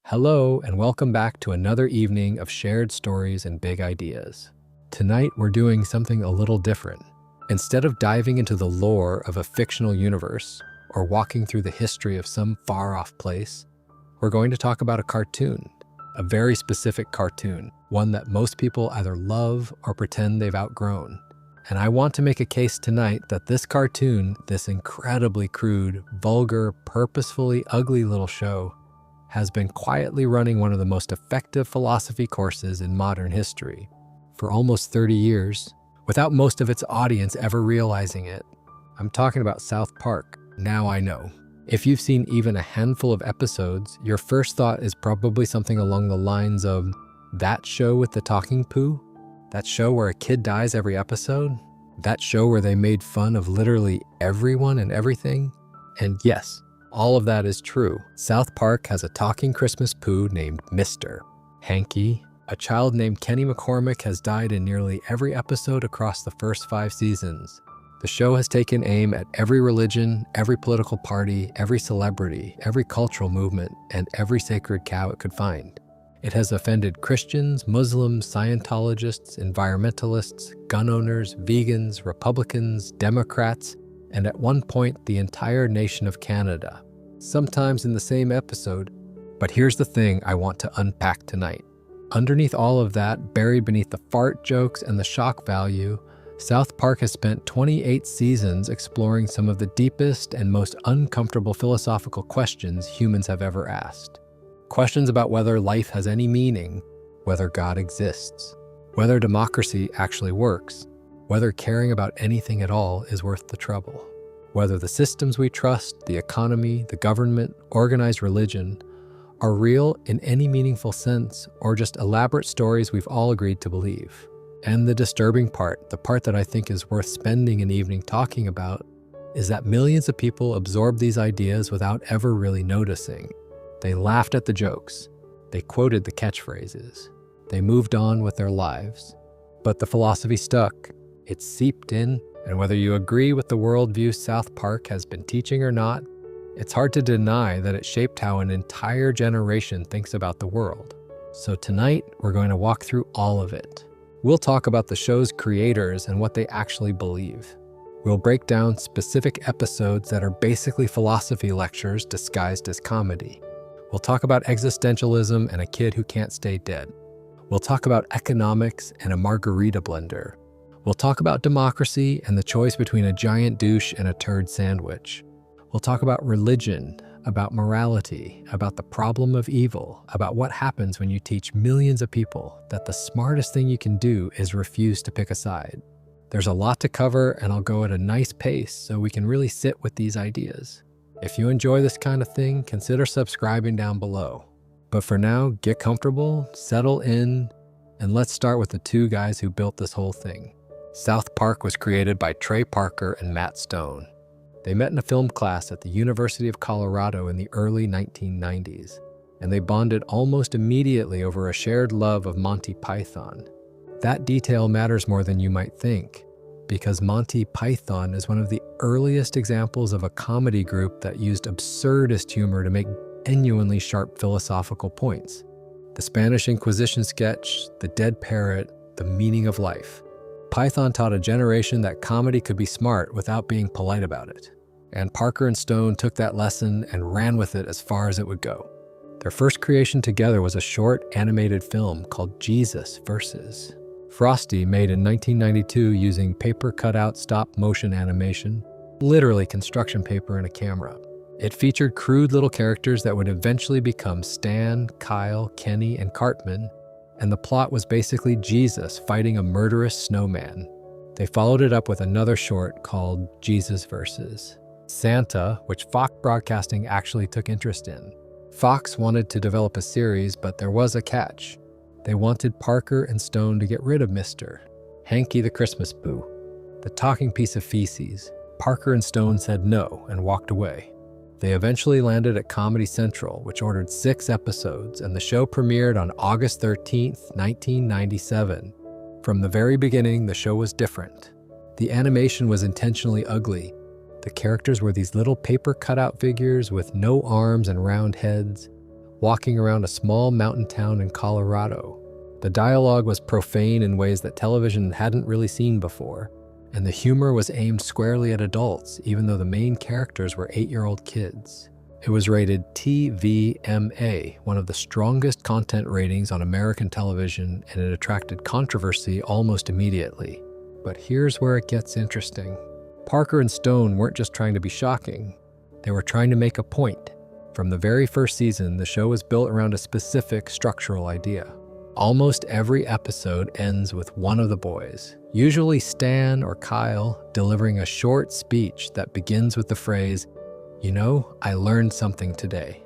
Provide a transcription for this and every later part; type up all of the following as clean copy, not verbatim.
Hello, and welcome back to another evening of shared stories and big ideas. Tonight, we're doing something a little different. Instead of diving into the lore of a fictional universe or walking through the history of some far-off place, we're going to talk about a cartoon, a very specific cartoon, one that most people either love or pretend they've outgrown. And I want to make a case tonight that this cartoon, this incredibly crude, vulgar, purposefully ugly little show, has been quietly running one of the most effective philosophy courses in modern history for almost 30 years, without most of its audience ever realizing it. I'm talking about South Park. Now I know. If you've seen even a handful of episodes, your first thought is probably something along the lines of, that show with the talking poo? That show where a kid dies every episode? That show where they made fun of literally everyone and everything? And yes, all of that is true. South Park has a talking Christmas poo named Mr. Hanky. A child named Kenny McCormick has died in nearly every episode across the first 5 seasons. The show has taken aim at every religion, every political party, every celebrity, every cultural movement, and every sacred cow it could find. It has offended Christians, Muslims, Scientologists, environmentalists, gun owners, vegans, Republicans, Democrats, and at one point, the entire nation of Canada, sometimes in the same episode. But here's the thing I want to unpack tonight. Underneath all of that, buried beneath the fart jokes and the shock value, South Park has spent 28 seasons exploring some of the deepest and most uncomfortable philosophical questions humans have ever asked. Questions about whether life has any meaning, whether God exists, whether democracy actually works, whether caring about anything at all is worth the trouble, whether the systems we trust, the economy, the government, organized religion, are real in any meaningful sense or just elaborate stories we've all agreed to believe. And the disturbing part, the part that I think is worth spending an evening talking about, is that millions of people absorb these ideas without ever really noticing. They laughed at the jokes. They quoted the catchphrases. They moved on with their lives. But the philosophy stuck. It seeped in, and whether you agree with the worldview South Park has been teaching or not, it's hard to deny that it shaped how an entire generation thinks about the world. So tonight, we're going to walk through all of it. We'll talk about the show's creators and what they actually believe. We'll break down specific episodes that are basically philosophy lectures disguised as comedy. We'll talk about existentialism and a kid who can't stay dead. We'll talk about economics and a margarita blender. We'll talk about democracy and the choice between a giant douche and a turd sandwich. We'll talk about religion, about morality, about the problem of evil, about what happens when you teach millions of people that the smartest thing you can do is refuse to pick a side. There's a lot to cover, and I'll go at a nice pace so we can really sit with these ideas. If you enjoy this kind of thing, consider subscribing down below. But for now, get comfortable, settle in, and let's start with the 2 guys who built this whole thing. South Park was created by Trey Parker and Matt Stone. They met in a film class at the University of Colorado in the early 1990s, and they bonded almost immediately over a shared love of Monty Python. That detail matters more than you might think, because Monty Python is one of the earliest examples of a comedy group that used absurdist humor to make genuinely sharp philosophical points. The Spanish Inquisition sketch, the dead parrot, the meaning of life. Python taught a generation that comedy could be smart without being polite about it. And Parker and Stone took that lesson and ran with it as far as it would go. Their first creation together was a short animated film called Jesus Versus. Frosty, made in 1992 using paper cutout stop-motion animation, literally construction paper and a camera. It featured crude little characters that would eventually become Stan, Kyle, Kenny, and Cartman, and the plot was basically Jesus fighting a murderous snowman. They followed it up with another short called Jesus Versus Santa, which Fox Broadcasting actually took interest in. Fox wanted to develop a series, but there was a catch. They wanted Parker and Stone to get rid of Mr. Hanky the Christmas Poo, the talking piece of feces. Parker and Stone said no and walked away. They eventually landed at Comedy Central, which ordered 6 episodes, and the show premiered on August 13th, 1997. From the very beginning, the show was different. The animation was intentionally ugly. The characters were these little paper cutout figures with no arms and round heads. walking around a small mountain town in Colorado. The dialogue was profane in ways that television hadn't really seen before, and the humor was aimed squarely at adults, even though the main characters were 8-year-old kids. It was rated TVMA, one of the strongest content ratings on American television, and it attracted controversy almost immediately. But here's where it gets interesting. Parker and Stone weren't just trying to be shocking. They were trying to make a point. From the very first season, the show was built around a specific structural idea. Almost every episode ends with one of the boys, usually Stan or Kyle, delivering a short speech that begins with the phrase, "You know, I learned something today."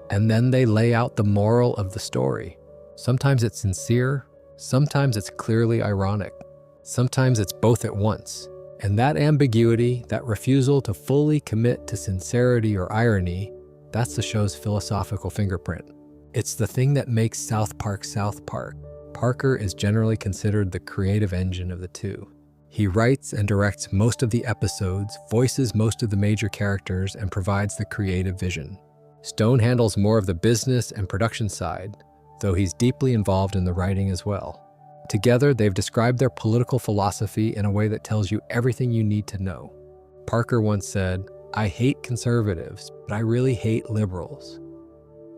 And then they lay out the moral of the story. Sometimes it's sincere, sometimes it's clearly ironic, sometimes it's both at once. And that ambiguity, that refusal to fully commit to sincerity or irony, that's the show's philosophical fingerprint. It's the thing that makes South Park South Park. Parker is generally considered the creative engine of the two. He writes and directs most of the episodes, voices most of the major characters, and provides the creative vision. Stone handles more of the business and production side, though he's deeply involved in the writing as well. Together, they've described their political philosophy in a way that tells you everything you need to know. Parker once said, "I hate conservatives, but I really hate liberals."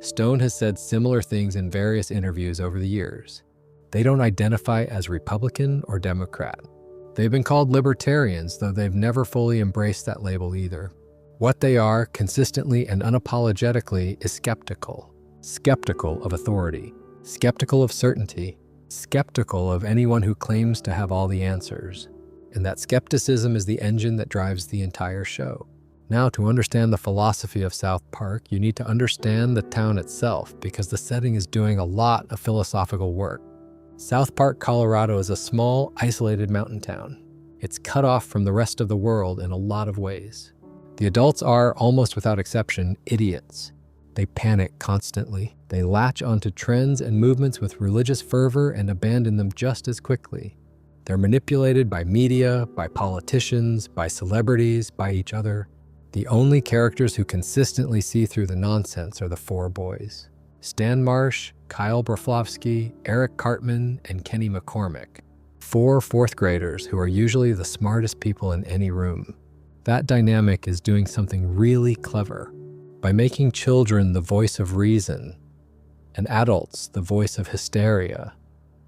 Stone has said similar things in various interviews over the years. They don't identify as Republican or Democrat. They've been called libertarians, though they've never fully embraced that label either. What they are, consistently and unapologetically, is skeptical. Skeptical of authority. Skeptical of certainty. Skeptical of anyone who claims to have all the answers. And that skepticism is the engine that drives the entire show. Now, to understand the philosophy of South Park, you need to understand the town itself, because the setting is doing a lot of philosophical work. South Park, Colorado is a small, isolated mountain town. It's cut off from the rest of the world in a lot of ways. The adults are, almost without exception, idiots. They panic constantly. They latch onto trends and movements with religious fervor and abandon them just as quickly. They're manipulated by media, by politicians, by celebrities, by each other. The only characters who consistently see through the nonsense are the 4 boys. Stan Marsh, Kyle Broflovsky, Eric Cartman, and Kenny McCormick. 4 fourth graders who are usually the smartest people in any room. That dynamic is doing something really clever. By making children the voice of reason and adults the voice of hysteria,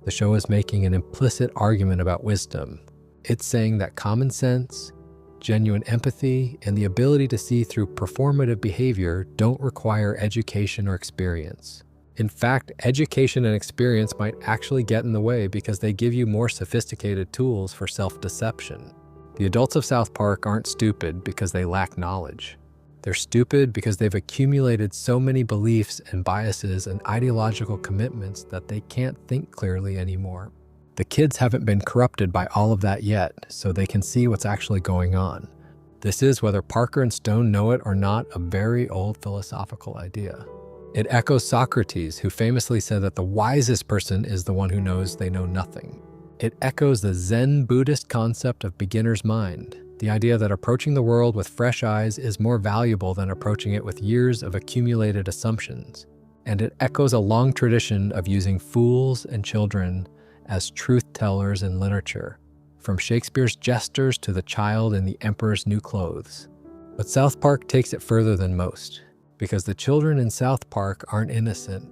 the show is making an implicit argument about wisdom. It's saying that common sense, genuine empathy, and the ability to see through performative behavior don't require education or experience. In fact, education and experience might actually get in the way because they give you more sophisticated tools for self-deception. The adults of South Park aren't stupid because they lack knowledge. They're stupid because they've accumulated so many beliefs and biases and ideological commitments that they can't think clearly anymore. The kids haven't been corrupted by all of that yet, so they can see what's actually going on. This is, whether Parker and Stone know it or not, a very old philosophical idea. It echoes Socrates, who famously said that the wisest person is the one who knows they know nothing. It echoes the Zen Buddhist concept of beginner's mind, the idea that approaching the world with fresh eyes is more valuable than approaching it with years of accumulated assumptions. And it echoes a long tradition of using fools and children as truth-tellers in literature, from Shakespeare's jesters to the child in the emperor's new clothes. But South Park takes it further than most, because the children in South Park aren't innocent.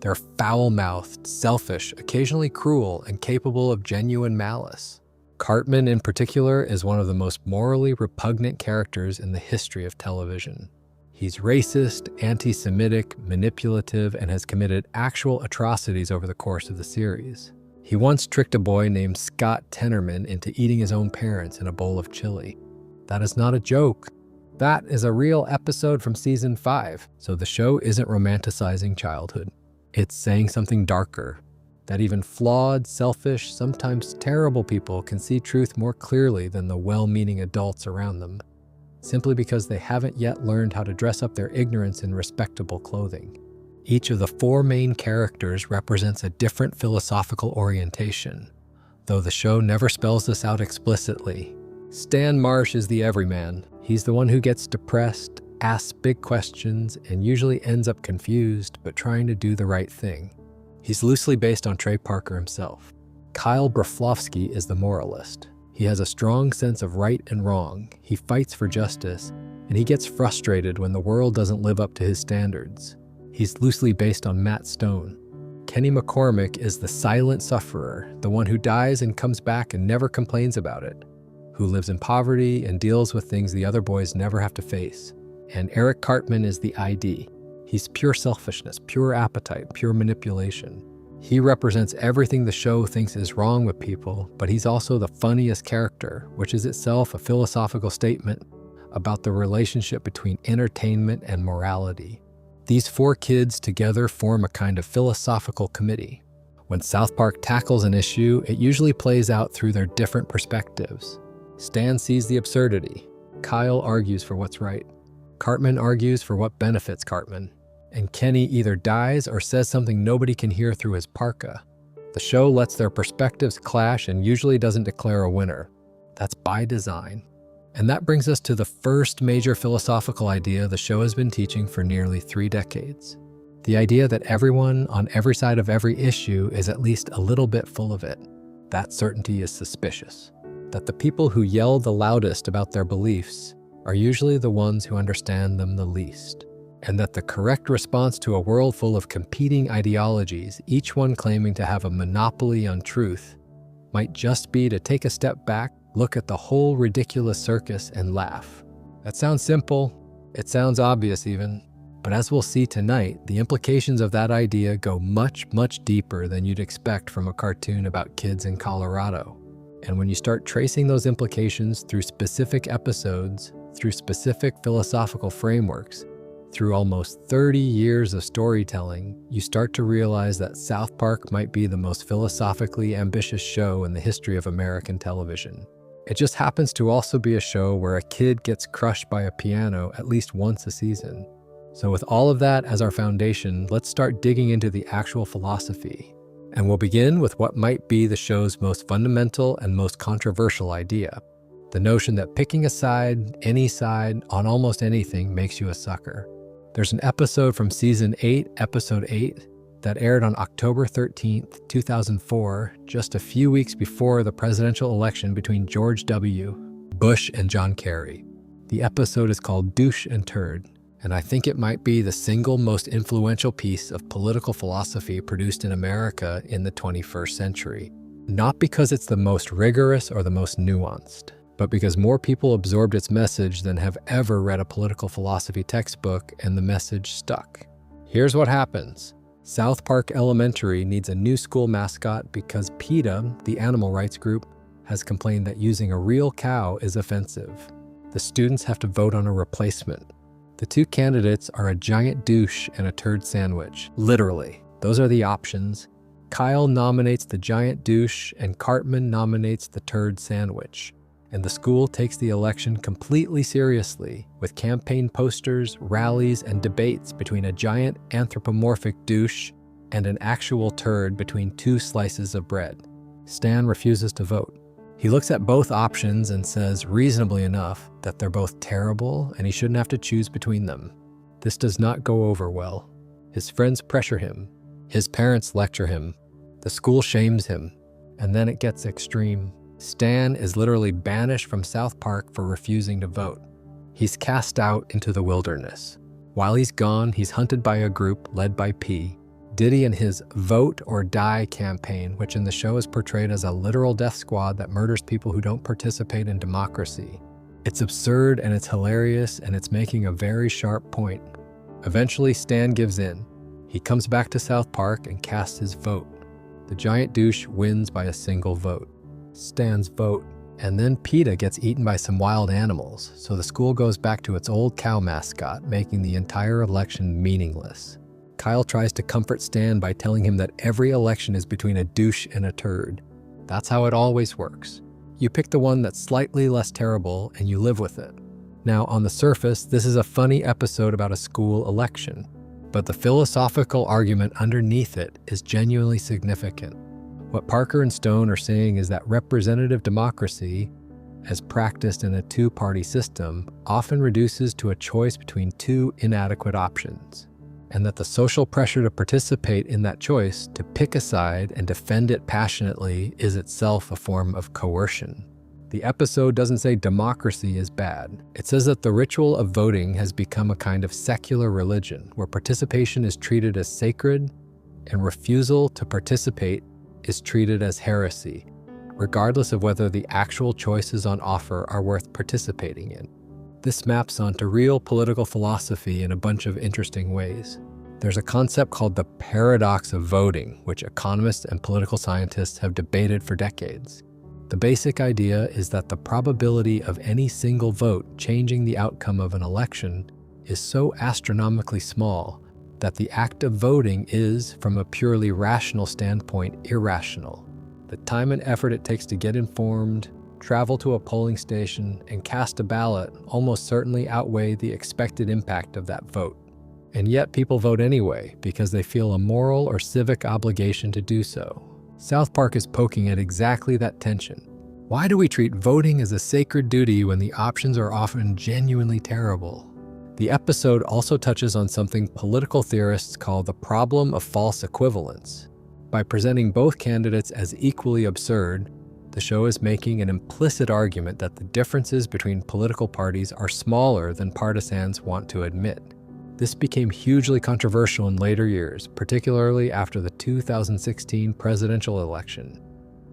They're foul-mouthed, selfish, occasionally cruel, and capable of genuine malice. Cartman, in particular, is one of the most morally repugnant characters in the history of television. He's racist, anti-Semitic, manipulative, and has committed actual atrocities over the course of the series. He once tricked a boy named Scott Tenorman into eating his own parents in a bowl of chili. That is not a joke. That is a real episode from season 5, so the show isn't romanticizing childhood. It's saying something darker, that even flawed, selfish, sometimes terrible people can see truth more clearly than the well-meaning adults around them, simply because they haven't yet learned how to dress up their ignorance in respectable clothing. Each of the 4 main characters represents a different philosophical orientation, though the show never spells this out explicitly. Stan Marsh is the everyman. He's the one who gets depressed, asks big questions, and usually ends up confused but trying to do the right thing. He's loosely based on Trey Parker himself. Kyle Broflovsky is the moralist. He has a strong sense of right and wrong, he fights for justice, and he gets frustrated when the world doesn't live up to his standards. He's loosely based on Matt Stone. Kenny McCormick is the silent sufferer, the one who dies and comes back and never complains about it, who lives in poverty and deals with things the other boys never have to face. And Eric Cartman is the ID. He's pure selfishness, pure appetite, pure manipulation. He represents everything the show thinks is wrong with people, but he's also the funniest character, which is itself a philosophical statement about the relationship between entertainment and morality. These four kids together form a kind of philosophical committee. When South Park tackles an issue, it usually plays out through their different perspectives. Stan sees the absurdity. Kyle argues for what's right. Cartman argues for what benefits Cartman. And Kenny either dies or says something nobody can hear through his parka. The show lets their perspectives clash and usually doesn't declare a winner. That's by design. And that brings us to the first major philosophical idea the show has been teaching for nearly 3 decades. The idea that everyone on every side of every issue is at least a little bit full of it. That certainty is suspicious. That the people who yell the loudest about their beliefs are usually the ones who understand them the least. And that the correct response to a world full of competing ideologies, each one claiming to have a monopoly on truth, might just be to take a step back, look at the whole ridiculous circus, and laugh. That sounds simple. It sounds obvious even. But as we'll see tonight, the implications of that idea go much, much deeper than you'd expect from a cartoon about kids in Colorado. And when you start tracing those implications through specific episodes, through specific philosophical frameworks, through almost 30 years of storytelling, you start to realize that South Park might be the most philosophically ambitious show in the history of American television. It just happens to also be a show where a kid gets crushed by a piano at least once a season. So with all of that as our foundation, let's start digging into the actual philosophy. And we'll begin with what might be the show's most fundamental and most controversial idea. The notion that picking a side, any side, on almost anything makes you a sucker. There's an episode from Season 8, Episode 8, that aired on October 13th, 2004, just a few weeks before the presidential election between George W. Bush and John Kerry. The episode is called Douche and Turd, and I think it might be the single most influential piece of political philosophy produced in America in the 21st century. Not because it's the most rigorous or the most nuanced, but because more people absorbed its message than have ever read a political philosophy textbook, and the message stuck. Here's what happens. South Park Elementary needs a new school mascot because PETA, the animal rights group, has complained that using a real cow is offensive. The students have to vote on a replacement. The two candidates are a giant douche and a turd sandwich. Literally. Those are the options. Kyle nominates the giant douche and Cartman nominates the turd sandwich. And the school takes the election completely seriously, with campaign posters, rallies, and debates between a giant anthropomorphic douche and an actual turd between 2 slices of bread. Stan refuses to vote. He looks at both options and says, reasonably enough, that they're both terrible and he shouldn't have to choose between them. This does not go over well. His friends pressure him. His parents lecture him. The school shames him. And then it gets extreme. Stan is literally banished from South Park for refusing to vote. He's cast out into the wilderness. While he's gone, he's hunted by a group led by P. Diddy and his Vote or Die campaign, which in the show is portrayed as a literal death squad that murders people who don't participate in democracy. It's absurd and it's hilarious and it's making a very sharp point. Eventually, Stan gives in. He comes back to South Park and casts his vote. The giant douche wins by a single vote. Stan's vote. And then PETA gets eaten by some wild animals, so the school goes back to its old cow mascot, making the entire election meaningless. Kyle tries to comfort Stan by telling him that every election is between a douche and a turd. That's how it always works. You pick the one that's slightly less terrible and you live with it. Now, on the surface, this is a funny episode about a school election, but the philosophical argument underneath it is genuinely significant. What Parker and Stone are saying is that representative democracy, as practiced in a two-party system, often reduces to a choice between two inadequate options, and that the social pressure to participate in that choice, to pick a side and defend it passionately, is itself a form of coercion. The episode doesn't say democracy is bad. It says that the ritual of voting has become a kind of secular religion, where participation is treated as sacred and refusal to participate is treated as heresy, regardless of whether the actual choices on offer are worth participating in. This maps onto real political philosophy in a bunch of interesting ways. There's a concept called the paradox of voting, which economists and political scientists have debated for decades. The basic idea is that the probability of any single vote changing the outcome of an election is so astronomically small that the act of voting is, from a purely rational standpoint, irrational. The time and effort it takes to get informed, travel to a polling station, and cast a ballot almost certainly outweigh the expected impact of that vote. And yet people vote anyway because they feel a moral or civic obligation to do so. South Park is poking at exactly that tension. Why do we treat voting as a sacred duty when the options are often genuinely terrible? The episode also touches on something political theorists call the problem of false equivalence. By presenting both candidates as equally absurd, the show is making an implicit argument that the differences between political parties are smaller than partisans want to admit. This became hugely controversial in later years, particularly after the 2016 presidential election,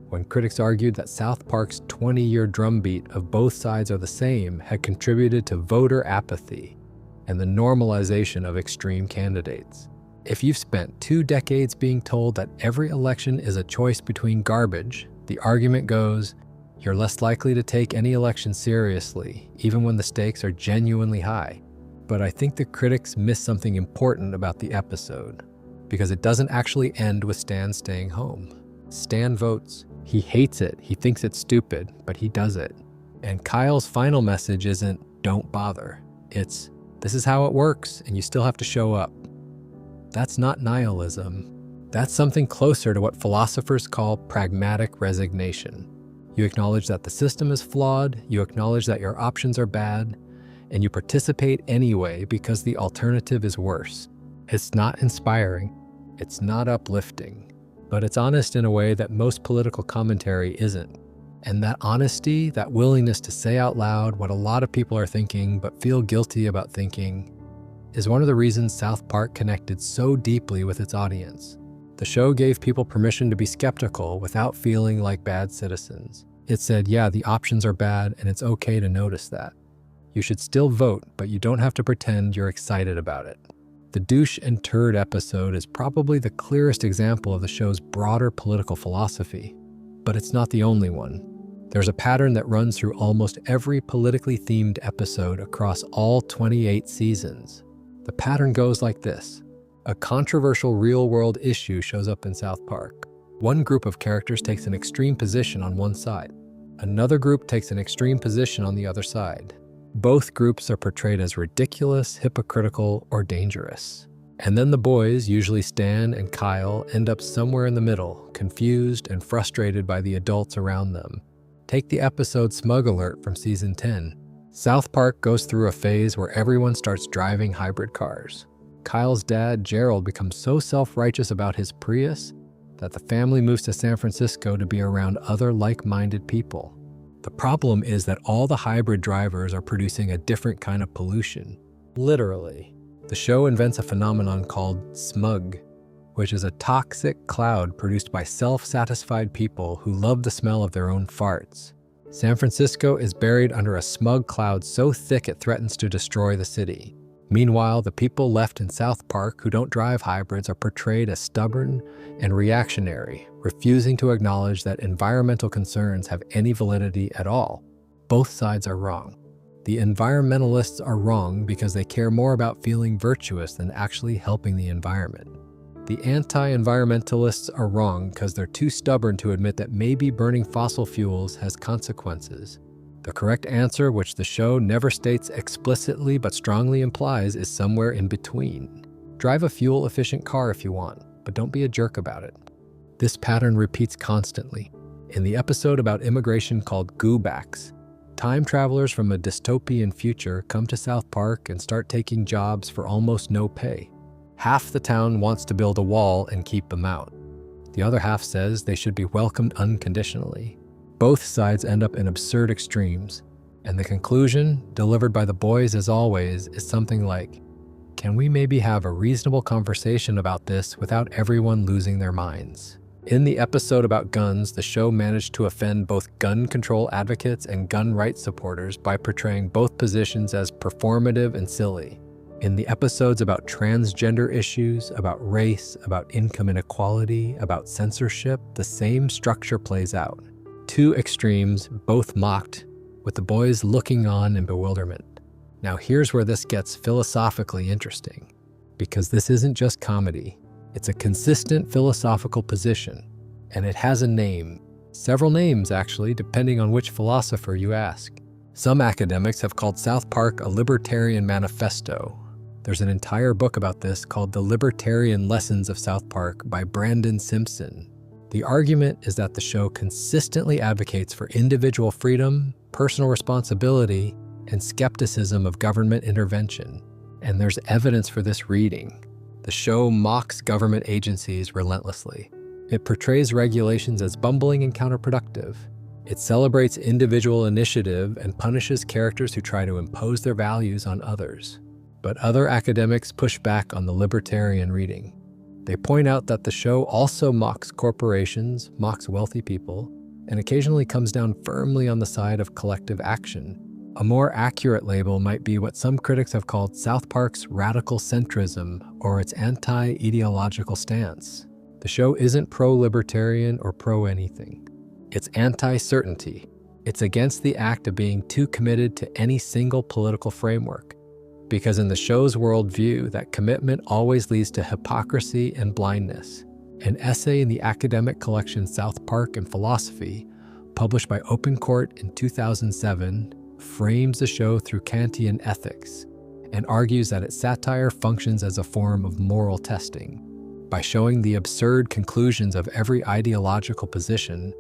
when critics argued that South Park's 20-year drumbeat of both sides are the same had contributed to voter apathy and the normalization of extreme candidates. If you've spent 2 decades being told that every election is a choice between garbage, the argument goes, you're less likely to take any election seriously, even when the stakes are genuinely high. But I think the critics miss something important about the episode, because it doesn't actually end with Stan staying home. Stan votes. He hates it, he thinks it's stupid, but he does it. And Kyle's final message isn't, don't bother. It's, this is how it works, and you still have to show up. That's not nihilism. That's something closer to what philosophers call pragmatic resignation. You acknowledge that the system is flawed, you acknowledge that your options are bad, and you participate anyway because the alternative is worse. It's not inspiring, it's not uplifting, but it's honest in a way that most political commentary isn't. And that honesty, that willingness to say out loud what a lot of people are thinking but feel guilty about thinking, is one of the reasons South Park connected so deeply with its audience. The show gave people permission to be skeptical without feeling like bad citizens. It said, yeah, the options are bad and it's okay to notice that. You should still vote, but you don't have to pretend you're excited about it. The douche and turd episode is probably the clearest example of the show's broader political philosophy, but it's not the only one. There's a pattern that runs through almost every politically themed episode across all 28 seasons. The pattern goes like this. A controversial real-world issue shows up in South Park. One group of characters takes an extreme position on one side. Another group takes an extreme position on the other side. Both groups are portrayed as ridiculous, hypocritical, or dangerous. And then the boys, usually Stan and Kyle, end up somewhere in the middle, confused and frustrated by the adults around them. Take the episode Smug Alert from season 10. South Park goes through a phase where everyone starts driving hybrid cars. Kyle's dad, Gerald, becomes so self-righteous about his Prius that the family moves to San Francisco to be around other like-minded people. The problem is that all the hybrid drivers are producing a different kind of pollution. Literally. The show invents a phenomenon called smug, which is a toxic cloud produced by self-satisfied people who love the smell of their own farts. San Francisco is buried under a smug cloud so thick it threatens to destroy the city. Meanwhile, the people left in South Park who don't drive hybrids are portrayed as stubborn and reactionary, refusing to acknowledge that environmental concerns have any validity at all. Both sides are wrong. The environmentalists are wrong because they care more about feeling virtuous than actually helping the environment. The anti-environmentalists are wrong because they're too stubborn to admit that maybe burning fossil fuels has consequences. The correct answer, which the show never states explicitly but strongly implies, is somewhere in between. Drive a fuel-efficient car if you want, but don't be a jerk about it. This pattern repeats constantly. In the episode about immigration called Goobacks, Time travelers from a dystopian future come to South Park and start taking jobs for almost no pay. Half the town wants to build a wall and keep them out. The other half says they should be welcomed unconditionally. Both sides end up in absurd extremes, and the conclusion, delivered by the boys as always, is something like, can we maybe have a reasonable conversation about this without everyone losing their minds? In the episode about guns, the show managed to offend both gun control advocates and gun rights supporters by portraying both positions as performative and silly. In the episodes about transgender issues, about race, about income inequality, about censorship, the same structure plays out. Two extremes, both mocked, with the boys looking on in bewilderment. Now here's where this gets philosophically interesting, because this isn't just comedy. It's a consistent philosophical position, and it has a name. Several names, actually, depending on which philosopher you ask. Some academics have called South Park a libertarian manifesto. There's an entire book about this called The Libertarian Lessons of South Park by Brandon Simpson. The argument is that the show consistently advocates for individual freedom, personal responsibility, and skepticism of government intervention. And there's evidence for this reading. The show mocks government agencies relentlessly. It portrays regulations as bumbling and counterproductive. It celebrates individual initiative and punishes characters who try to impose their values on others. But other academics push back on the libertarian reading. They point out that the show also mocks corporations, mocks wealthy people, and occasionally comes down firmly on the side of collective action. A more accurate label might be what some critics have called South Park's radical centrism, or its anti-ideological stance. The show isn't pro-libertarian or pro-anything. It's anti-certainty. It's against the act of being too committed to any single political framework. Because in the show's worldview, that commitment always leads to hypocrisy and blindness. An essay in the academic collection South Park and Philosophy, published by Open Court in 2007, frames the show through Kantian ethics and argues that its satire functions as a form of moral testing. By showing the absurd conclusions of every ideological position,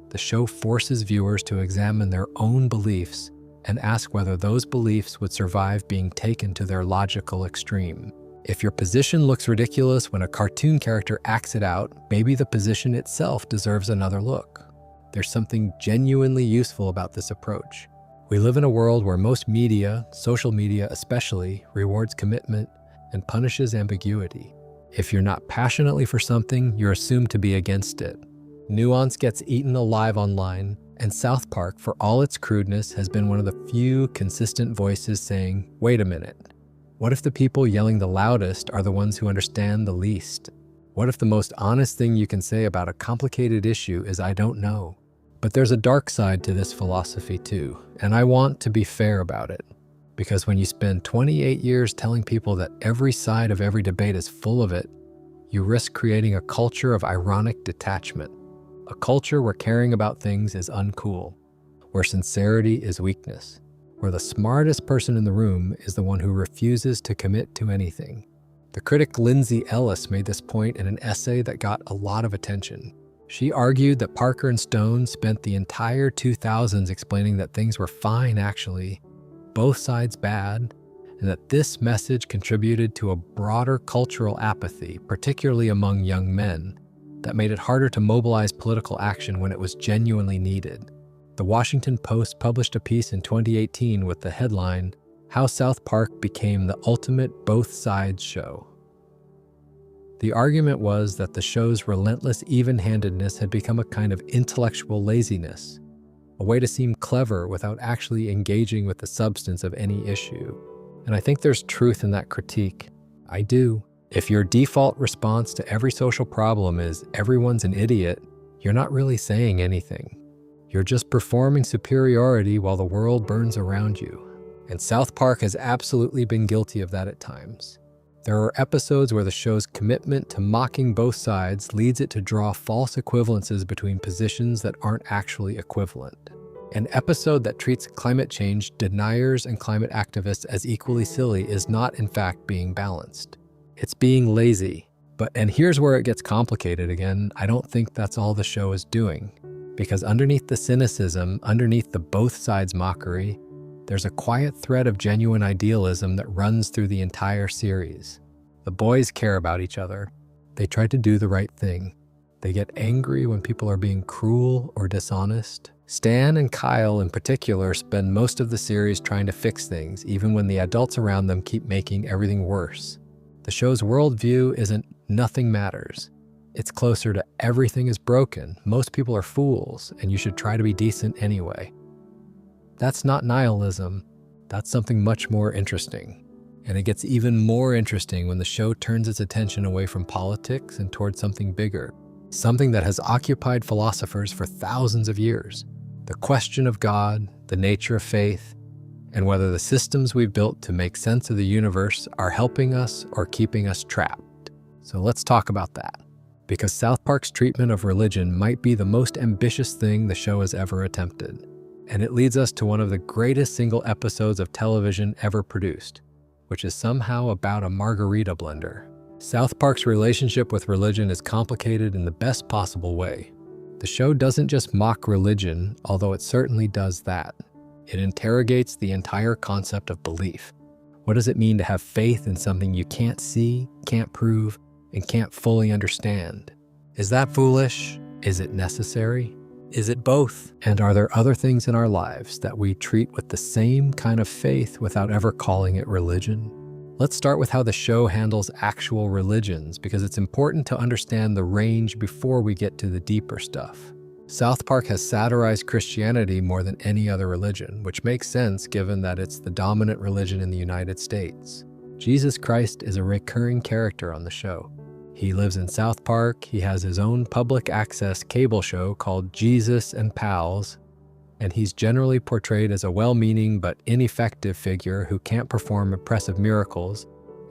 the show forces viewers to examine their own beliefs and ask whether those beliefs would survive being taken to their logical extreme. If your position looks ridiculous when a cartoon character acts it out, maybe the position itself deserves another look. There's something genuinely useful about this approach. We live in a world where most media, social media especially, rewards commitment and punishes ambiguity. If you're not passionately for something, you're assumed to be against it. Nuance gets eaten alive online, and South Park, for all its crudeness, has been one of the few consistent voices saying, wait a minute, what if the people yelling the loudest are the ones who understand the least? What if the most honest thing you can say about a complicated issue is I don't know? But there's a dark side to this philosophy too, and I want to be fair about it. Because when you spend 28 years telling people that every side of every debate is full of it, you risk creating a culture of ironic detachment. A culture where caring about things is uncool, where sincerity is weakness, where the smartest person in the room is the one who refuses to commit to anything. The critic Lindsay Ellis made this point in an essay that got a lot of attention. She argued that Parker and Stone spent the entire 2000s explaining that things were fine actually, both sides bad, and that this message contributed to a broader cultural apathy, particularly among young men, that made it harder to mobilize political action when it was genuinely needed. The Washington Post published a piece in 2018 with the headline, How South Park Became the Ultimate Both Sides Show. The argument was that the show's relentless even-handedness had become a kind of intellectual laziness, a way to seem clever without actually engaging with the substance of any issue. And I think there's truth in that critique. I do. If your default response to every social problem is everyone's an idiot, you're not really saying anything. You're just performing superiority while the world burns around you. And South Park has absolutely been guilty of that at times. There are episodes where the show's commitment to mocking both sides leads it to draw false equivalences between positions that aren't actually equivalent. An episode that treats climate change deniers and climate activists as equally silly is not in fact being balanced. It's being lazy. And here's where it gets complicated again, I don't think that's all the show is doing. Because underneath the cynicism, underneath the both sides mockery, there's a quiet thread of genuine idealism that runs through the entire series. The boys care about each other. They try to do the right thing. They get angry when people are being cruel or dishonest. Stan and Kyle in particular spend most of the series trying to fix things, even when the adults around them keep making everything worse. The show's worldview isn't nothing matters. It's closer to everything is broken, most people are fools, and you should try to be decent anyway. That's not nihilism. That's something much more interesting. And it gets even more interesting when the show turns its attention away from politics and towards something bigger, something that has occupied philosophers for thousands of years. The question of God, the nature of faith, and whether the systems we've built to make sense of the universe are helping us or keeping us trapped. So let's talk about that. Because South Park's treatment of religion might be the most ambitious thing the show has ever attempted. And it leads us to one of the greatest single episodes of television ever produced, which is somehow about a margarita blender. South Park's relationship with religion is complicated in the best possible way. The show doesn't just mock religion, although it certainly does that. It interrogates the entire concept of belief. What does it mean to have faith in something you can't see, can't prove, and can't fully understand? Is that foolish? Is it necessary? Is it both? And are there other things in our lives that we treat with the same kind of faith without ever calling it religion? Let's start with how the show handles actual religions, because it's important to understand the range before we get to the deeper stuff. South Park has satirized Christianity more than any other religion, which makes sense given that it's the dominant religion in the United States. Jesus Christ is a recurring character on the show. He lives in South Park, he has his own public access cable show called Jesus and Pals, and he's generally portrayed as a well-meaning but ineffective figure who can't perform impressive miracles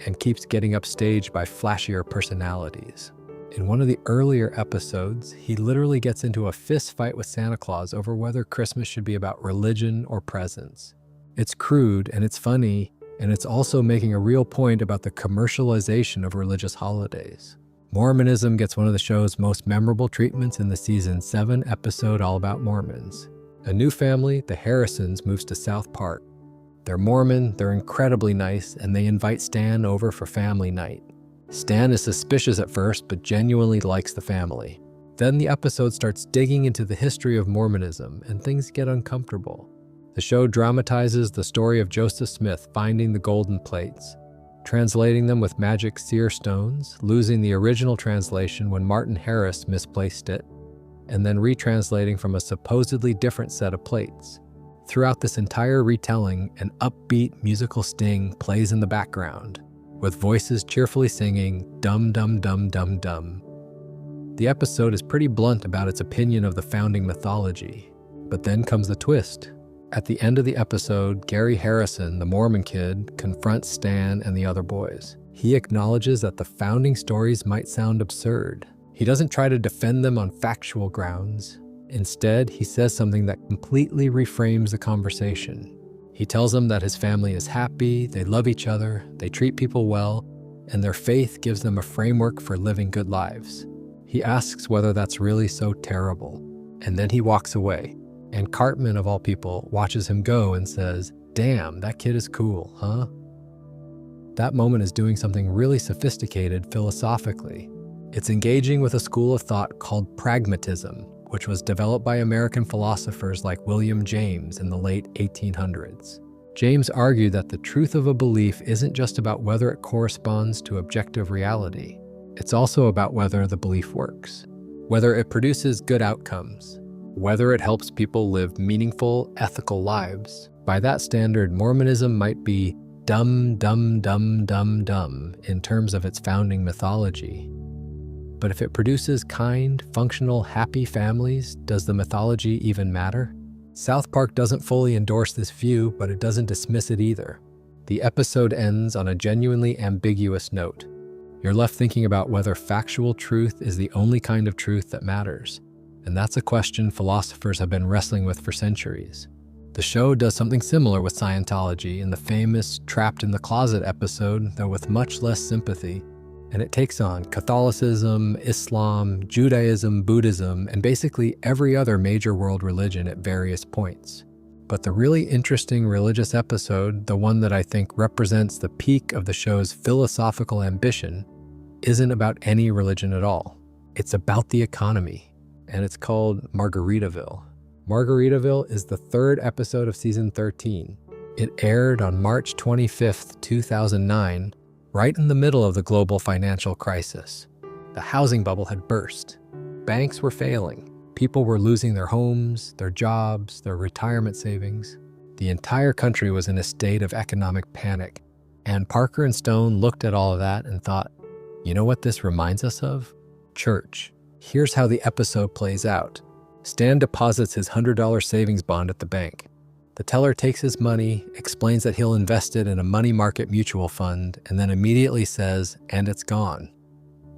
and keeps getting upstaged by flashier personalities. In one of the earlier episodes, he literally gets into a fist fight with Santa Claus over whether Christmas should be about religion or presents. It's crude and it's funny, and it's also making a real point about the commercialization of religious holidays. Mormonism gets one of the show's most memorable treatments in the season 7 episode all about Mormons. A new family, the Harrisons, moves to South Park. They're Mormon, they're incredibly nice, and they invite Stan over for family night. Stan is suspicious at first, but genuinely likes the family. Then the episode starts digging into the history of Mormonism, and things get uncomfortable. The show dramatizes the story of Joseph Smith finding the golden plates, translating them with magic seer stones, losing the original translation when Martin Harris misplaced it, and then retranslating from a supposedly different set of plates. Throughout this entire retelling, an upbeat musical sting plays in the background, with voices cheerfully singing, "Dum dum dum dum dum." The episode is pretty blunt about its opinion of the founding mythology, but then comes the twist. At the end of the episode, Gary Harrison, the Mormon kid, confronts Stan and the other boys. He acknowledges that the founding stories might sound absurd. He doesn't try to defend them on factual grounds. Instead, he says something that completely reframes the conversation. He tells them that his family is happy, they love each other, they treat people well, and their faith gives them a framework for living good lives. He asks whether that's really so terrible, and then he walks away. And Cartman, of all people, watches him go and says, "Damn, that kid is cool, huh?" That moment is doing something really sophisticated philosophically. It's engaging with a school of thought called pragmatism, which was developed by American philosophers like William James in the late 1800s. James argued that the truth of a belief isn't just about whether it corresponds to objective reality. It's also about whether the belief works, whether it produces good outcomes, whether it helps people live meaningful, ethical lives. By that standard, Mormonism might be dumb, dumb, dumb, dumb, dumb in terms of its founding mythology. But if it produces kind, functional, happy families, does the mythology even matter? South Park doesn't fully endorse this view, but it doesn't dismiss it either. The episode ends on a genuinely ambiguous note. You're left thinking about whether factual truth is the only kind of truth that matters. And that's a question philosophers have been wrestling with for centuries. The show does something similar with Scientology in the famous Trapped in the Closet episode, though with much less sympathy. and it takes on Catholicism, Islam, Judaism, Buddhism, and basically every other major world religion at various points. But the really interesting religious episode, the one that I think represents the peak of the show's philosophical ambition, isn't about any religion at all. It's about the economy, and it's called Margaritaville. Margaritaville is the third episode of season 13. It aired on March 25th, 2009, right in the middle of the global financial crisis. The housing bubble had burst. Banks were failing. People were losing their homes, their jobs, their retirement savings. The entire country was in a state of economic panic. And Parker and Stone looked at all of that and thought, you know what this reminds us of? Church. Here's how the episode plays out. Stan deposits his $100 savings bond at the bank. The teller takes his money, explains that he'll invest it in a money market mutual fund, and then immediately says, and it's gone.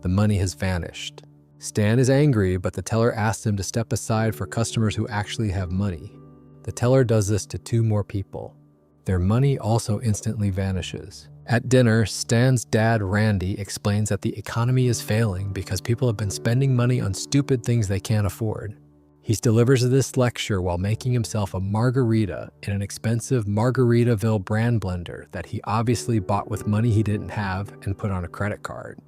The money has vanished. Stan is angry, but the teller asks him to step aside for customers who actually have money. The teller does this to 2 more people. Their money also instantly vanishes. At dinner, Stan's dad, Randy, explains that the economy is failing because people have been spending money on stupid things they can't afford. He delivers this lecture while making himself a margarita in an expensive Margaritaville brand blender that he obviously bought with money he didn't have and put on a credit card.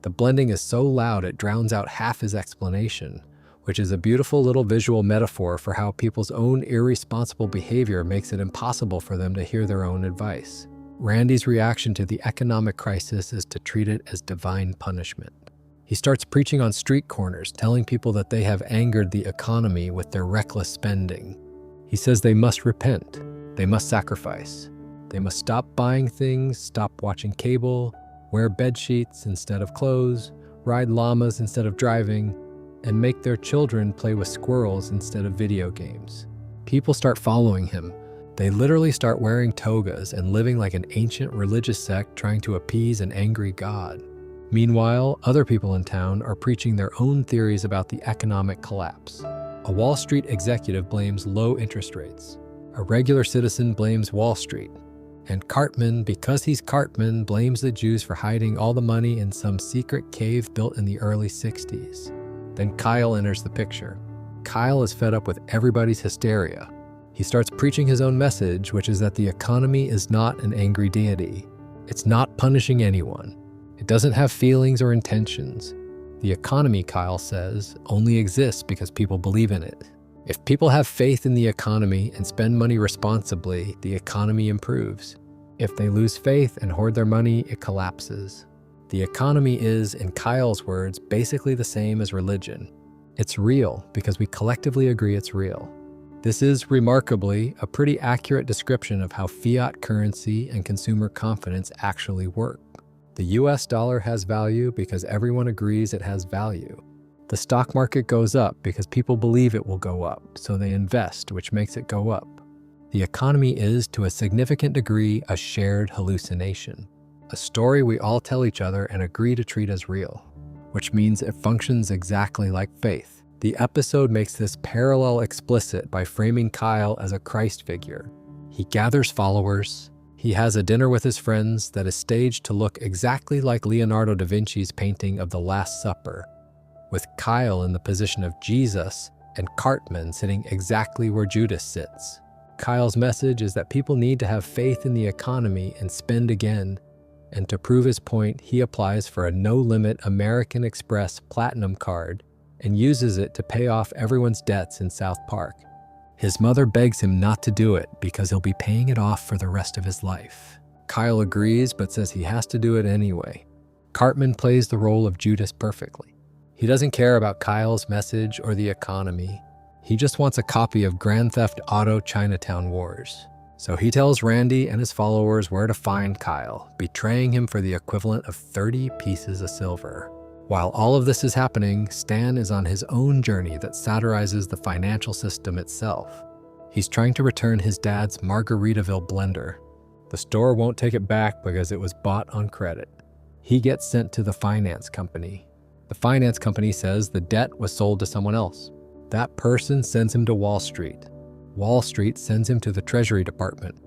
The blending is so loud it drowns out half his explanation, which is a beautiful little visual metaphor for how people's own irresponsible behavior makes it impossible for them to hear their own advice. Randy's reaction to the economic crisis is to treat it as divine punishment. He starts preaching on street corners, telling people that they have angered the economy with their reckless spending. He says they must repent, they must sacrifice, they must stop buying things, stop watching cable, wear bed sheets instead of clothes, ride llamas instead of driving, and make their children play with squirrels instead of video games. People start following him. They literally start wearing togas and living like an ancient religious sect trying to appease an angry god. Meanwhile, other people in town are preaching their own theories about the economic collapse. A Wall Street executive blames low interest rates. A regular citizen blames Wall Street. And Cartman, because he's Cartman, blames the Jews for hiding all the money in some secret cave built in the early 60s. Then Kyle enters the picture. Kyle is fed up with everybody's hysteria. He starts preaching his own message, which is that the economy is not an angry deity. It's not punishing anyone. It doesn't have feelings or intentions. The economy, Kyle says, only exists because people believe in it. If people have faith in the economy and spend money responsibly, the economy improves. If they lose faith and hoard their money, it collapses. The economy is, in Kyle's words, basically the same as religion. It's real because we collectively agree it's real. This is, remarkably, a pretty accurate description of how fiat currency and consumer confidence actually work. The US dollar has value because everyone agrees it has value. The stock market goes up because people believe it will go up, so they invest, which makes it go up. The economy is, to a significant degree, a shared hallucination, a story we all tell each other and agree to treat as real, which means it functions exactly like faith. The episode makes this parallel explicit by framing Kyle as a Christ figure. He gathers followers. He has a dinner with his friends that is staged to look exactly like Leonardo da Vinci's painting of the Last Supper, with Kyle in the position of Jesus and Cartman sitting exactly where Judas sits. Kyle's message is that people need to have faith in the economy and spend again, and to prove his point, he applies for a no-limit American Express Platinum card and uses it to pay off everyone's debts in South Park. His mother begs him not to do it because he'll be paying it off for the rest of his life. Kyle agrees but says he has to do it anyway. Cartman plays the role of Judas perfectly. He doesn't care about Kyle's message or the economy. He just wants a copy of Grand Theft Auto Chinatown Wars. So he tells Randy and his followers where to find Kyle, betraying him for the equivalent of 30 pieces of silver. While all of this is happening, Stan is on his own journey that satirizes the financial system itself. He's trying to return his dad's Margaritaville blender. The store won't take it back because it was bought on credit. He gets sent to the finance company. The finance company says the debt was sold to someone else. That person sends him to Wall Street. Wall Street sends him to the Treasury Department.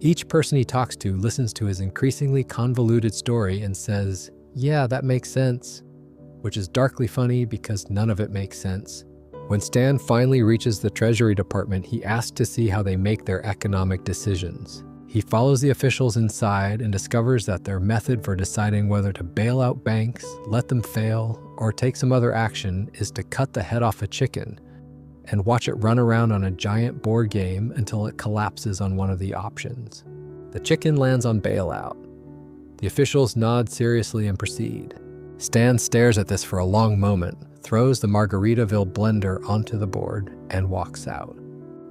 Each person he talks to listens to his increasingly convoluted story and says, yeah, that makes sense, which is darkly funny because none of it makes sense. When Stan finally reaches the Treasury Department, he asks to see how they make their economic decisions. He follows the officials inside and discovers that their method for deciding whether to bail out banks, let them fail, or take some other action is to cut the head off a chicken and watch it run around on a giant board game until it collapses on one of the options. The chicken lands on bailout. The officials nod seriously and proceed. Stan stares at this for a long moment, throws the Margaritaville blender onto the board, and walks out.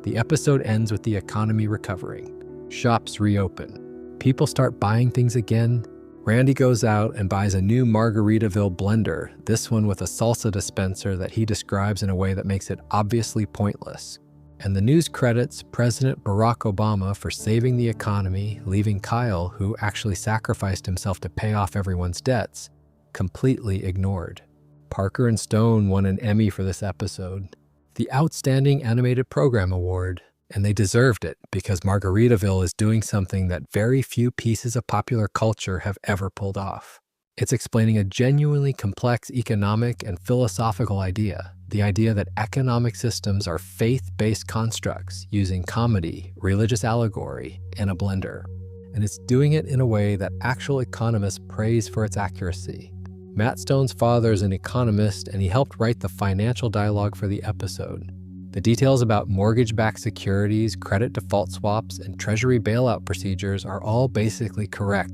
The episode ends with the economy recovering. Shops reopen. People start buying things again. Randy goes out and buys a new Margaritaville blender, this one with a salsa dispenser that he describes in a way that makes it obviously pointless. And the news credits President Barack Obama for saving the economy, leaving Kyle, who actually sacrificed himself to pay off everyone's debts, completely ignored. Parker and Stone won an Emmy for this episode, the Outstanding Animated Program Award, and they deserved it because Margaritaville is doing something that very few pieces of popular culture have ever pulled off. It's explaining a genuinely complex economic and philosophical idea, the idea that economic systems are faith-based constructs using comedy, religious allegory, and a blender. And it's doing it in a way that actual economists praise for its accuracy. Matt Stone's father is an economist, and he helped write the financial dialogue for the episode. The details about mortgage-backed securities, credit default swaps, and treasury bailout procedures are all basically correct,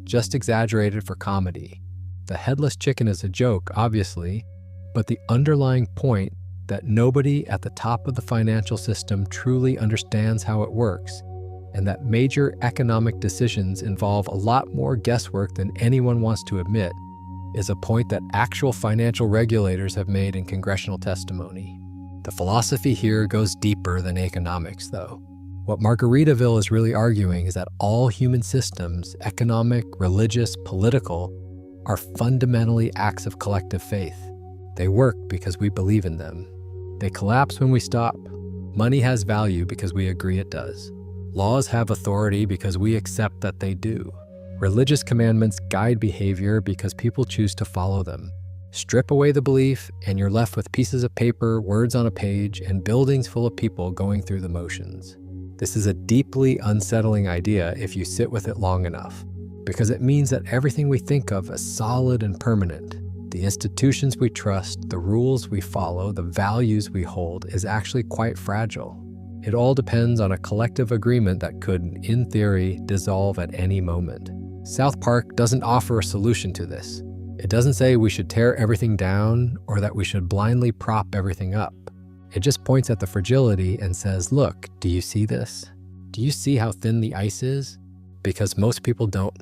just exaggerated for comedy. The headless chicken is a joke, obviously, but the underlying point that nobody at the top of the financial system truly understands how it works, and that major economic decisions involve a lot more guesswork than anyone wants to admit, is a point that actual financial regulators have made in congressional testimony. The philosophy here goes deeper than economics, though. What Margaritaville is really arguing is that all human systems, economic, religious, political, are fundamentally acts of collective faith. They work because we believe in them. They collapse when we stop. Money has value because we agree it does. Laws have authority because we accept that they do. Religious commandments guide behavior because people choose to follow them. Strip away the belief, and you're left with pieces of paper, words on a page, and buildings full of people going through the motions. This is a deeply unsettling idea if you sit with it long enough, because it means that everything we think of as solid and permanent, the institutions we trust, the rules we follow, the values we hold, is actually quite fragile. It all depends on a collective agreement that could, in theory, dissolve at any moment. South Park doesn't offer a solution to this. It doesn't say we should tear everything down or that we should blindly prop everything up. It just points at the fragility and says, look, do you see this? Do you see how thin the ice is? Because most people don't.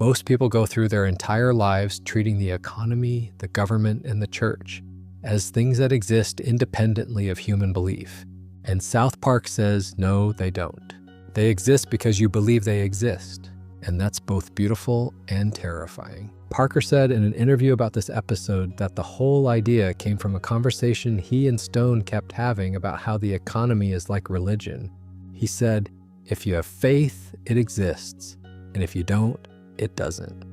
Most people go through their entire lives treating the economy, the government, and the church as things that exist independently of human belief. And South Park says, no, they don't. They exist because you believe they exist. And that's both beautiful and terrifying. Parker said in an interview about this episode that the whole idea came from a conversation he and Stone kept having about how the economy is like religion. He said, if you have faith, it exists, and if you don't, it doesn't.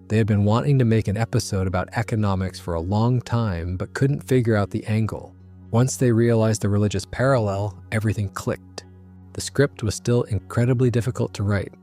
They had been wanting to make an episode about economics for a long time, but couldn't figure out the angle. Once they realized the religious parallel, everything clicked. The script was still incredibly difficult to write.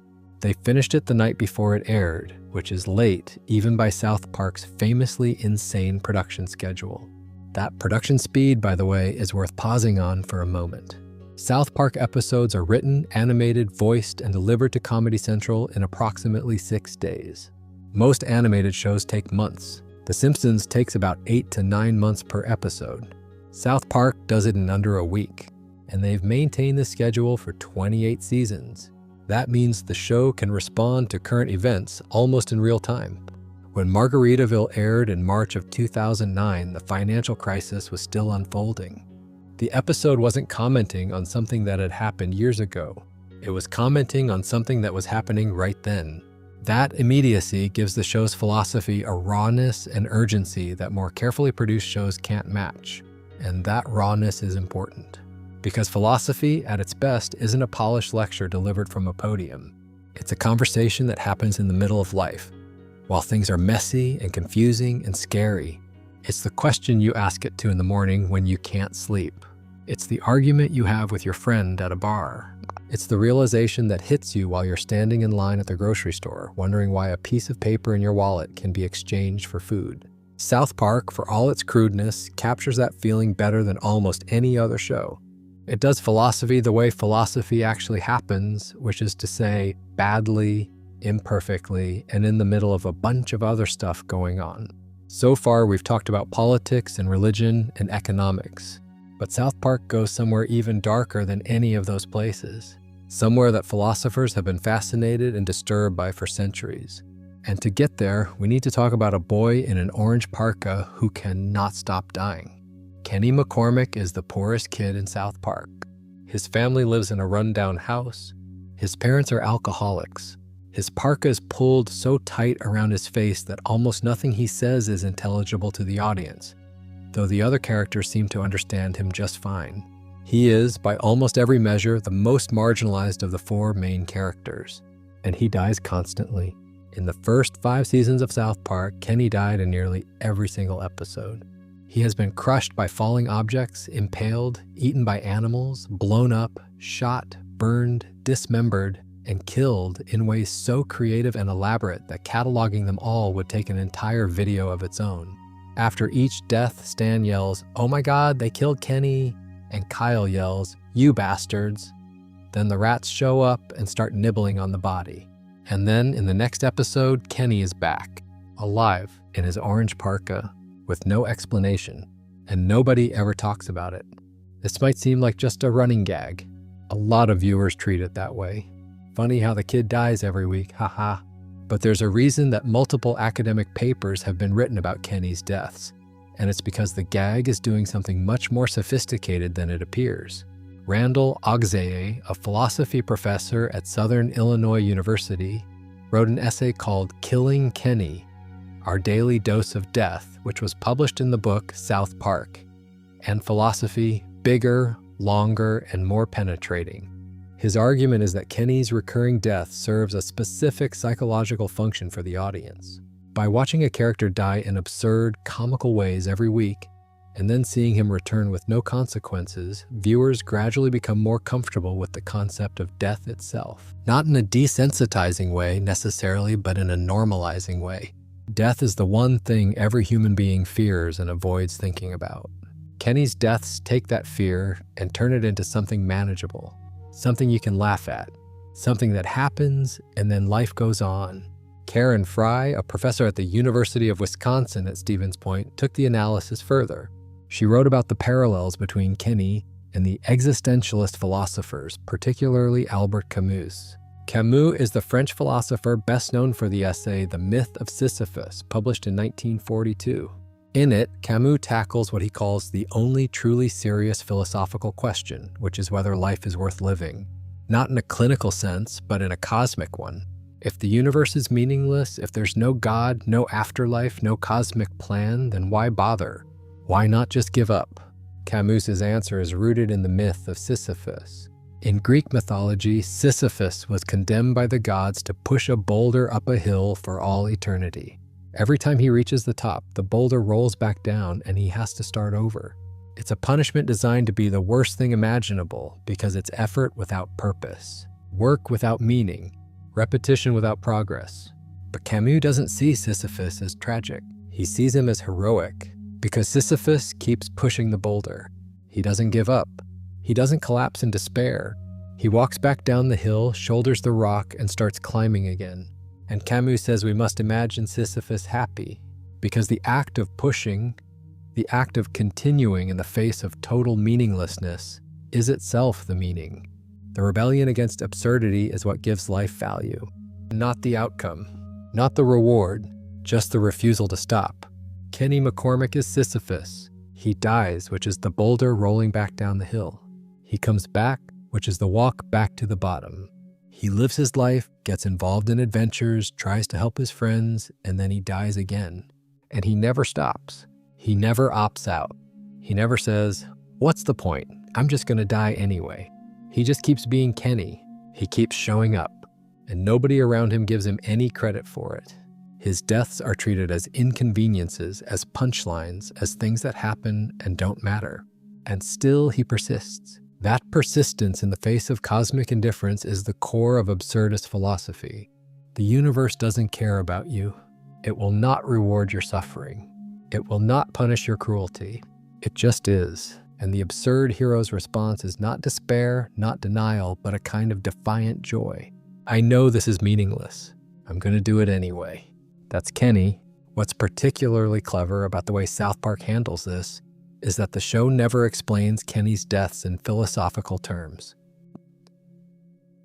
They finished it the night before it aired, which is late even by South Park's famously insane production schedule. That production speed, by the way, is worth pausing on for a moment. South Park episodes are written, animated, voiced, and delivered to Comedy Central in approximately 6 days. Most animated shows take months. The Simpsons takes about 8 to 9 months per episode. South Park does it in under a week, and they've maintained this schedule for 28 seasons. That means the show can respond to current events almost in real time. When Margaritaville aired in March of 2009, the financial crisis was still unfolding. The episode wasn't commenting on something that had happened years ago. It was commenting on something that was happening right then. That immediacy gives the show's philosophy a rawness and urgency that more carefully produced shows can't match. And that rawness is important. Because philosophy, at its best, isn't a polished lecture delivered from a podium. It's a conversation that happens in the middle of life, While things are messy and confusing and scary, it's the question you ask it to in the morning when you can't sleep. It's the argument you have with your friend at a bar. It's the realization that hits you while you're standing in line at the grocery store, wondering why a piece of paper in your wallet can be exchanged for food. South Park, for all its crudeness, captures that feeling better than almost any other show. It does philosophy the way philosophy actually happens, which is to say, badly, imperfectly, and in the middle of a bunch of other stuff going on. So far, we've talked about politics and religion and economics, but South Park goes somewhere even darker than any of those places, somewhere that philosophers have been fascinated and disturbed by for centuries. And to get there, we need to talk about a boy in an orange parka who cannot stop dying. Kenny McCormick is the poorest kid in South Park. His family lives in a rundown house. His parents are alcoholics. His parka is pulled so tight around his face that almost nothing he says is intelligible to the audience, though the other characters seem to understand him just fine. He is, by almost every measure, the most marginalized of the four main characters, and he dies constantly. In the first 5 seasons of South Park, Kenny died in nearly every single episode. He has been crushed by falling objects, impaled, eaten by animals, blown up, shot, burned, dismembered, and killed in ways so creative and elaborate that cataloging them all would take an entire video of its own. After each death, Stan yells, "Oh my God, they killed Kenny," and Kyle yells, "You bastards." Then the rats show up and start nibbling on the body. And then in the next episode, Kenny is back, alive in his orange parka, with no explanation, and nobody ever talks about it. This might seem like just a running gag. A lot of viewers treat it that way. Funny how the kid dies every week, haha. But there's a reason that multiple academic papers have been written about Kenny's deaths, and it's because the gag is doing something much more sophisticated than it appears. Randall Ogzeye, a philosophy professor at Southern Illinois University, wrote an essay called "Killing Kenny: Our Daily Dose of Death," which was published in the book South Park, and philosophy bigger, longer, and more penetrating. His argument is that Kenny's recurring death serves a specific psychological function for the audience. By watching a character die in absurd, comical ways every week, and then seeing him return with no consequences, viewers gradually become more comfortable with the concept of death itself. Not in a desensitizing way necessarily, but in a normalizing way. Death is the one thing every human being fears and avoids thinking about. Kenny's deaths take that fear and turn it into something manageable. Something you can laugh at, something that happens and then life goes on. Karen Fry, a professor at the University of Wisconsin at Stevens Point, took the analysis further. She wrote about the parallels between Kenny and the existentialist philosophers, particularly Albert Camus. Camus is the French philosopher best known for the essay The Myth of Sisyphus, published in 1942. In it, Camus tackles what he calls the only truly serious philosophical question, which is whether life is worth living. Not in a clinical sense, but in a cosmic one. If the universe is meaningless, if there's no God, no afterlife, no cosmic plan, then why bother? Why not just give up? Camus's answer is rooted in the myth of Sisyphus. In Greek mythology, Sisyphus was condemned by the gods to push a boulder up a hill for all eternity. Every time he reaches the top, the boulder rolls back down and he has to start over. It's a punishment designed to be the worst thing imaginable because it's effort without purpose, work without meaning, repetition without progress. But Camus doesn't see Sisyphus as tragic. He sees him as heroic because Sisyphus keeps pushing the boulder. He doesn't give up. He doesn't collapse in despair. He walks back down the hill, shoulders the rock, and starts climbing again. And Camus says we must imagine Sisyphus happy, because the act of pushing, the act of continuing in the face of total meaninglessness, is itself the meaning. The rebellion against absurdity is what gives life value, not the outcome, not the reward, just the refusal to stop. Kenny McCormick is Sisyphus. He dies, which is the boulder rolling back down the hill. He comes back, which is the walk back to the bottom. He lives his life, gets involved in adventures, tries to help his friends, and then he dies again. And he never stops. He never opts out. He never says, "What's the point? I'm just going to die anyway." He just keeps being Kenny. He keeps showing up, and nobody around him gives him any credit for it. His deaths are treated as inconveniences, as punchlines, as things that happen and don't matter. And still he persists. That persistence in the face of cosmic indifference is the core of absurdist philosophy. The universe doesn't care about you. It will not reward your suffering. It will not punish your cruelty. It just is. And the absurd hero's response is not despair, not denial, but a kind of defiant joy. I know this is meaningless. I'm going to do it anyway. That's Kenny. What's particularly clever about the way South Park handles this is that the show never explains Kenny's deaths in philosophical terms.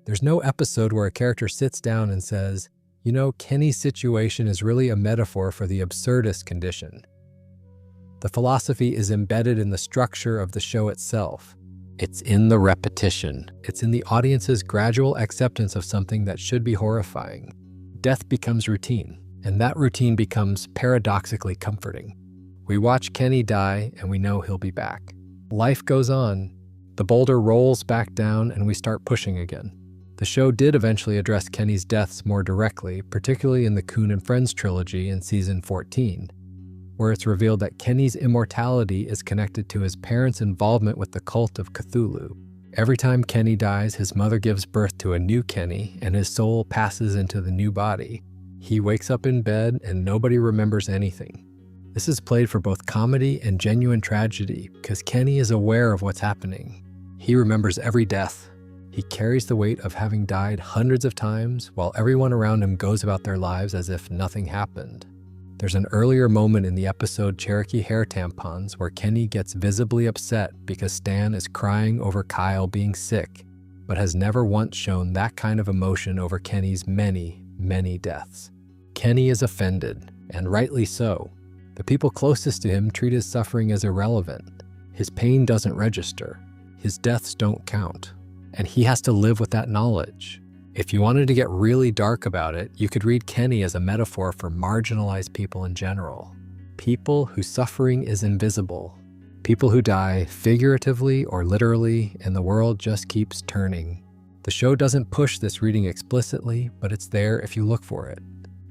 There's no episode where a character sits down and says, you know, Kenny's situation is really a metaphor for the absurdist condition. The philosophy is embedded in the structure of the show itself. It's in the repetition. It's in the audience's gradual acceptance of something that should be horrifying. Death becomes routine, and that routine becomes paradoxically comforting. We watch Kenny die, and we know he'll be back. Life goes on. The boulder rolls back down, and we start pushing again. The show did eventually address Kenny's deaths more directly, particularly in the Coon and Friends trilogy in season 14, where it's revealed that Kenny's immortality is connected to his parents' involvement with the cult of Cthulhu. Every time Kenny dies, his mother gives birth to a new Kenny, and his soul passes into the new body. He wakes up in bed, and nobody remembers anything. This is played for both comedy and genuine tragedy because Kenny is aware of what's happening. He remembers every death. He carries the weight of having died hundreds of times while everyone around him goes about their lives as if nothing happened. There's an earlier moment in the episode Cherokee Hair Tampons where Kenny gets visibly upset because Stan is crying over Kyle being sick, but has never once shown that kind of emotion over Kenny's many, many deaths. Kenny is offended, and rightly so. The people closest to him treat his suffering as irrelevant. His pain doesn't register. His deaths don't count. And he has to live with that knowledge. If you wanted to get really dark about it, you could read Kenny as a metaphor for marginalized people in general. People whose suffering is invisible. People who die figuratively or literally, and the world just keeps turning. The show doesn't push this reading explicitly, but it's there if you look for it.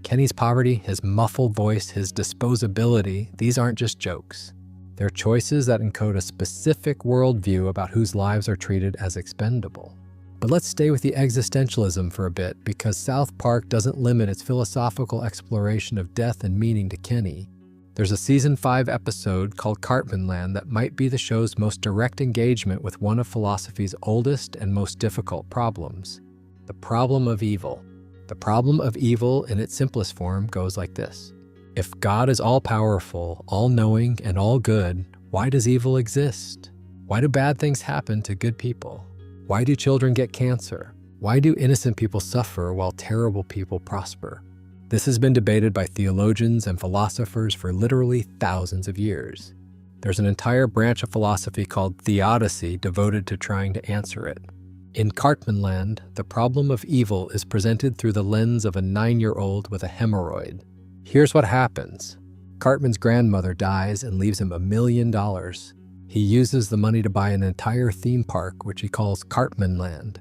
Kenny's poverty, his muffled voice, his disposability, these aren't just jokes. They're choices that encode a specific worldview about whose lives are treated as expendable. But let's stay with the existentialism for a bit, because South Park doesn't limit its philosophical exploration of death and meaning to Kenny. There's a season 5 episode called Cartman Land that might be the show's most direct engagement with one of philosophy's oldest and most difficult problems: the problem of evil. The problem of evil in its simplest form goes like this. If God is all-powerful, all-knowing, and all-good, why does evil exist? Why do bad things happen to good people? Why do children get cancer? Why do innocent people suffer while terrible people prosper? This has been debated by theologians and philosophers for literally thousands of years. There's an entire branch of philosophy called theodicy devoted to trying to answer it. In Cartman Land, the problem of evil is presented through the lens of a 9-year-old with a hemorrhoid. Here's what happens. Cartman's grandmother dies and leaves him $1 million. He uses the money to buy an entire theme park, which he calls Cartman Land.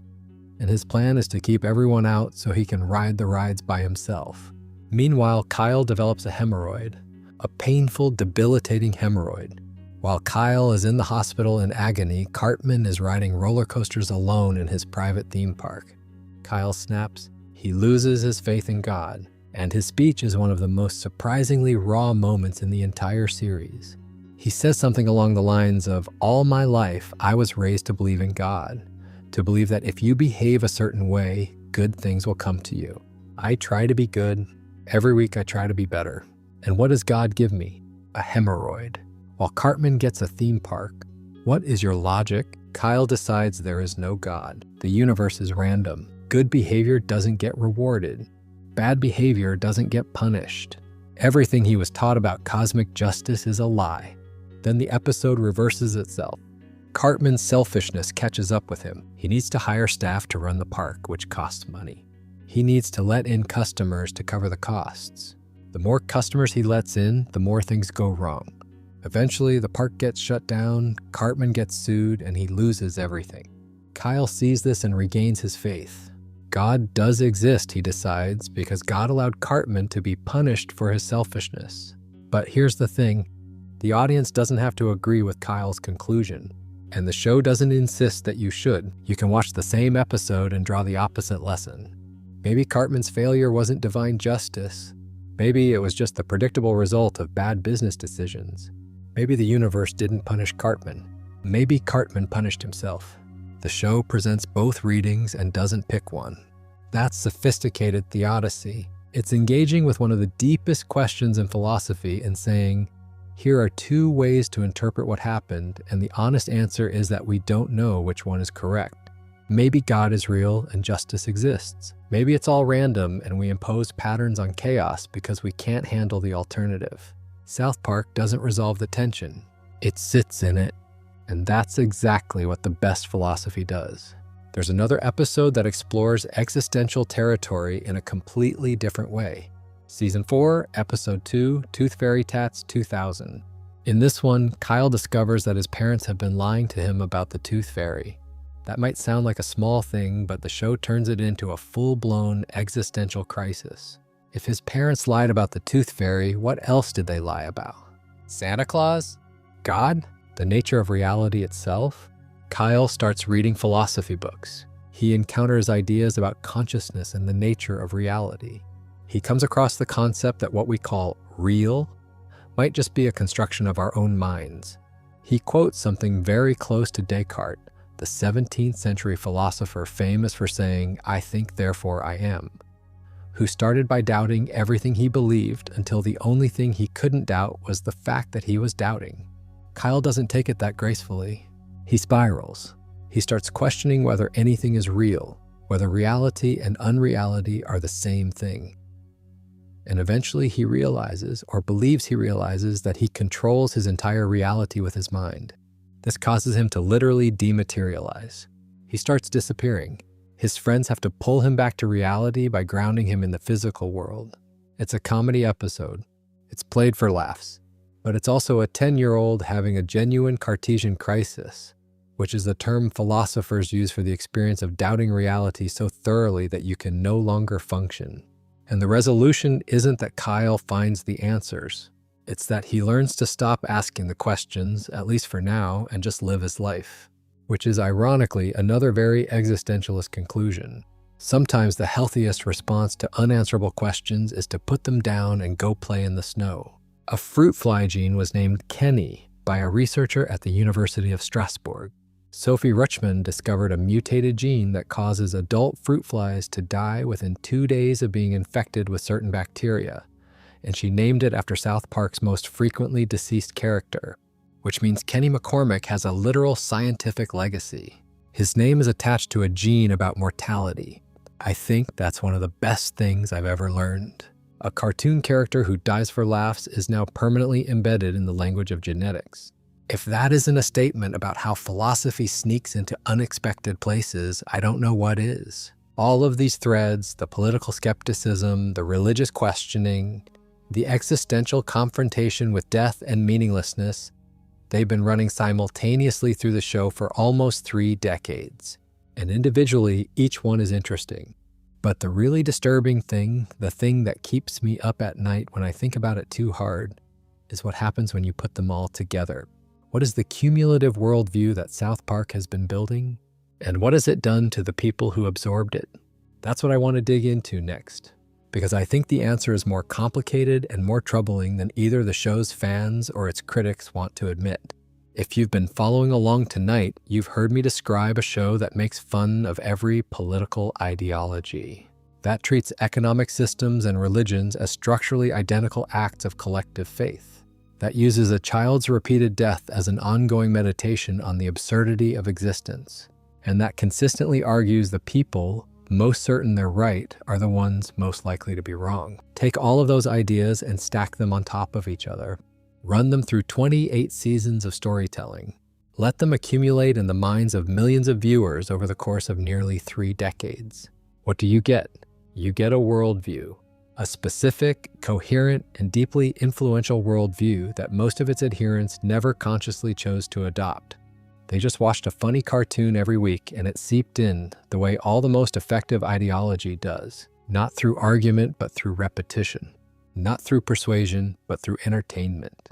And his plan is to keep everyone out so he can ride the rides by himself. Meanwhile, Kyle develops a hemorrhoid, a painful, debilitating hemorrhoid. While Kyle is in the hospital in agony, Cartman is riding roller coasters alone in his private theme park. Kyle snaps. He loses his faith in God, and his speech is one of the most surprisingly raw moments in the entire series. He says something along the lines of, "All my life, I was raised to believe in God, to believe that if you behave a certain way, good things will come to you. I try to be good. Every week I try to be better. And what does God give me? A hemorrhoid." While Cartman gets a theme park, what is your logic? Kyle decides there is no God. The universe is random. Good behavior doesn't get rewarded. Bad behavior doesn't get punished. Everything he was taught about cosmic justice is a lie. Then the episode reverses itself. Cartman's selfishness catches up with him. He needs to hire staff to run the park, which costs money. He needs to let in customers to cover the costs. The more customers he lets in, the more things go wrong. Eventually, the park gets shut down, Cartman gets sued, and he loses everything. Kyle sees this and regains his faith. God does exist, he decides, because God allowed Cartman to be punished for his selfishness. But here's the thing, the audience doesn't have to agree with Kyle's conclusion, and the show doesn't insist that you should. You can watch the same episode and draw the opposite lesson. Maybe Cartman's failure wasn't divine justice. Maybe it was just the predictable result of bad business decisions. Maybe the universe didn't punish Cartman. Maybe Cartman punished himself. The show presents both readings and doesn't pick one. That's sophisticated theodicy. It's engaging with one of the deepest questions in philosophy and saying, here are two ways to interpret what happened, and the honest answer is that we don't know which one is correct. Maybe God is real and justice exists. Maybe it's all random and we impose patterns on chaos because we can't handle the alternative. South Park doesn't resolve the tension. It sits in it. And that's exactly what the best philosophy does. There's another episode that explores existential territory in a completely different way. Season 4, Episode 2, Tooth Fairy Tats 2000. In this one, Kyle discovers that his parents have been lying to him about the Tooth Fairy. That might sound like a small thing, but the show turns it into a full-blown existential crisis. If his parents lied about the Tooth Fairy, what else did they lie about? Santa Claus? God? The nature of reality itself? Kyle starts reading philosophy books. He encounters ideas about consciousness and the nature of reality. He comes across the concept that what we call real might just be a construction of our own minds. He quotes something very close to Descartes, the 17th century philosopher famous for saying, "I think, therefore I am," who started by doubting everything he believed until the only thing he couldn't doubt was the fact that he was doubting. Kyle doesn't take it that gracefully. He spirals. He starts questioning whether anything is real, whether reality and unreality are the same thing. And eventually he realizes, or believes he realizes, that he controls his entire reality with his mind. This causes him to literally dematerialize. He starts disappearing. His friends have to pull him back to reality by grounding him in the physical world. It's a comedy episode. It's played for laughs. But it's also a 10-year-old having a genuine Cartesian crisis, which is the term philosophers use for the experience of doubting reality so thoroughly that you can no longer function. And the resolution isn't that Kyle finds the answers. It's that he learns to stop asking the questions, at least for now, and just live his life. Which is ironically another very existentialist conclusion. Sometimes the healthiest response to unanswerable questions is to put them down and go play in the snow. A fruit fly gene was named Kenny by a researcher at the University of Strasbourg. Sophie Ruchman discovered a mutated gene that causes adult fruit flies to die within 2 days of being infected with certain bacteria, and she named it after South Park's most frequently deceased character, which means Kenny McCormick has a literal scientific legacy. His name is attached to a gene about mortality. I think that's one of the best things I've ever learned. A cartoon character who dies for laughs is now permanently embedded in the language of genetics. If that isn't a statement about how philosophy sneaks into unexpected places, I don't know what is. All of these threads, the political skepticism, the religious questioning, the existential confrontation with death and meaninglessness, they've been running simultaneously through the show for almost 3 decades. And individually, each one is interesting. But the really disturbing thing, the thing that keeps me up at night when I think about it too hard, is what happens when you put them all together. What is the cumulative worldview that South Park has been building? And what has it done to the people who absorbed it? That's what I want to dig into next, because I think the answer is more complicated and more troubling than either the show's fans or its critics want to admit. If you've been following along tonight, you've heard me describe a show that makes fun of every political ideology, that treats economic systems and religions as structurally identical acts of collective faith, that uses a child's repeated death as an ongoing meditation on the absurdity of existence, and that consistently argues the people most certain they're right are the ones most likely to be wrong. Take all of those ideas and stack them on top of each other. Run them through 28 seasons of storytelling. Let them accumulate in the minds of millions of viewers over the course of nearly 3 decades. What do you get? You get a worldview, a specific, coherent, and deeply influential worldview that most of its adherents never consciously chose to adopt. They just watched a funny cartoon every week and it seeped in the way all the most effective ideology does. Not through argument, but through repetition. Not through persuasion, but through entertainment.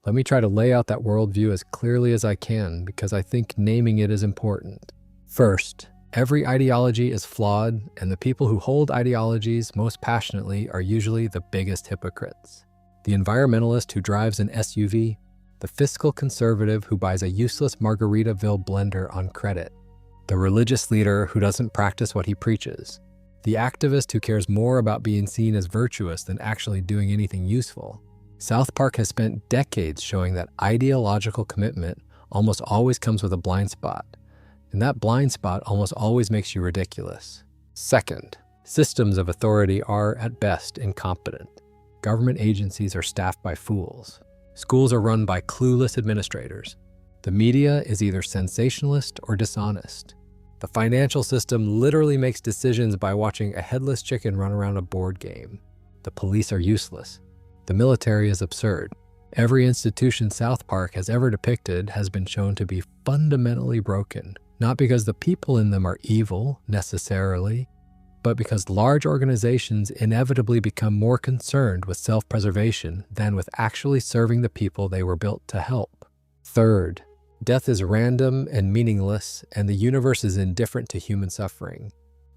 Let me try to lay out that worldview as clearly as I can because I think naming it is important. First, every ideology is flawed, and the people who hold ideologies most passionately are usually the biggest hypocrites. The environmentalist who drives an SUV, the fiscal conservative who buys a useless Margaritaville blender on credit, the religious leader who doesn't practice what he preaches, the activist who cares more about being seen as virtuous than actually doing anything useful. South Park has spent decades showing that ideological commitment almost always comes with a blind spot, and that blind spot almost always makes you ridiculous. Second, systems of authority are, at best, incompetent. Government agencies are staffed by fools. Schools are run by clueless administrators. The media is either sensationalist or dishonest. The financial system literally makes decisions by watching a headless chicken run around a board game. The police are useless. The military is absurd. Every institution South Park has ever depicted has been shown to be fundamentally broken, not because the people in them are evil, necessarily, but because large organizations inevitably become more concerned with self-preservation than with actually serving the people they were built to help. Third, death is random and meaningless, and the universe is indifferent to human suffering.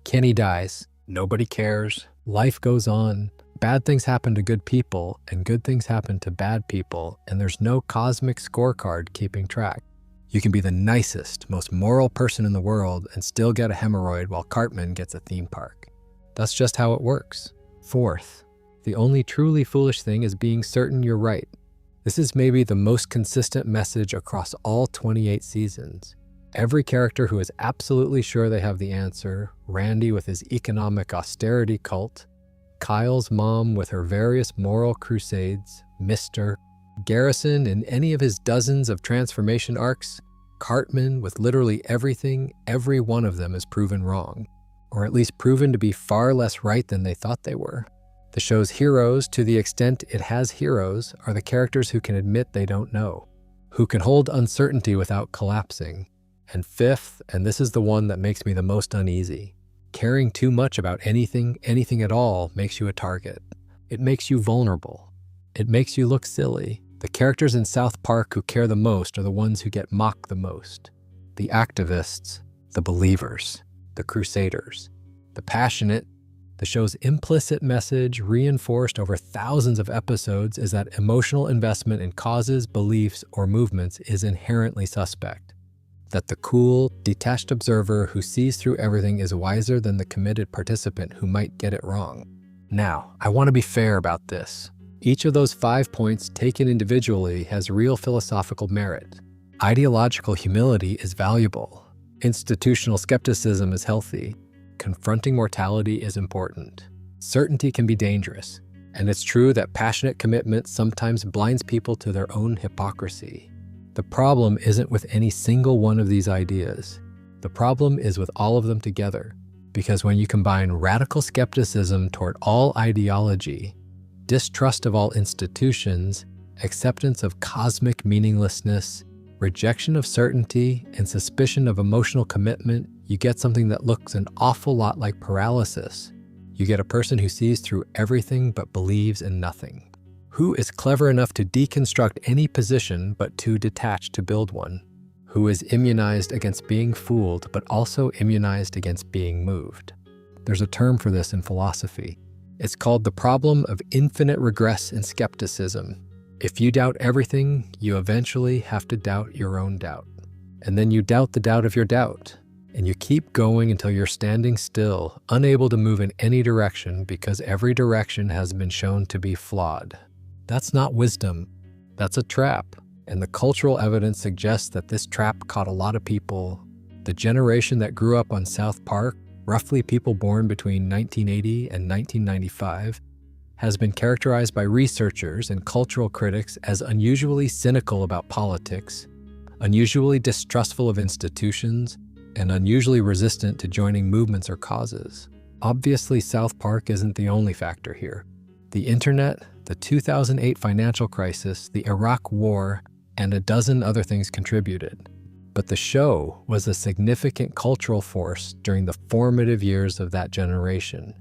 Kenny dies. Nobody cares. Life goes on. Bad things happen to good people, and good things happen to bad people, and there's no cosmic scorecard keeping track. You can be the nicest, most moral person in the world and still get a hemorrhoid while Cartman gets a theme park. That's just how it works. Fourth, the only truly foolish thing is being certain you're right. This is maybe the most consistent message across all 28 seasons. Every character who is absolutely sure they have the answer, Randy with his economic austerity cult, Kyle's mom with her various moral crusades, Mr. Garrison in any of his dozens of transformation arcs, Cartman with literally everything, every one of them is proven wrong, or at least proven to be far less right than they thought they were. The show's heroes, to the extent it has heroes, are the characters who can admit they don't know, who can hold uncertainty without collapsing. And fifth, and this is the one that makes me the most uneasy, caring too much about anything at all makes you a target. It makes you vulnerable. It makes you look silly. The characters in South Park who care the most are the ones who get mocked the most. The activists, the believers, the crusaders, the passionate. The show's implicit message, reinforced over thousands of episodes, is that emotional investment in causes, beliefs, or movements is inherently suspect. That the cool, detached observer who sees through everything is wiser than the committed participant who might get it wrong. Now, I want to be fair about this. Each of those 5 points taken individually has real philosophical merit. Ideological humility is valuable. Institutional skepticism is healthy. Confronting mortality is important. Certainty can be dangerous, and it's true that passionate commitment sometimes blinds people to their own hypocrisy. The problem isn't with any single one of these ideas. The problem is with all of them together, because when you combine radical skepticism toward all ideology, distrust of all institutions, acceptance of cosmic meaninglessness, rejection of certainty, and suspicion of emotional commitment, you get something that looks an awful lot like paralysis. You get a person who sees through everything but believes in nothing. Who is clever enough to deconstruct any position but too detached to build one? Who is immunized against being fooled but also immunized against being moved? There's a term for this in philosophy. It's called the problem of infinite regress in skepticism. If you doubt everything, you eventually have to doubt your own doubt. And then you doubt the doubt of your doubt. And you keep going until you're standing still, unable to move in any direction because every direction has been shown to be flawed. That's not wisdom. That's a trap. And the cultural evidence suggests that this trap caught a lot of people. The generation that grew up on South Park, roughly people born between 1980 and 1995, has been characterized by researchers and cultural critics as unusually cynical about politics, unusually distrustful of institutions, and unusually resistant to joining movements or causes. Obviously, South Park isn't the only factor here. The internet, the 2008 financial crisis, the Iraq War, and a dozen other things contributed. But the show was a significant cultural force during the formative years of that generation,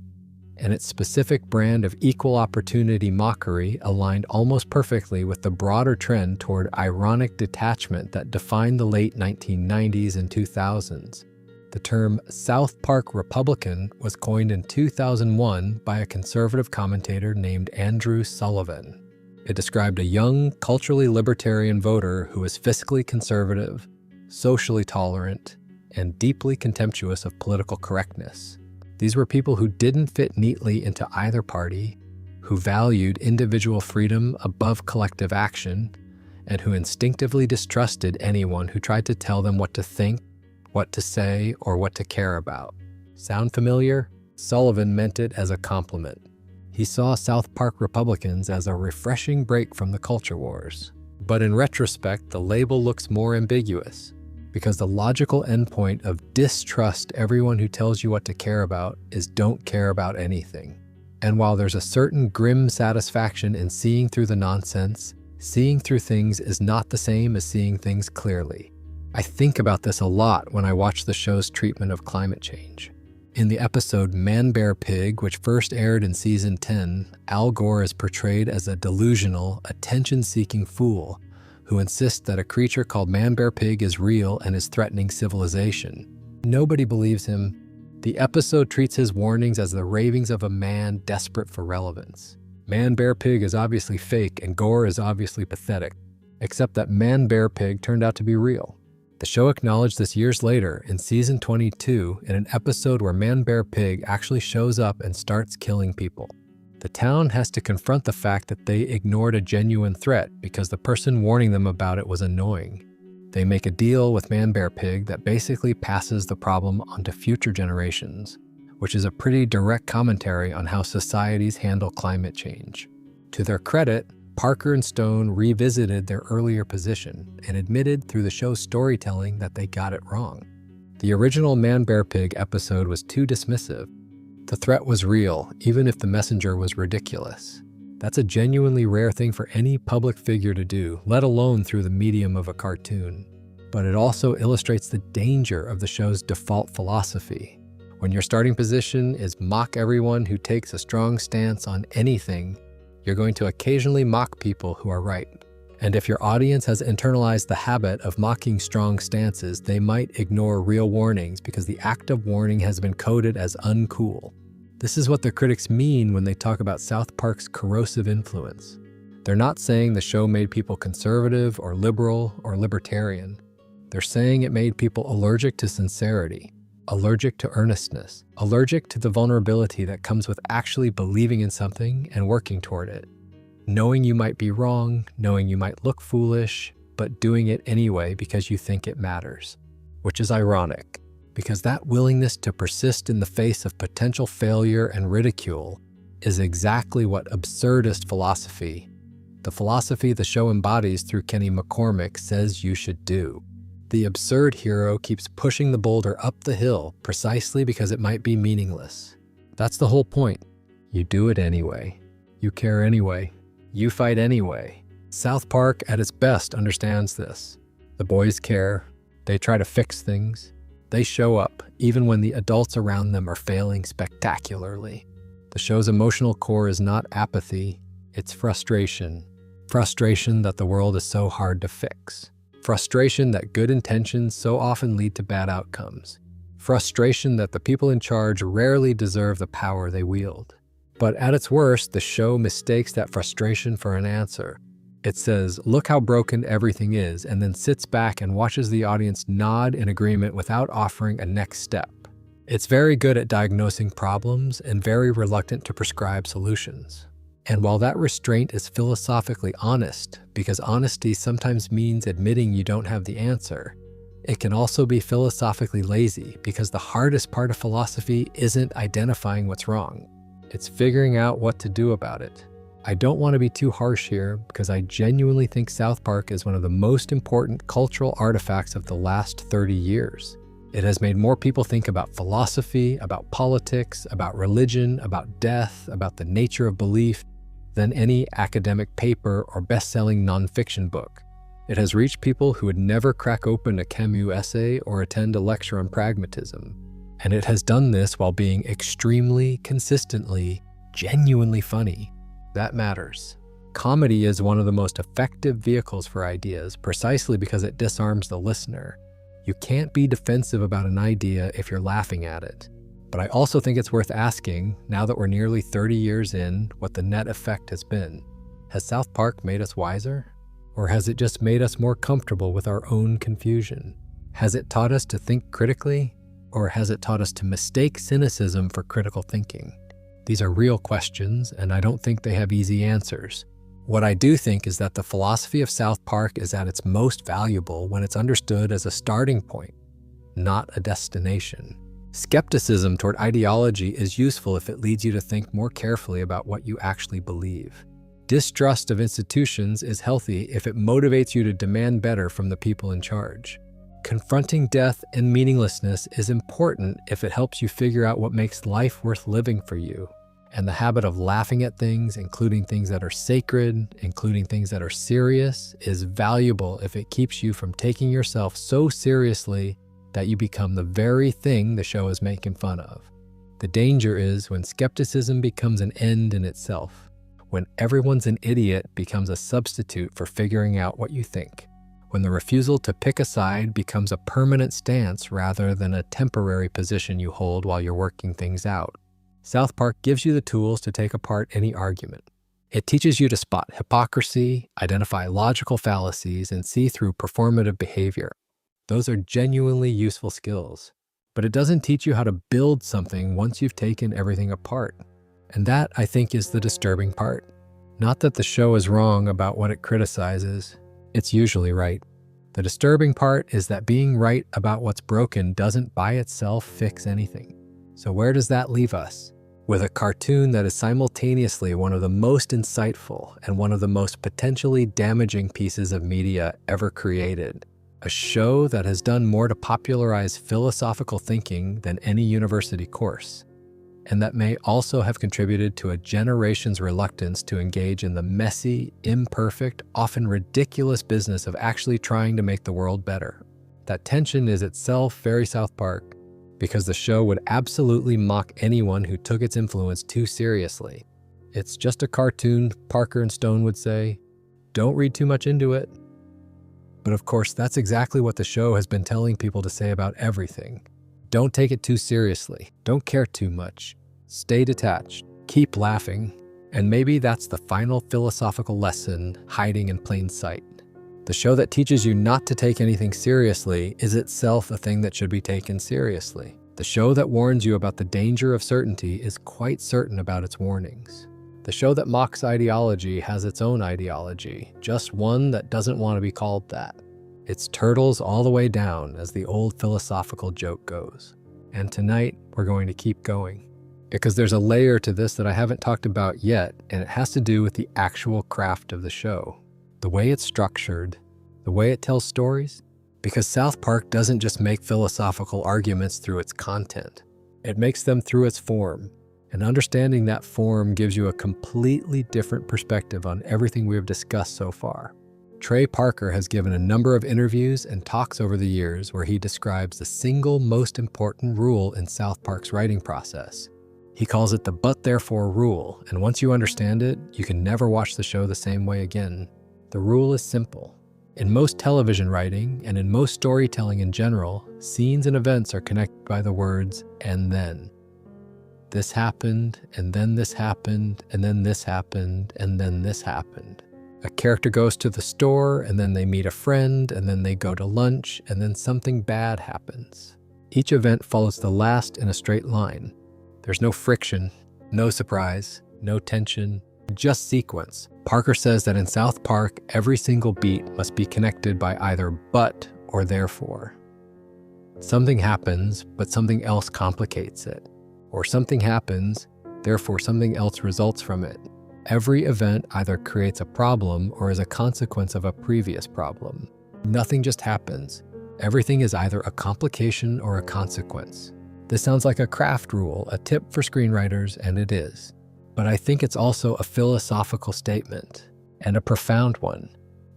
and its specific brand of equal opportunity mockery aligned almost perfectly with the broader trend toward ironic detachment that defined the late 1990s and 2000s. The term South Park Republican was coined in 2001 by a conservative commentator named Andrew Sullivan. It described a young, culturally libertarian voter who was fiscally conservative, socially tolerant, and deeply contemptuous of political correctness. These were people who didn't fit neatly into either party, who valued individual freedom above collective action, and who instinctively distrusted anyone who tried to tell them what to think, what to say, or what to care about. Sound familiar? Sullivan meant it as a compliment. He saw South Park Republicans as a refreshing break from the culture wars. But in retrospect, the label looks more ambiguous, because the logical endpoint of distrust everyone who tells you what to care about is don't care about anything. And while there's a certain grim satisfaction in seeing through the nonsense, seeing through things is not the same as seeing things clearly. I think about this a lot when I watch the show's treatment of climate change. In the episode Man Bear Pig, which first aired in season 10, Al Gore is portrayed as a delusional, attention-seeking fool who insists that a creature called Man Bear Pig is real and is threatening civilization. Nobody believes him. The episode treats his warnings as the ravings of a man desperate for relevance. Man Bear Pig is obviously fake and Gore is obviously pathetic, except that Man Bear Pig turned out to be real. The show acknowledged this years later in season 22 in an episode where Man Bear Pig actually shows up and starts killing people. The town has to confront the fact that they ignored a genuine threat because the person warning them about it was annoying. They make a deal with Man Bear Pig that basically passes the problem onto future generations, which is a pretty direct commentary on how societies handle climate change. To their credit, Parker and Stone revisited their earlier position and admitted through the show's storytelling that they got it wrong. The original Man Bear Pig episode was too dismissive. The threat was real, even if the messenger was ridiculous. That's a genuinely rare thing for any public figure to do, let alone through the medium of a cartoon. But it also illustrates the danger of the show's default philosophy. When your starting position is mock everyone who takes a strong stance on anything, you're going to occasionally mock people who are right. And if your audience has internalized the habit of mocking strong stances, they might ignore real warnings because the act of warning has been coded as uncool. This is what the critics mean when they talk about South Park's corrosive influence. They're not saying the show made people conservative or liberal or libertarian. They're saying it made people allergic to sincerity, allergic to earnestness, allergic to the vulnerability that comes with actually believing in something and working toward it. Knowing you might be wrong, knowing you might look foolish, but doing it anyway because you think it matters. Which is ironic, because that willingness to persist in the face of potential failure and ridicule is exactly what absurdist philosophy, the philosophy the show embodies through Kenny McCormick, says you should do. The absurd hero keeps pushing the boulder up the hill precisely because it might be meaningless. That's the whole point. You do it anyway. You care anyway. You fight anyway. South Park at its best understands this. The boys care. They try to fix things. They show up even when the adults around them are failing spectacularly. The show's emotional core is not apathy, it's frustration. Frustration that the world is so hard to fix. Frustration that good intentions so often lead to bad outcomes. Frustration that the people in charge rarely deserve the power they wield. But at its worst, the show mistakes that frustration for an answer. It says, look how broken everything is, and then sits back and watches the audience nod in agreement without offering a next step. It's very good at diagnosing problems and very reluctant to prescribe solutions. And while that restraint is philosophically honest, because honesty sometimes means admitting you don't have the answer, it can also be philosophically lazy because the hardest part of philosophy isn't identifying what's wrong. It's figuring out what to do about it. I don't want to be too harsh here because I genuinely think South Park is one of the most important cultural artifacts of the last 30 years. It has made more people think about philosophy, about politics, about religion, about death, about the nature of belief than any academic paper or best-selling nonfiction book. It has reached people who would never crack open a Camus essay or attend a lecture on pragmatism. And it has done this while being extremely, consistently, genuinely funny. That matters. Comedy is one of the most effective vehicles for ideas precisely because it disarms the listener. You can't be defensive about an idea if you're laughing at it. But I also think it's worth asking, now that we're nearly 30 years in, what the net effect has been. Has South Park made us wiser? Or has it just made us more comfortable with our own confusion? Has it taught us to think critically? Or has it taught us to mistake cynicism for critical thinking? These are real questions, and I don't think they have easy answers. What I do think is that the philosophy of South Park is at its most valuable when it's understood as a starting point, not a destination. Skepticism toward ideology is useful if it leads you to think more carefully about what you actually believe. Distrust of institutions is healthy if it motivates you to demand better from the people in charge. Confronting death and meaninglessness is important if it helps you figure out what makes life worth living for you. And the habit of laughing at things, including things that are sacred, including things that are serious, is valuable if it keeps you from taking yourself so seriously that you become the very thing the show is making fun of. The danger is when skepticism becomes an end in itself, when everyone's an idiot becomes a substitute for figuring out what you think, when the refusal to pick a side becomes a permanent stance rather than a temporary position you hold while you're working things out. South Park gives you the tools to take apart any argument. It teaches you to spot hypocrisy, identify logical fallacies, and see through performative behavior. Those are genuinely useful skills. But it doesn't teach you how to build something once you've taken everything apart. And that, I think, is the disturbing part. Not that the show is wrong about what it criticizes. It's usually right. The disturbing part is that being right about what's broken doesn't by itself fix anything. So where does that leave us? With a cartoon that is simultaneously one of the most insightful and one of the most potentially damaging pieces of media ever created. A show that has done more to popularize philosophical thinking than any university course, and that may also have contributed to a generation's reluctance to engage in the messy, imperfect, often ridiculous business of actually trying to make the world better. That tension is itself very South Park, because the show would absolutely mock anyone who took its influence too seriously. It's just a cartoon, Parker and Stone would say. Don't read too much into it. But of course, that's exactly what the show has been telling people to say about everything. Don't take it too seriously. Don't care too much. Stay detached. Keep laughing. And maybe that's the final philosophical lesson hiding in plain sight. The show that teaches you not to take anything seriously is itself a thing that should be taken seriously. The show that warns you about the danger of certainty is quite certain about its warnings. The show that mocks ideology has its own ideology, just one that doesn't want to be called that. It's turtles all the way down, as the old philosophical joke goes. And tonight, we're going to keep going. Because there's a layer to this that I haven't talked about yet, and it has to do with the actual craft of the show. The way it's structured, the way it tells stories. Because South Park doesn't just make philosophical arguments through its content. It makes them through its form. And understanding that form gives you a completely different perspective on everything we have discussed so far. Trey Parker has given a number of interviews and talks over the years where he describes the single most important rule in South Park's writing process. He calls it the but therefore rule, and once you understand it, you can never watch the show the same way again. The rule is simple. In most television writing, and in most storytelling in general, scenes and events are connected by the words, and then. This happened, and then this happened, and then this happened, and then this happened. A character goes to the store, and then they meet a friend, and then they go to lunch, and then something bad happens. Each event follows the last in a straight line. There's no friction, no surprise, no tension, just sequence. Parker says that in South Park, every single beat must be connected by either but or therefore. Something happens, but something else complicates it. Or something happens, therefore something else results from it. Every event either creates a problem or is a consequence of a previous problem. Nothing just happens. Everything is either a complication or a consequence. This sounds like a craft rule, a tip for screenwriters, and it is. But I think it's also a philosophical statement, and a profound one.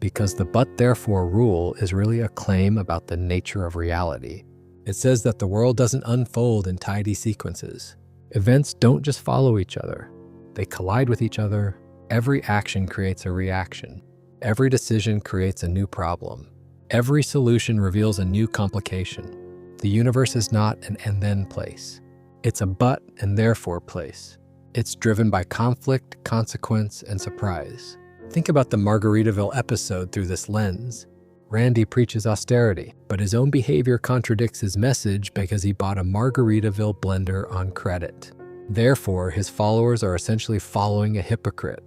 because the but therefore rule is really a claim about the nature of reality. It says that the world doesn't unfold in tidy sequences. Events don't just follow each other. They collide with each other. Every action creates a reaction. Every decision creates a new problem. Every solution reveals a new complication. The universe is not an and then place. It's a but and therefore place. It's driven by conflict, consequence, and surprise. Think about the Margaritaville episode through this lens. Randy preaches austerity, but his own behavior contradicts his message because he bought a Margaritaville blender on credit. Therefore, his followers are essentially following a hypocrite.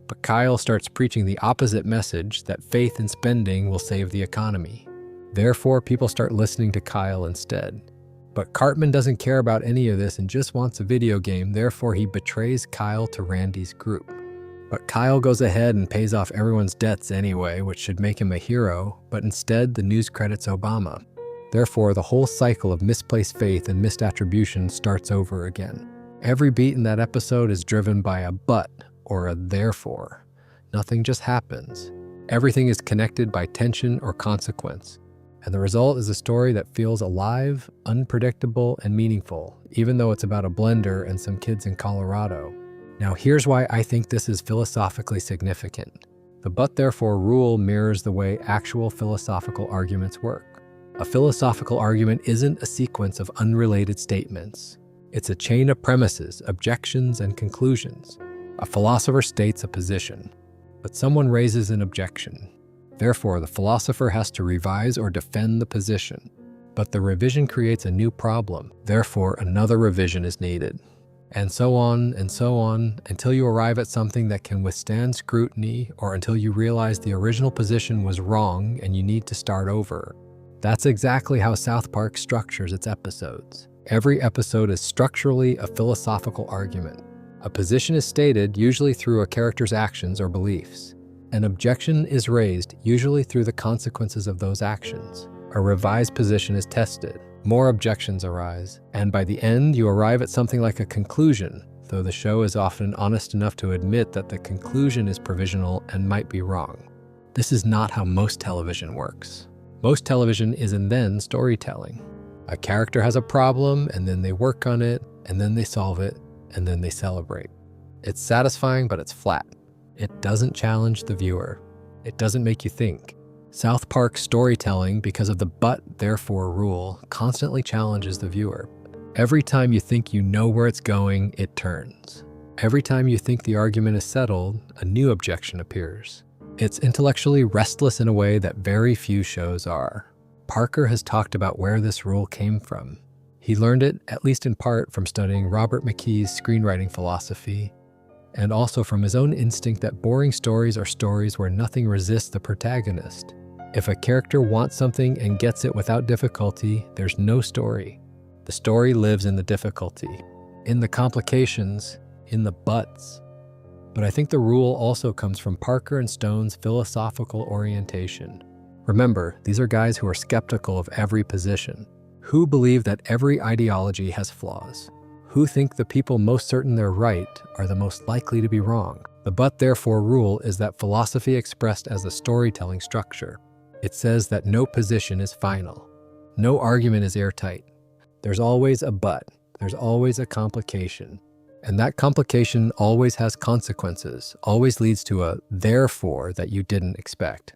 But Kyle starts preaching the opposite message, that faith in spending will save the economy. Therefore, people start listening to Kyle instead. But Cartman doesn't care about any of this and just wants a video game, therefore he betrays Kyle to Randy's group. But Kyle goes ahead and pays off everyone's debts anyway, which should make him a hero, but instead the news credits Obama. Therefore, the whole cycle of misplaced faith and missed attribution starts over again. Every beat in that episode is driven by a but or a therefore. Nothing just happens. Everything is connected by tension or consequence. And the result is a story that feels alive, unpredictable, and meaningful, even though it's about a blender and some kids in Colorado. Now here's why I think this is philosophically significant. The but therefore rule mirrors the way actual philosophical arguments work. A philosophical argument isn't a sequence of unrelated statements. It's a chain of premises, objections, and conclusions. A philosopher states a position, but someone raises an objection. Therefore, the philosopher has to revise or defend the position. But the revision creates a new problem. Therefore, another revision is needed. And so on, until you arrive at something that can withstand scrutiny or until you realize the original position was wrong and you need to start over. That's exactly how South Park structures its episodes. Every episode is structurally a philosophical argument. A position is stated, usually through a character's actions or beliefs. An objection is raised, usually through the consequences of those actions. A revised position is tested. More objections arise, and by the end, you arrive at something like a conclusion, though the show is often honest enough to admit that the conclusion is provisional and might be wrong. This is not how most television works. Most television is and then storytelling. A character has a problem, and then they work on it, and then they solve it, and then they celebrate. It's satisfying, but it's flat. It doesn't challenge the viewer. It doesn't make you think. South Park storytelling, because of the but therefore rule, constantly challenges the viewer. Every time you think you know where it's going, it turns. Every time you think the argument is settled, a new objection appears. It's intellectually restless in a way that very few shows are. Parker has talked about where this rule came from. He learned it, at least in part, from studying Robert McKee's screenwriting philosophy, and also from his own instinct that boring stories are stories where nothing resists the protagonist. If a character wants something and gets it without difficulty, there's no story. The story lives in the difficulty, in the complications, in the buts. But I think the rule also comes from Parker and Stone's philosophical orientation. Remember, these are guys who are skeptical of every position, who believe that every ideology has flaws, who think the people most certain they're right are the most likely to be wrong. The but therefore rule is that philosophy expressed as a storytelling structure. It says that no position is final. No argument is airtight. There's always a but. There's always a complication. And that complication always has consequences, always leads to a therefore that you didn't expect.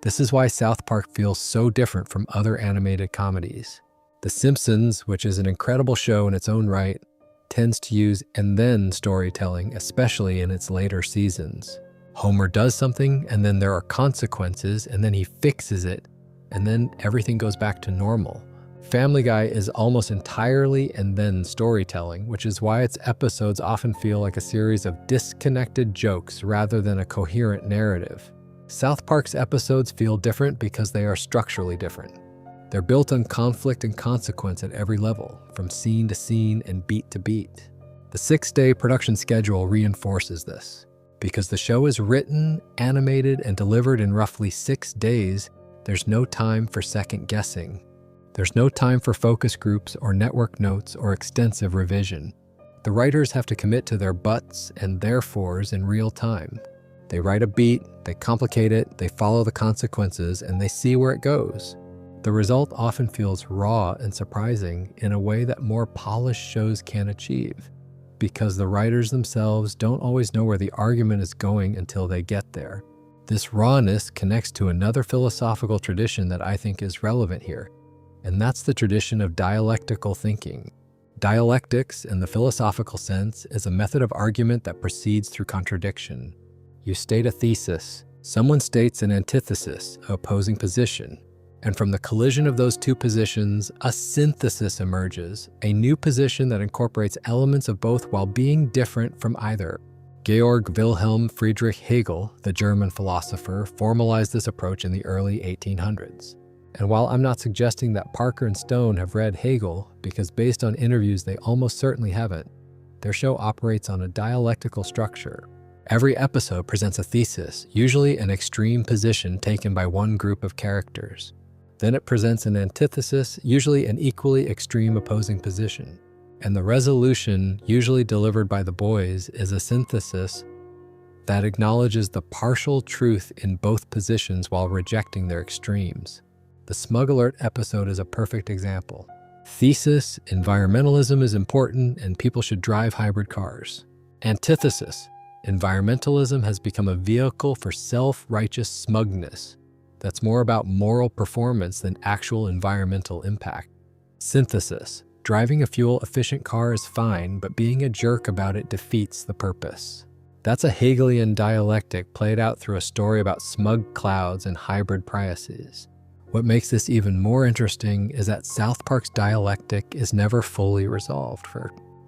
This is why South Park feels so different from other animated comedies. The Simpsons, which is an incredible show in its own right, tends to use and then storytelling, especially in its later seasons. Homer does something, and then there are consequences, and then he fixes it, and then everything goes back to normal. Family Guy is almost entirely and then storytelling, which is why its episodes often feel like a series of disconnected jokes rather than a coherent narrative. South Park's episodes feel different because they are structurally different. They're built on conflict and consequence at every level, from scene to scene and beat to beat. The 6-day production schedule reinforces this. Because the show is written, animated, and delivered in roughly 6 days, there's no time for second guessing. There's no time for focus groups or network notes or extensive revision. The writers have to commit to their buts and therefores in real time. They write a beat, they complicate it, they follow the consequences, and they see where it goes. The result often feels raw and surprising in a way that more polished shows can achieve, because the writers themselves don't always know where the argument is going until they get there. This rawness connects to another philosophical tradition that I think is relevant here, and that's the tradition of dialectical thinking. Dialectics, in the philosophical sense, is a method of argument that proceeds through contradiction. You state a thesis, someone states an antithesis, an opposing position, and from the collision of those two positions, a synthesis emerges, a new position that incorporates elements of both while being different from either. Georg Wilhelm Friedrich Hegel, the German philosopher, formalized this approach in the early 1800s. And while I'm not suggesting that Parker and Stone have read Hegel, because based on interviews they almost certainly haven't, their show operates on a dialectical structure. Every episode presents a thesis, usually an extreme position taken by one group of characters. Then it presents an antithesis, usually an equally extreme opposing position. And the resolution, usually delivered by the boys, is a synthesis that acknowledges the partial truth in both positions while rejecting their extremes. The Smug Alert episode is a perfect example. Thesis, environmentalism is important and people should drive hybrid cars. Antithesis, environmentalism has become a vehicle for self-righteous smugness that's more about moral performance than actual environmental impact. Synthesis, driving a fuel-efficient car is fine, but being a jerk about it defeats the purpose. That's a Hegelian dialectic played out through a story about smug clouds and hybrid Priuses. What makes this even more interesting is that South Park's dialectic is never fully resolved.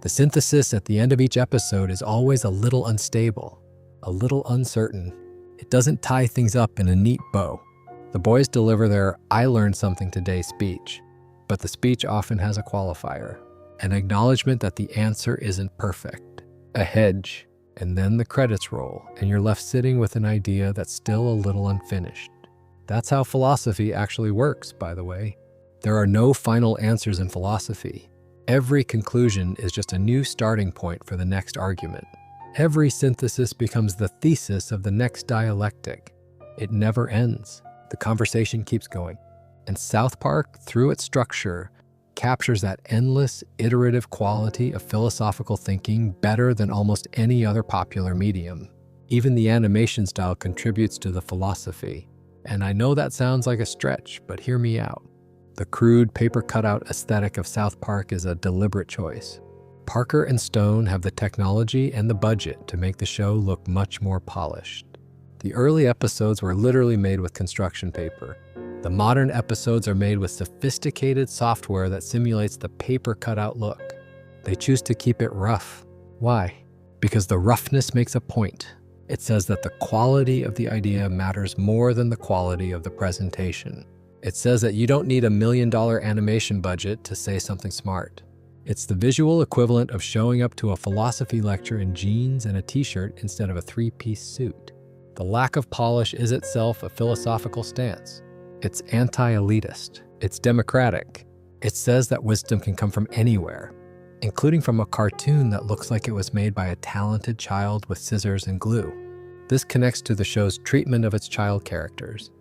The synthesis at the end of each episode is always a little unstable, a little uncertain. It doesn't tie things up in a neat bow. The boys deliver their "I learned something today" speech, but the speech often has a qualifier, an acknowledgement that the answer isn't perfect, a hedge, and then the credits roll, and you're left sitting with an idea that's still a little unfinished. That's how philosophy actually works, by the way. There are no final answers in philosophy. Every conclusion is just a new starting point for the next argument. Every synthesis becomes the thesis of the next dialectic. It never ends. The conversation keeps going. And South Park, through its structure, captures that endless, iterative quality of philosophical thinking better than almost any other popular medium. Even the animation style contributes to the philosophy. And I know that sounds like a stretch, but hear me out. The crude, paper cutout aesthetic of South Park is a deliberate choice. Parker and Stone have the technology and the budget to make the show look much more polished. The early episodes were literally made with construction paper. The modern episodes are made with sophisticated software that simulates the paper cutout look. They choose to keep it rough. Why? Because the roughness makes a point. It says that the quality of the idea matters more than the quality of the presentation. It says that you don't need $1 million animation budget to say something smart. It's the visual equivalent of showing up to a philosophy lecture in jeans and a t-shirt instead of a 3-piece suit. The lack of polish is itself a philosophical stance. It's anti-elitist. It's democratic. It says that wisdom can come from anywhere, including from a cartoon that looks like it was made by a talented child with scissors and glue. This connects to the show's treatment of its child characters.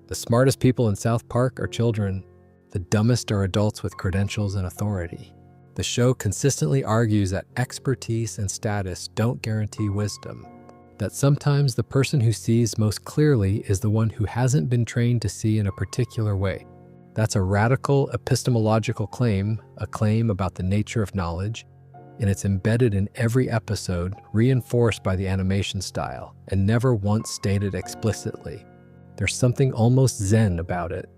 The smartest people in South Park are children. The dumbest are adults with credentials and authority. The show consistently argues that expertise and status don't guarantee wisdom, that sometimes the person who sees most clearly is the one who hasn't been trained to see in a particular way. That's a radical epistemological claim, a claim about the nature of knowledge, and it's embedded in every episode, reinforced by the animation style, and never once stated explicitly. There's something almost Zen about it.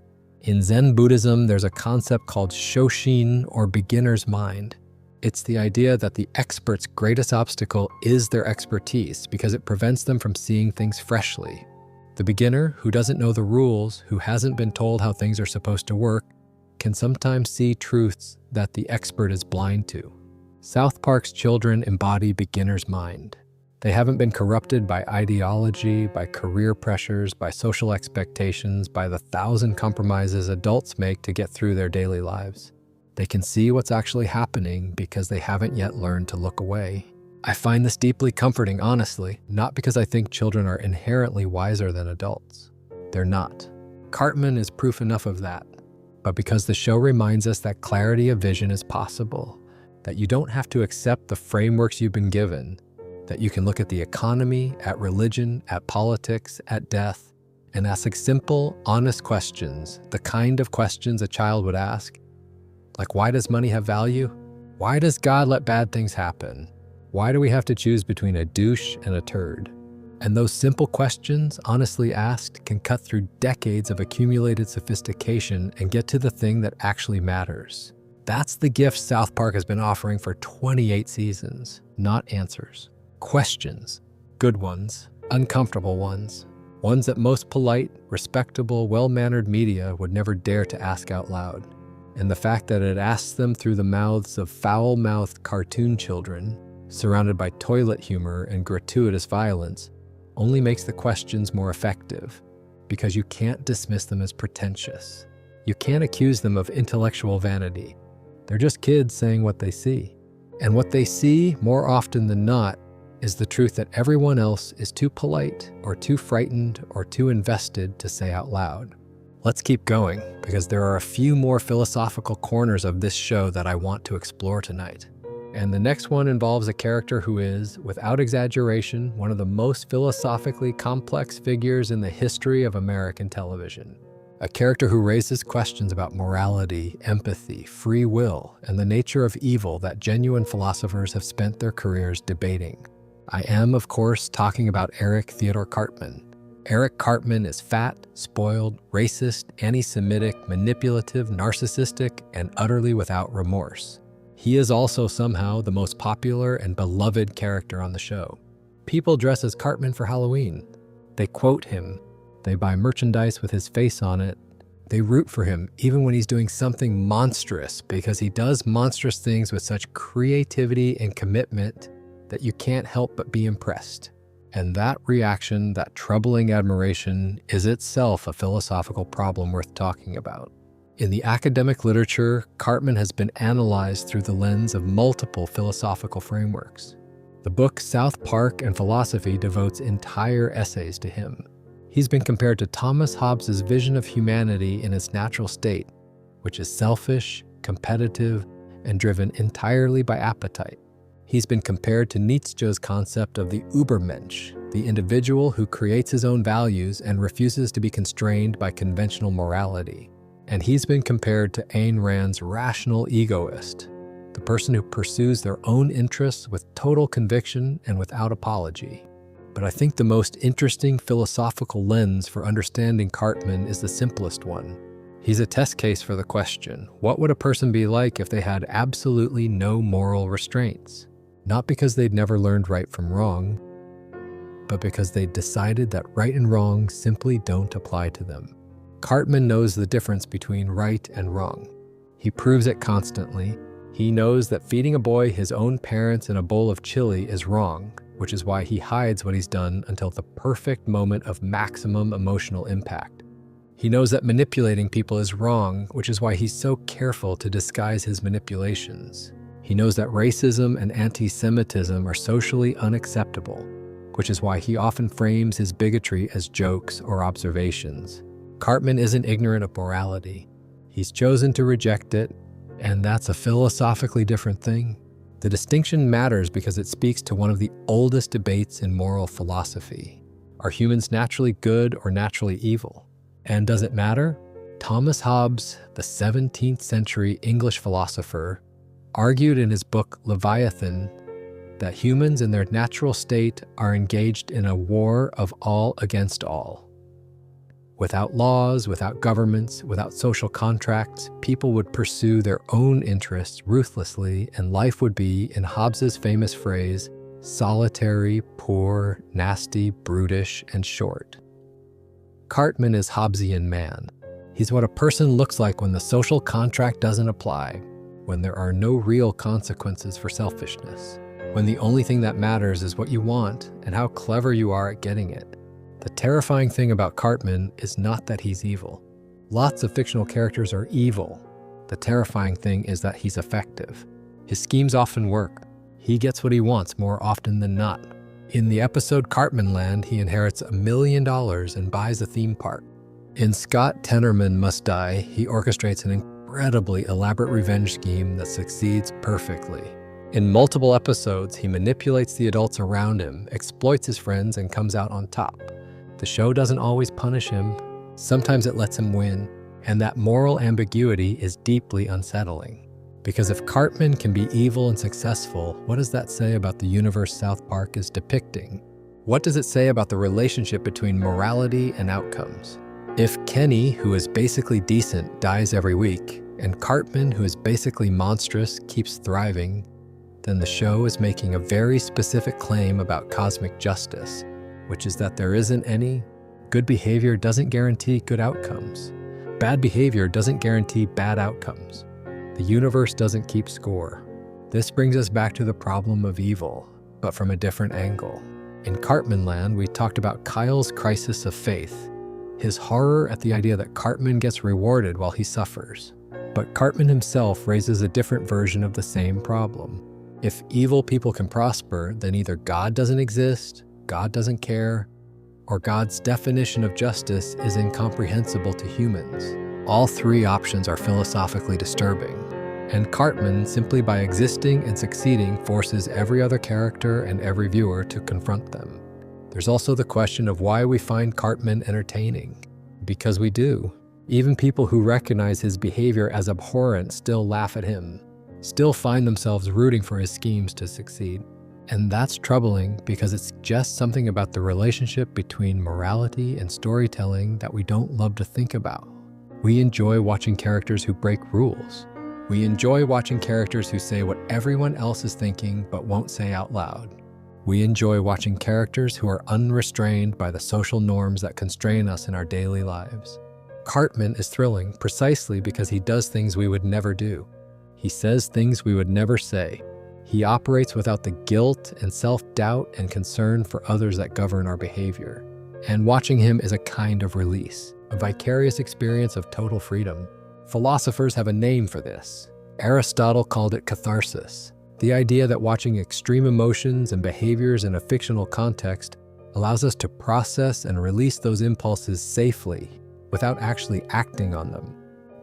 In Zen Buddhism, there's a concept called Shoshin, or beginner's mind. It's the idea that the expert's greatest obstacle is their expertise because it prevents them from seeing things freshly. The beginner, who doesn't know the rules, who hasn't been told how things are supposed to work, can sometimes see truths that the expert is blind to. South Park's children embody beginner's mind. They haven't been corrupted by ideology, by career pressures, by social expectations, by the 1,000 compromises adults make to get through their daily lives. They can see what's actually happening because they haven't yet learned to look away. I find this deeply comforting, honestly, not because I think children are inherently wiser than adults. They're not. Cartman is proof enough of that. But because the show reminds us that clarity of vision is possible, that you don't have to accept the frameworks you've been given, that you can look at the economy, at religion, at politics, at death, and ask simple, honest questions, the kind of questions a child would ask. Like, why does money have value? Why does God let bad things happen? Why do we have to choose between a douche and a turd? And those simple questions, honestly asked, can cut through decades of accumulated sophistication and get to the thing that actually matters. That's the gift South Park has been offering for 28 seasons. Not answers. Questions. Good ones. Uncomfortable ones. Ones that most polite, respectable, well-mannered media would never dare to ask out loud. And the fact that it asks them through the mouths of foul-mouthed cartoon children, surrounded by toilet humor and gratuitous violence, only makes the questions more effective, because you can't dismiss them as pretentious. You can't accuse them of intellectual vanity. They're just kids saying what they see. And what they see, more often than not, is the truth that everyone else is too polite or too frightened or too invested to say out loud. Let's keep going, because there are a few more philosophical corners of this show that I want to explore tonight. And the next one involves a character who is, without exaggeration, one of the most philosophically complex figures in the history of American television. A character who raises questions about morality, empathy, free will, and the nature of evil that genuine philosophers have spent their careers debating. I am, of course, talking about Eric Theodore Cartman. Eric Cartman is fat, spoiled, racist, anti-Semitic, manipulative, narcissistic, and utterly without remorse. He is also somehow the most popular and beloved character on the show. People dress as Cartman for Halloween. They quote him. They buy merchandise with his face on it. They root for him even when he's doing something monstrous, because he does monstrous things with such creativity and commitment that you can't help but be impressed. And that reaction, that troubling admiration, is itself a philosophical problem worth talking about. In the academic literature, Cartman has been analyzed through the lens of multiple philosophical frameworks. The book South Park and Philosophy devotes entire essays to him. He's been compared to Thomas Hobbes' vision of humanity in its natural state, which is selfish, competitive, and driven entirely by appetite. He's been compared to Nietzsche's concept of the Übermensch, the individual who creates his own values and refuses to be constrained by conventional morality. And he's been compared to Ayn Rand's rational egoist, the person who pursues their own interests with total conviction and without apology. But I think the most interesting philosophical lens for understanding Cartman is the simplest one. He's a test case for the question, what would a person be like if they had absolutely no moral restraints? Not because they'd never learned right from wrong, but because they'd decided that right and wrong simply don't apply to them. Cartman knows the difference between right and wrong. He proves it constantly. He knows that feeding a boy his own parents in a bowl of chili is wrong, which is why he hides what he's done until the perfect moment of maximum emotional impact. He knows that manipulating people is wrong, which is why he's so careful to disguise his manipulations. He knows that racism and anti-Semitism are socially unacceptable, which is why he often frames his bigotry as jokes or observations. Cartman isn't ignorant of morality. He's chosen to reject it, and that's a philosophically different thing. The distinction matters because it speaks to one of the oldest debates in moral philosophy. Are humans naturally good or naturally evil? And does it matter? Thomas Hobbes, the 17th century English philosopher, argued in his book Leviathan that humans in their natural state are engaged in a war of all against all. Without laws, without governments, without social contracts, people would pursue their own interests ruthlessly, and life would be, in Hobbes's famous phrase, solitary, poor, nasty, brutish, and short. Cartman is Hobbesian man. He's what a person looks like when the social contract doesn't apply, when there are no real consequences for selfishness, when the only thing that matters is what you want and how clever you are at getting it. The terrifying thing about Cartman is not that he's evil. Lots of fictional characters are evil. The terrifying thing is that he's effective. His schemes often work. He gets what he wants more often than not. In the episode Cartman Land, he inherits $1 million and buys a theme park. In Scott Tenorman Must Die, he orchestrates an incredibly elaborate revenge scheme that succeeds perfectly. In multiple episodes, he manipulates the adults around him, exploits his friends, and comes out on top. The show doesn't always punish him. Sometimes it lets him win, and that moral ambiguity is deeply unsettling. Because if Cartman can be evil and successful, what does that say about the universe South Park is depicting? What does it say about the relationship between morality and outcomes? If Kenny, who is basically decent, dies every week, and Cartman, who is basically monstrous, keeps thriving, then the show is making a very specific claim about cosmic justice, which is that there isn't any. Good behavior doesn't guarantee good outcomes. Bad behavior doesn't guarantee bad outcomes. The universe doesn't keep score. This brings us back to the problem of evil, but from a different angle. In Cartman Land, we talked about Kyle's crisis of faith, his horror at the idea that Cartman gets rewarded while he suffers. But Cartman himself raises a different version of the same problem. If evil people can prosper, then either God doesn't exist, God doesn't care, or God's definition of justice is incomprehensible to humans. All three options are philosophically disturbing, and Cartman, simply by existing and succeeding, forces every other character and every viewer to confront them. There's also the question of why we find Cartman entertaining. Because we do. Even people who recognize his behavior as abhorrent still laugh at him, still find themselves rooting for his schemes to succeed. And that's troubling because it's just something about the relationship between morality and storytelling that we don't love to think about. We enjoy watching characters who break rules. We enjoy watching characters who say what everyone else is thinking but won't say out loud. We enjoy watching characters who are unrestrained by the social norms that constrain us in our daily lives. Cartman is thrilling precisely because he does things we would never do. He says things we would never say. He operates without the guilt and self-doubt and concern for others that govern our behavior. And watching him is a kind of release, a vicarious experience of total freedom. Philosophers have a name for this. Aristotle called it catharsis. The idea that watching extreme emotions and behaviors in a fictional context allows us to process and release those impulses safely without actually acting on them.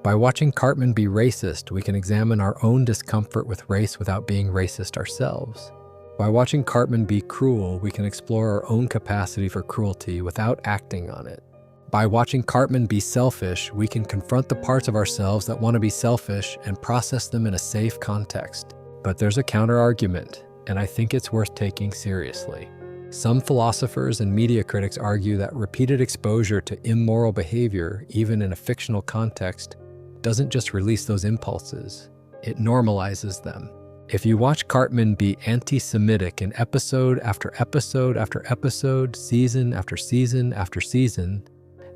By watching Cartman be racist, we can examine our own discomfort with race without being racist ourselves. By watching Cartman be cruel, we can explore our own capacity for cruelty without acting on it. By watching Cartman be selfish, we can confront the parts of ourselves that want to be selfish and process them in a safe context. But there's a counter-argument, and I think it's worth taking seriously. Some philosophers and media critics argue that repeated exposure to immoral behavior, even in a fictional context, doesn't just release those impulses, it normalizes them. If you watch Cartman be anti-Semitic in episode after episode after episode, season after season after season,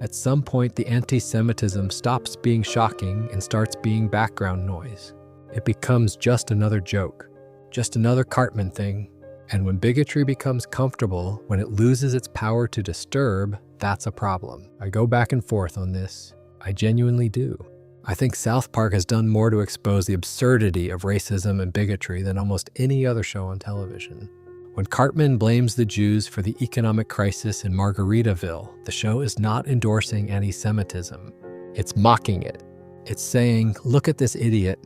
at some point the anti-Semitism stops being shocking and starts being background noise. It becomes just another joke, just another Cartman thing. And when bigotry becomes comfortable, when it loses its power to disturb, that's a problem. I go back and forth on this. I genuinely do. I think South Park has done more to expose the absurdity of racism and bigotry than almost any other show on television. When Cartman blames the Jews for the economic crisis in Margaritaville, the show is not endorsing anti-Semitism. It's mocking it. It's saying, look at this idiot.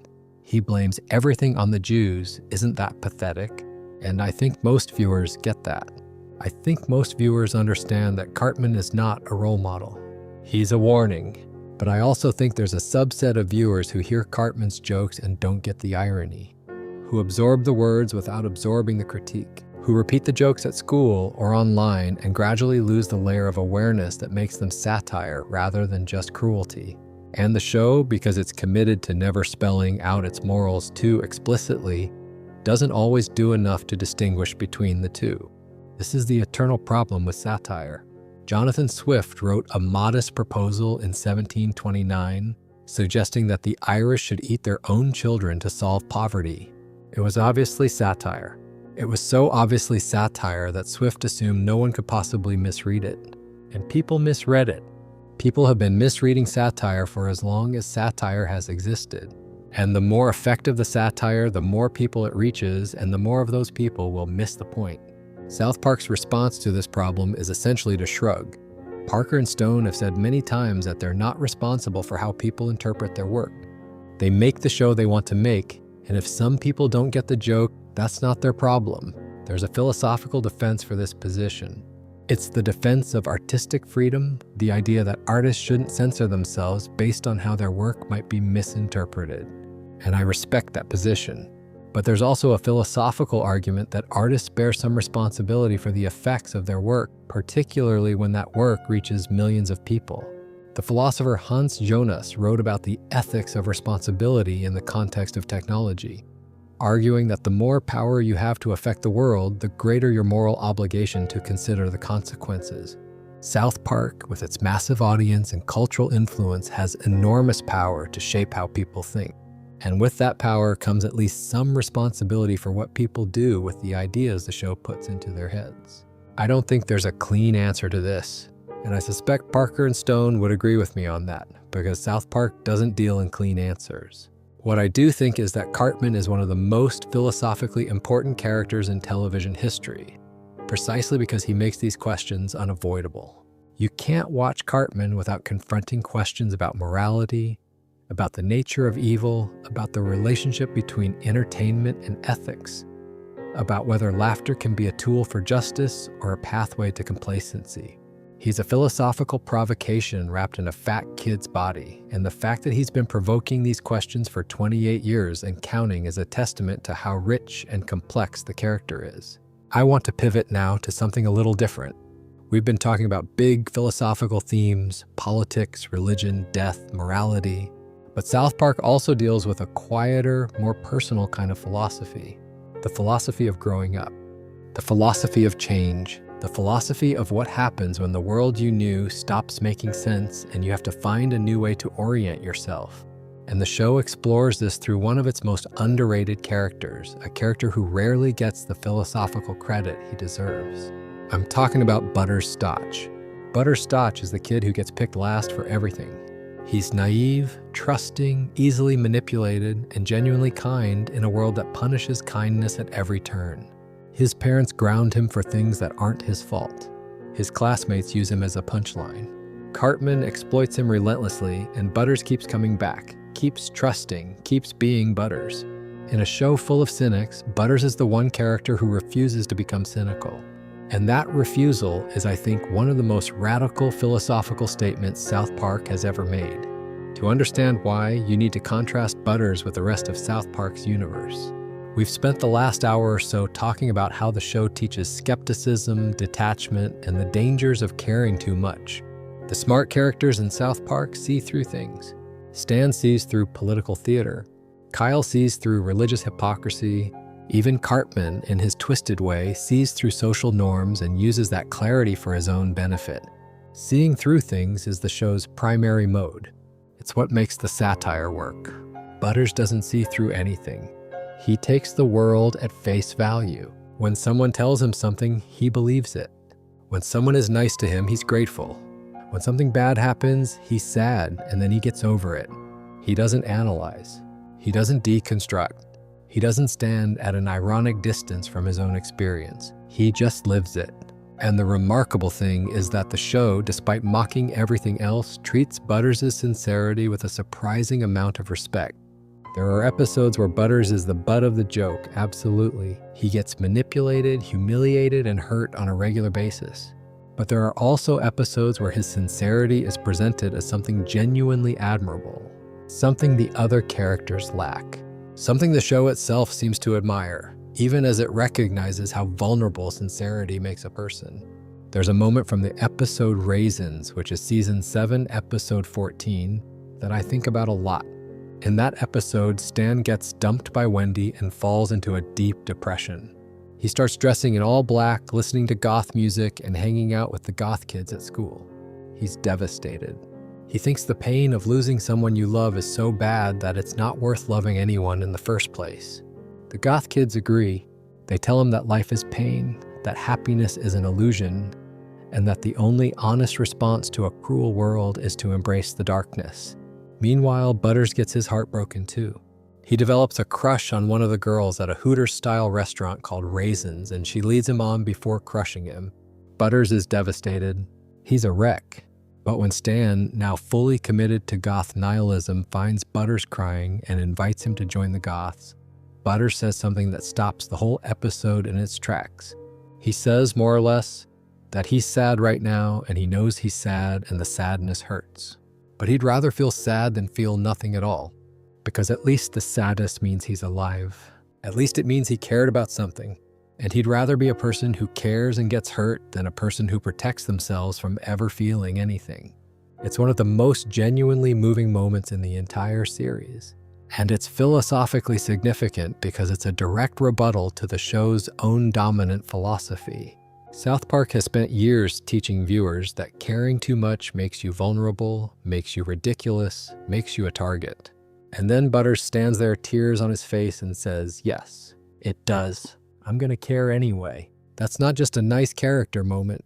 He blames everything on the Jews. Isn't that pathetic? And I think most viewers get that. I think most viewers understand that Cartman is not a role model. He's a warning. But I also think there's a subset of viewers who hear Cartman's jokes and don't get the irony, who absorb the words without absorbing the critique, who repeat the jokes at school or online and gradually lose the layer of awareness that makes them satire rather than just cruelty. And the show, because it's committed to never spelling out its morals too explicitly, doesn't always do enough to distinguish between the two. This is the eternal problem with satire. Jonathan Swift wrote a modest proposal in 1729, suggesting that the Irish should eat their own children to solve poverty. It was obviously satire. It was so obviously satire that Swift assumed no one could possibly misread it. And people misread it. People have been misreading satire for as long as satire has existed. And the more effective the satire, the more people it reaches, and the more of those people will miss the point. South Park's response to this problem is essentially to shrug. Parker and Stone have said many times that they're not responsible for how people interpret their work. They make the show they want to make, and if some people don't get the joke, that's not their problem. There's a philosophical defense for this position. It's the defense of artistic freedom, the idea that artists shouldn't censor themselves based on how their work might be misinterpreted. And I respect that position. But there's also a philosophical argument that artists bear some responsibility for the effects of their work, particularly when that work reaches millions of people. The philosopher Hans Jonas wrote about the ethics of responsibility in the context of technology, arguing that the more power you have to affect the world, the greater your moral obligation to consider the consequences. South Park, with its massive audience and cultural influence, has enormous power to shape how people think. And with that power comes at least some responsibility for what people do with the ideas the show puts into their heads. I don't think there's a clean answer to this, and I suspect Parker and Stone would agree with me on that, because South Park doesn't deal in clean answers. What I do think is that Cartman is one of the most philosophically important characters in television history, precisely because he makes these questions unavoidable. You can't watch Cartman without confronting questions about morality, about the nature of evil, about the relationship between entertainment and ethics, about whether laughter can be a tool for justice or a pathway to complacency. He's a philosophical provocation wrapped in a fat kid's body, and the fact that he's been provoking these questions for 28 years and counting is a testament to how rich and complex the character is. I want to pivot now to something a little different. We've been talking about big philosophical themes, politics, religion, death, morality. But South Park also deals with a quieter, more personal kind of philosophy. The philosophy of growing up. The philosophy of change. The philosophy of what happens when the world you knew stops making sense and you have to find a new way to orient yourself. And the show explores this through one of its most underrated characters, a character who rarely gets the philosophical credit he deserves. I'm talking about Butters Stotch. Butters Stotch is the kid who gets picked last for everything. He's naive, trusting, easily manipulated, and genuinely kind in a world that punishes kindness at every turn. His parents ground him for things that aren't his fault. His classmates use him as a punchline. Cartman exploits him relentlessly, and Butters keeps coming back, keeps trusting, keeps being Butters. In a show full of cynics, Butters is the one character who refuses to become cynical. And that refusal is, I think, one of the most radical philosophical statements South Park has ever made. To understand why, you need to contrast Butters with the rest of South Park's universe. We've spent the last hour or so talking about how the show teaches skepticism, detachment, and the dangers of caring too much. The smart characters in South Park see through things. Stan sees through political theater. Kyle sees through religious hypocrisy. Even Cartman, in his twisted way, sees through social norms and uses that clarity for his own benefit. Seeing through things is the show's primary mode. It's what makes the satire work. Butters doesn't see through anything. He takes the world at face value. When someone tells him something, he believes it. When someone is nice to him, he's grateful. When something bad happens, he's sad, and then he gets over it. He doesn't analyze. He doesn't deconstruct. He doesn't stand at an ironic distance from his own experience. He just lives it. And the remarkable thing is that the show, despite mocking everything else, treats Butters' sincerity with a surprising amount of respect. There are episodes where Butters is the butt of the joke, absolutely. He gets manipulated, humiliated, and hurt on a regular basis. But there are also episodes where his sincerity is presented as something genuinely admirable, something the other characters lack. Something the show itself seems to admire, even as it recognizes how vulnerable sincerity makes a person. There's a moment from the episode Raisins, which is season 7, episode 14, that I think about a lot. In that episode, Stan gets dumped by Wendy and falls into a deep depression. He starts dressing in all black, listening to goth music, and hanging out with the goth kids at school. He's devastated. He thinks the pain of losing someone you love is so bad that it's not worth loving anyone in the first place. The goth kids agree. They tell him that life is pain, that happiness is an illusion, and that the only honest response to a cruel world is to embrace the darkness. Meanwhile, Butters gets his heart broken too. He develops a crush on one of the girls at a Hooters-style restaurant called Raisins, and she leads him on before crushing him. Butters is devastated. He's a wreck. But when Stan, now fully committed to goth nihilism, finds Butters crying and invites him to join the goths, Butters says something that stops the whole episode in its tracks. He says, more or less, that he's sad right now and he knows he's sad and the sadness hurts. But he'd rather feel sad than feel nothing at all, because at least the sadness means he's alive. At least it means he cared about something. And he'd rather be a person who cares and gets hurt than a person who protects themselves from ever feeling anything. It's one of the most genuinely moving moments in the entire series. And it's philosophically significant because it's a direct rebuttal to the show's own dominant philosophy. South Park has spent years teaching viewers that caring too much makes you vulnerable, makes you ridiculous, makes you a target. And then Butters stands there, tears on his face, and says, yes, it does. I'm going to care anyway. That's not just a nice character moment.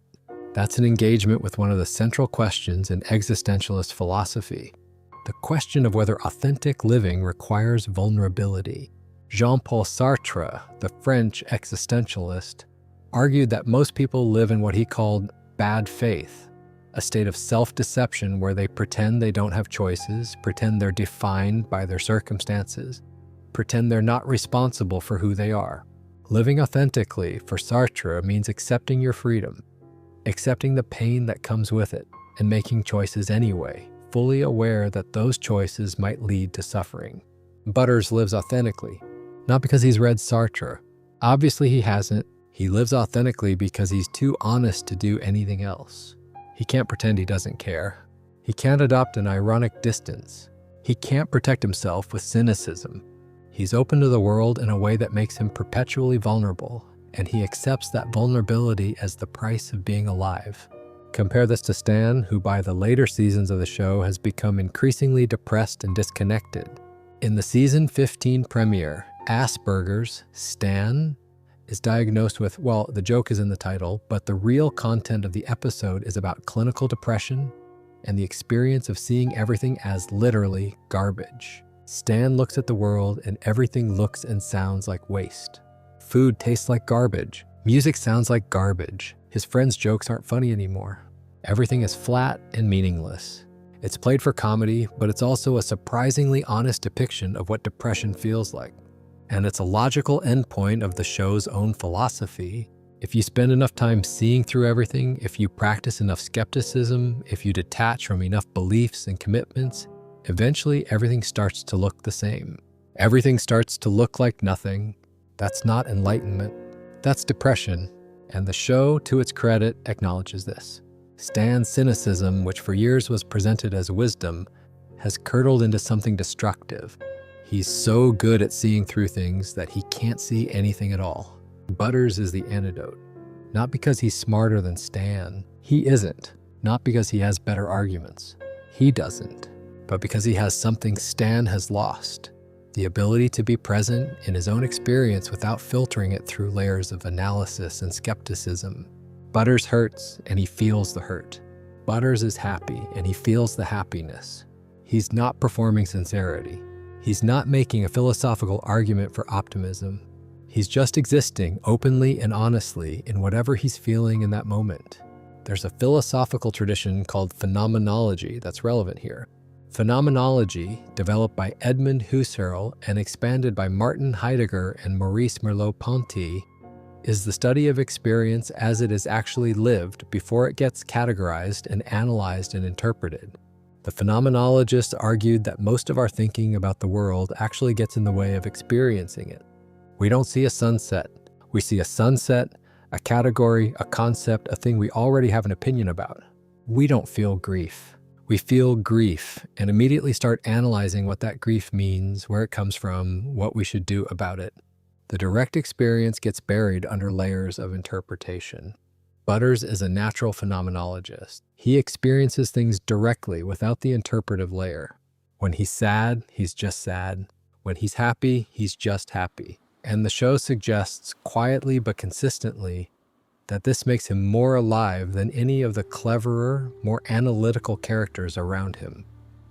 That's an engagement with one of the central questions in existentialist philosophy. The question of whether authentic living requires vulnerability. Jean-Paul Sartre, the French existentialist, argued that most people live in what he called bad faith, a state of self-deception where they pretend they don't have choices, pretend they're defined by their circumstances, pretend they're not responsible for who they are. Living authentically, for Sartre, means accepting your freedom, accepting the pain that comes with it, and making choices anyway, fully aware that those choices might lead to suffering. Butters lives authentically, not because he's read Sartre. Obviously he hasn't. He lives authentically because he's too honest to do anything else. He can't pretend he doesn't care. He can't adopt an ironic distance. He can't protect himself with cynicism. He's open to the world in a way that makes him perpetually vulnerable, and he accepts that vulnerability as the price of being alive. Compare this to Stan, who by the later seasons of the show has become increasingly depressed and disconnected. In the season 15 premiere, Asperger's, Stan is diagnosed with, well, the joke is in the title, but the real content of the episode is about clinical depression and the experience of seeing everything as literally garbage. Stan looks at the world and everything looks and sounds like waste. Food tastes like garbage. Music sounds like garbage. His friends' jokes aren't funny anymore. Everything is flat and meaningless. It's played for comedy, but it's also a surprisingly honest depiction of what depression feels like. And it's a logical endpoint of the show's own philosophy. If you spend enough time seeing through everything, if you practice enough skepticism, if you detach from enough beliefs and commitments, eventually everything starts to look the same. Everything starts to look like nothing. That's not enlightenment. That's depression. And the show, to its credit, acknowledges this. Stan's cynicism, which for years was presented as wisdom, has curdled into something destructive. He's so good at seeing through things that he can't see anything at all. Butters is the antidote. Not because he's smarter than Stan. He isn't. Not because he has better arguments. He doesn't. But because he has something Stan has lost. The ability to be present in his own experience without filtering it through layers of analysis and skepticism. Butters hurts and he feels the hurt. Butters is happy and he feels the happiness. He's not performing sincerity. He's not making a philosophical argument for optimism. He's just existing openly and honestly in whatever he's feeling in that moment. There's a philosophical tradition called phenomenology that's relevant here. Phenomenology, developed by Edmund Husserl and expanded by Martin Heidegger and Maurice Merleau-Ponty, is the study of experience as it is actually lived before it gets categorized and analyzed and interpreted. The phenomenologists argued that most of our thinking about the world actually gets in the way of experiencing it. We don't see a sunset. We see a sunset, a category, a concept, a thing we already have an opinion about. We don't feel grief. We feel grief and immediately start analyzing what that grief means, where it comes from, what we should do about it. The direct experience gets buried under layers of interpretation. Butters is a natural phenomenologist. He experiences things directly without the interpretive layer. When he's sad, he's just sad. When he's happy, he's just happy. And the show suggests quietly but consistently that this makes him more alive than any of the cleverer, more analytical characters around him.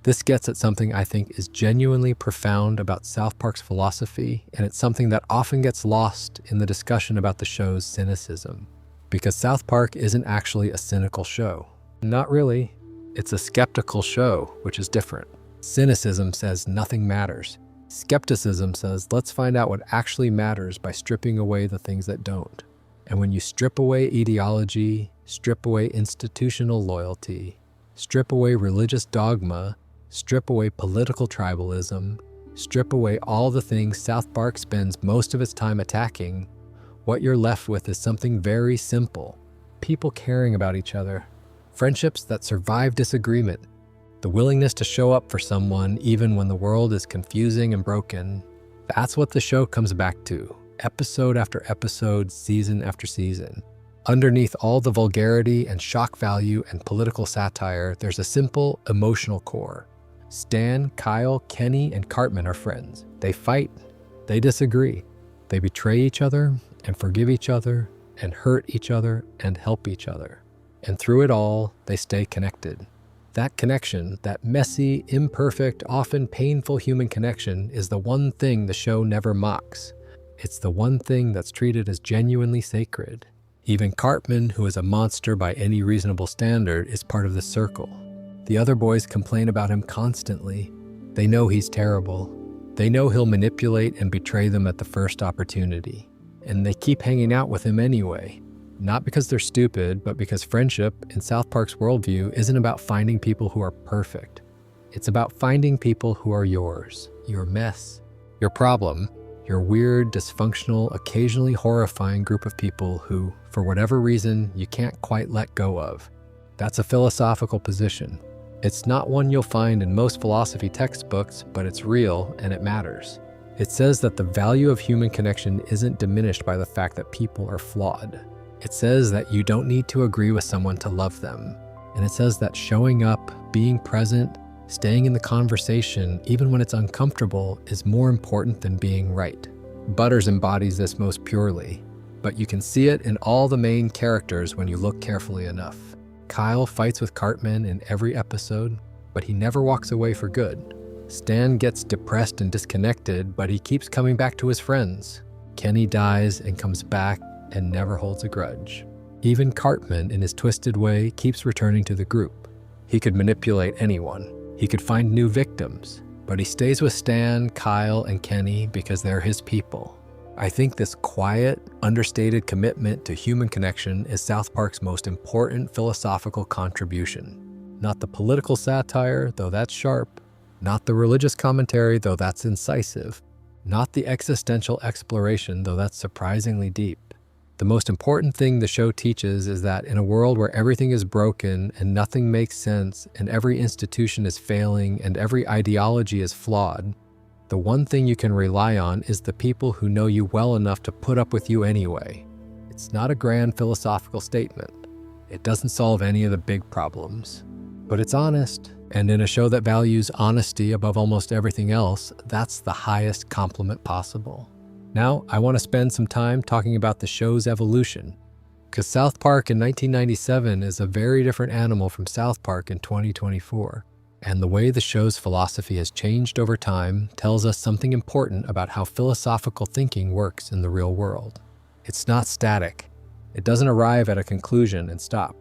This gets at something I think is genuinely profound about South Park's philosophy, and it's something that often gets lost in the discussion about the show's cynicism. Because South Park isn't actually a cynical show. Not really. It's a skeptical show, which is different. Cynicism says nothing matters. Skepticism says let's find out what actually matters by stripping away the things that don't. And when you strip away ideology, strip away institutional loyalty, strip away religious dogma, strip away political tribalism, strip away all the things South Park spends most of its time attacking, what you're left with is something very simple. People caring about each other. Friendships that survive disagreement. The willingness to show up for someone even when the world is confusing and broken. That's what the show comes back to, episode after episode, season after season. Underneath all the vulgarity and shock value and political satire, there's a simple emotional core. Stan, Kyle, Kenny, and Cartman are friends. They fight, they disagree, they betray each other and forgive each other and hurt each other and help each other. And through it all, they stay connected. That connection, that messy, imperfect, often painful human connection is the one thing the show never mocks. It's the one thing that's treated as genuinely sacred. Even Cartman, who is a monster by any reasonable standard, is part of the circle. The other boys complain about him constantly. They know he's terrible. They know he'll manipulate and betray them at the first opportunity. And they keep hanging out with him anyway. Not because they're stupid, but because friendship, in South Park's worldview, isn't about finding people who are perfect. It's about finding people who are yours, your mess, your problem, your weird, dysfunctional, occasionally horrifying group of people who, for whatever reason, you can't quite let go of. That's a philosophical position. It's not one you'll find in most philosophy textbooks, but it's real and it matters. It says that the value of human connection isn't diminished by the fact that people are flawed. It says that you don't need to agree with someone to love them. And it says that showing up, being present, staying in the conversation, even when it's uncomfortable, is more important than being right. Butters embodies this most purely, but you can see it in all the main characters when you look carefully enough. Kyle fights with Cartman in every episode, but he never walks away for good. Stan gets depressed and disconnected, but he keeps coming back to his friends. Kenny dies and comes back and never holds a grudge. Even Cartman, in his twisted way, keeps returning to the group. He could manipulate anyone. He could find new victims, but he stays with Stan, Kyle, and Kenny because they're his people. I think this quiet, understated commitment to human connection is South Park's most important philosophical contribution. Not the political satire, though that's sharp. Not the religious commentary, though that's incisive. Not the existential exploration, though that's surprisingly deep. The most important thing the show teaches is that in a world where everything is broken and nothing makes sense and every institution is failing and every ideology is flawed, the one thing you can rely on is the people who know you well enough to put up with you anyway. It's not a grand philosophical statement. It doesn't solve any of the big problems. But it's honest, and in a show that values honesty above almost everything else, that's the highest compliment possible. Now, I want to spend some time talking about the show's evolution, because South Park in 1997 is a very different animal from South Park in 2024, and the way the show's philosophy has changed over time tells us something important about how philosophical thinking works in the real world. It's not static. It doesn't arrive at a conclusion and stop.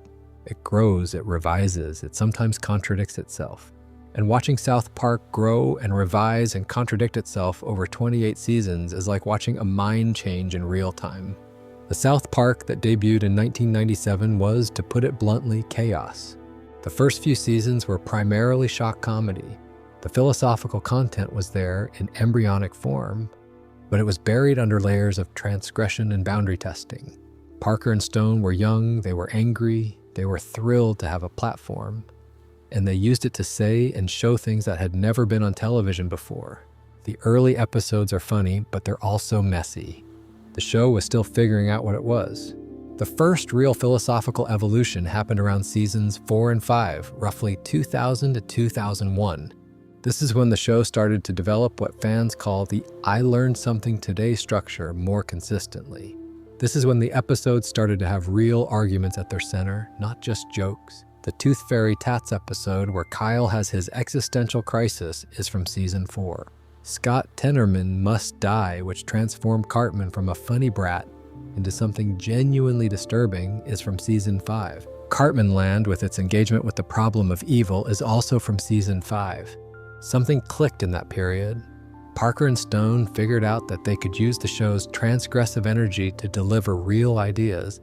It grows, it revises, it sometimes contradicts itself. And watching South Park grow and revise and contradict itself over 28 seasons is like watching a mind change in real time. The South Park that debuted in 1997 was, to put it bluntly, chaos. The first few seasons were primarily shock comedy. The philosophical content was there in embryonic form, but it was buried under layers of transgression and boundary testing. Parker and Stone were young, they were angry, they were thrilled to have a platform. And they used it to say and show things that had never been on television before. The early episodes are funny, but they're also messy. The show was still figuring out what it was. The first real philosophical evolution happened around seasons 4 and 5, roughly 2000 to 2001. This is when the show started to develop what fans call the I learned something today structure more consistently. This is when the episodes started to have real arguments at their center, not just jokes. The Tooth Fairy Tats episode where Kyle has his existential crisis is from Season 4. Scott Tenorman Must Die, which transformed Cartman from a funny brat into something genuinely disturbing, is from Season 5. Cartman Land, with its engagement with the problem of evil, is also from Season 5. Something clicked in that period. Parker and Stone figured out that they could use the show's transgressive energy to deliver real ideas,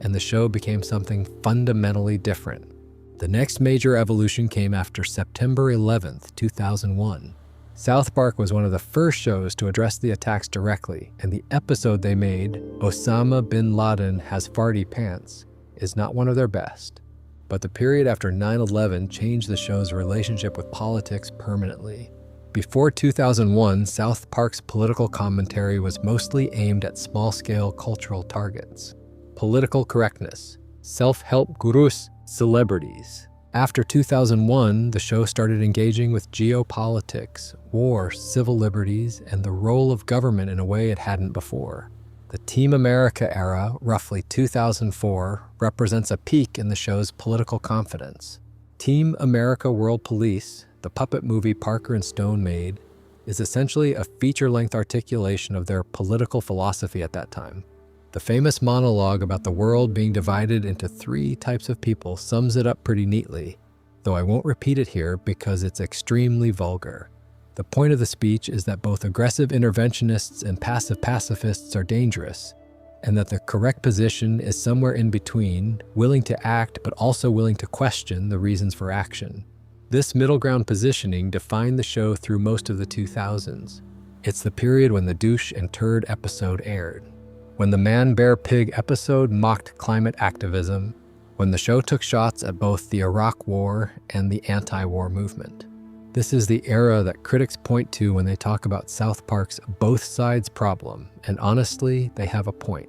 and the show became something fundamentally different. The next major evolution came after September 11th, 2001. South Park was one of the first shows to address the attacks directly, and the episode they made, Osama bin Laden Has Farty Pants, is not one of their best. But the period after 9/11 changed the show's relationship with politics permanently. Before 2001, South Park's political commentary was mostly aimed at small-scale cultural targets. Political correctness, self-help gurus, celebrities. After 2001, the show started engaging with geopolitics, war, civil liberties, and the role of government in a way it hadn't before. The Team America era, roughly 2004, represents a peak in the show's political confidence. Team America World Police, the puppet movie Parker and Stone made, is essentially a feature-length articulation of their political philosophy at that time. The famous monologue about the world being divided into 3 types of people sums it up pretty neatly, though I won't repeat it here because it's extremely vulgar. The point of the speech is that both aggressive interventionists and passive pacifists are dangerous, and that the correct position is somewhere in between, willing to act but also willing to question the reasons for action. This middle ground positioning defined the show through most of the 2000s. It's the period when the Douche and Turd episode aired, when the Man Bear Pig episode mocked climate activism, when the show took shots at both the Iraq War and the anti-war movement. This is the era that critics point to when they talk about South Park's both sides problem, and honestly, they have a point.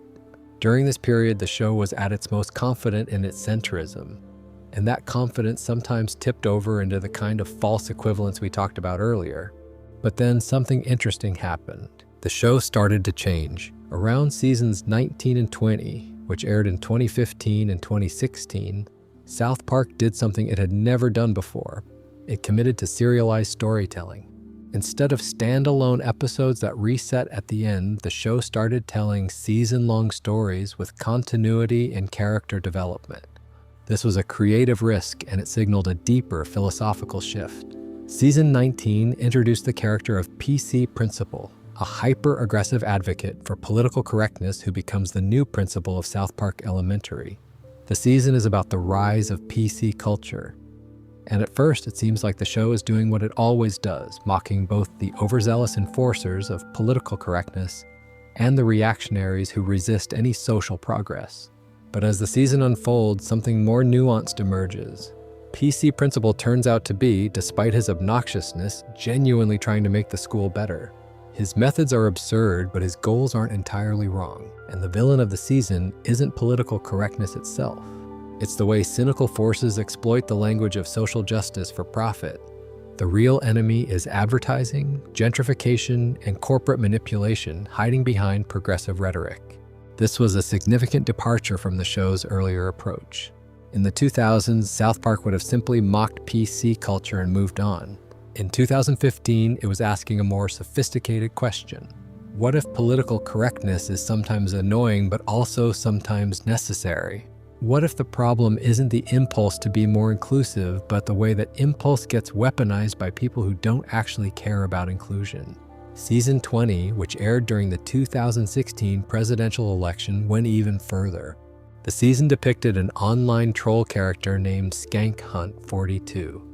During this period, the show was at its most confident in its centrism, and that confidence sometimes tipped over into the kind of false equivalence we talked about earlier. But then something interesting happened. The show started to change. Around seasons 19 and 20, which aired in 2015 and 2016, South Park did something it had never done before. It committed to serialized storytelling. Instead of standalone episodes that reset at the end, the show started telling season-long stories with continuity and character development. This was a creative risk, and it signaled a deeper philosophical shift. Season 19 introduced the character of PC Principal, a hyper-aggressive advocate for political correctness who becomes the new principal of South Park Elementary. The season is about the rise of PC culture. And at first, it seems like the show is doing what it always does, mocking both the overzealous enforcers of political correctness and the reactionaries who resist any social progress. But as the season unfolds, something more nuanced emerges. PC Principal turns out to be, despite his obnoxiousness, genuinely trying to make the school better. His methods are absurd, but his goals aren't entirely wrong, and the villain of the season isn't political correctness itself. It's the way cynical forces exploit the language of social justice for profit. The real enemy is advertising, gentrification, and corporate manipulation hiding behind progressive rhetoric. This was a significant departure from the show's earlier approach. In the 2000s, South Park would have simply mocked PC culture and moved on. In 2015, it was asking a more sophisticated question. What if political correctness is sometimes annoying but also sometimes necessary? What if the problem isn't the impulse to be more inclusive, but the way that impulse gets weaponized by people who don't actually care about inclusion? Season 20, which aired during the 2016 presidential election, went even further. The season depicted an online troll character named Skank Hunt 42.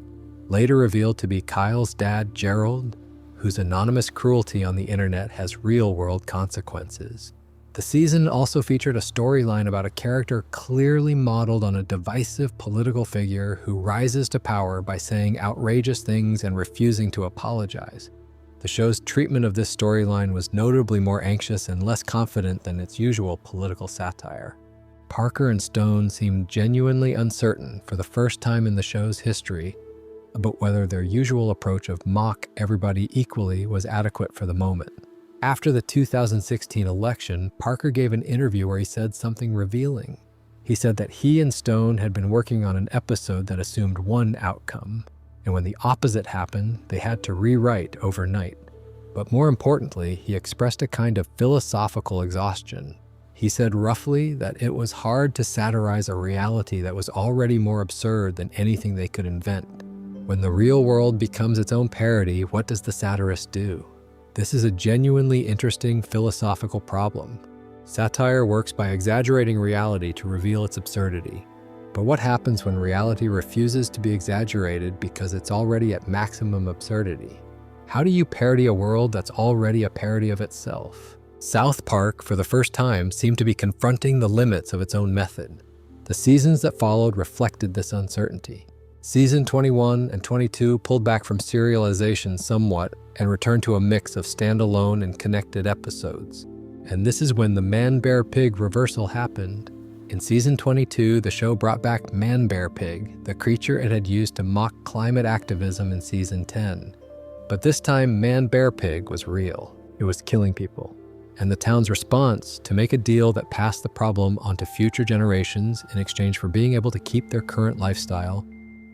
Later revealed to be Kyle's dad, Gerald, whose anonymous cruelty on the internet has real-world consequences. The season also featured a storyline about a character clearly modeled on a divisive political figure who rises to power by saying outrageous things and refusing to apologize. The show's treatment of this storyline was notably more anxious and less confident than its usual political satire. Parker and Stone seemed genuinely uncertain for the first time in the show's history about whether their usual approach of mock everybody equally was adequate for the moment. After the 2016 election, Parker gave an interview where he said something revealing. He He said that he and Stone had been working on an episode that assumed one outcome, and when the opposite happened, they had to rewrite overnight. But more importantly, he expressed a kind of philosophical exhaustion. He said roughly that it was hard to satirize a reality that was already more absurd than anything they could invent. When the real world becomes its own parody, what does the satirist do? This is a genuinely interesting philosophical problem. Satire works by exaggerating reality to reveal its absurdity. But what happens when reality refuses to be exaggerated because it's already at maximum absurdity? How do you parody a world that's already a parody of itself? South Park, for the first time, seemed to be confronting the limits of its own method. The seasons that followed reflected this uncertainty. Season 21 and 22 pulled back from serialization somewhat and returned to a mix of standalone and connected episodes. And this is when the Man-Bear-Pig reversal happened. In Season 22, the show brought back Man-Bear-Pig, the creature it had used to mock climate activism in Season 10. But this time, Man-Bear-Pig was real. It was killing people. And the town's response, to make a deal that passed the problem onto future generations in exchange for being able to keep their current lifestyle,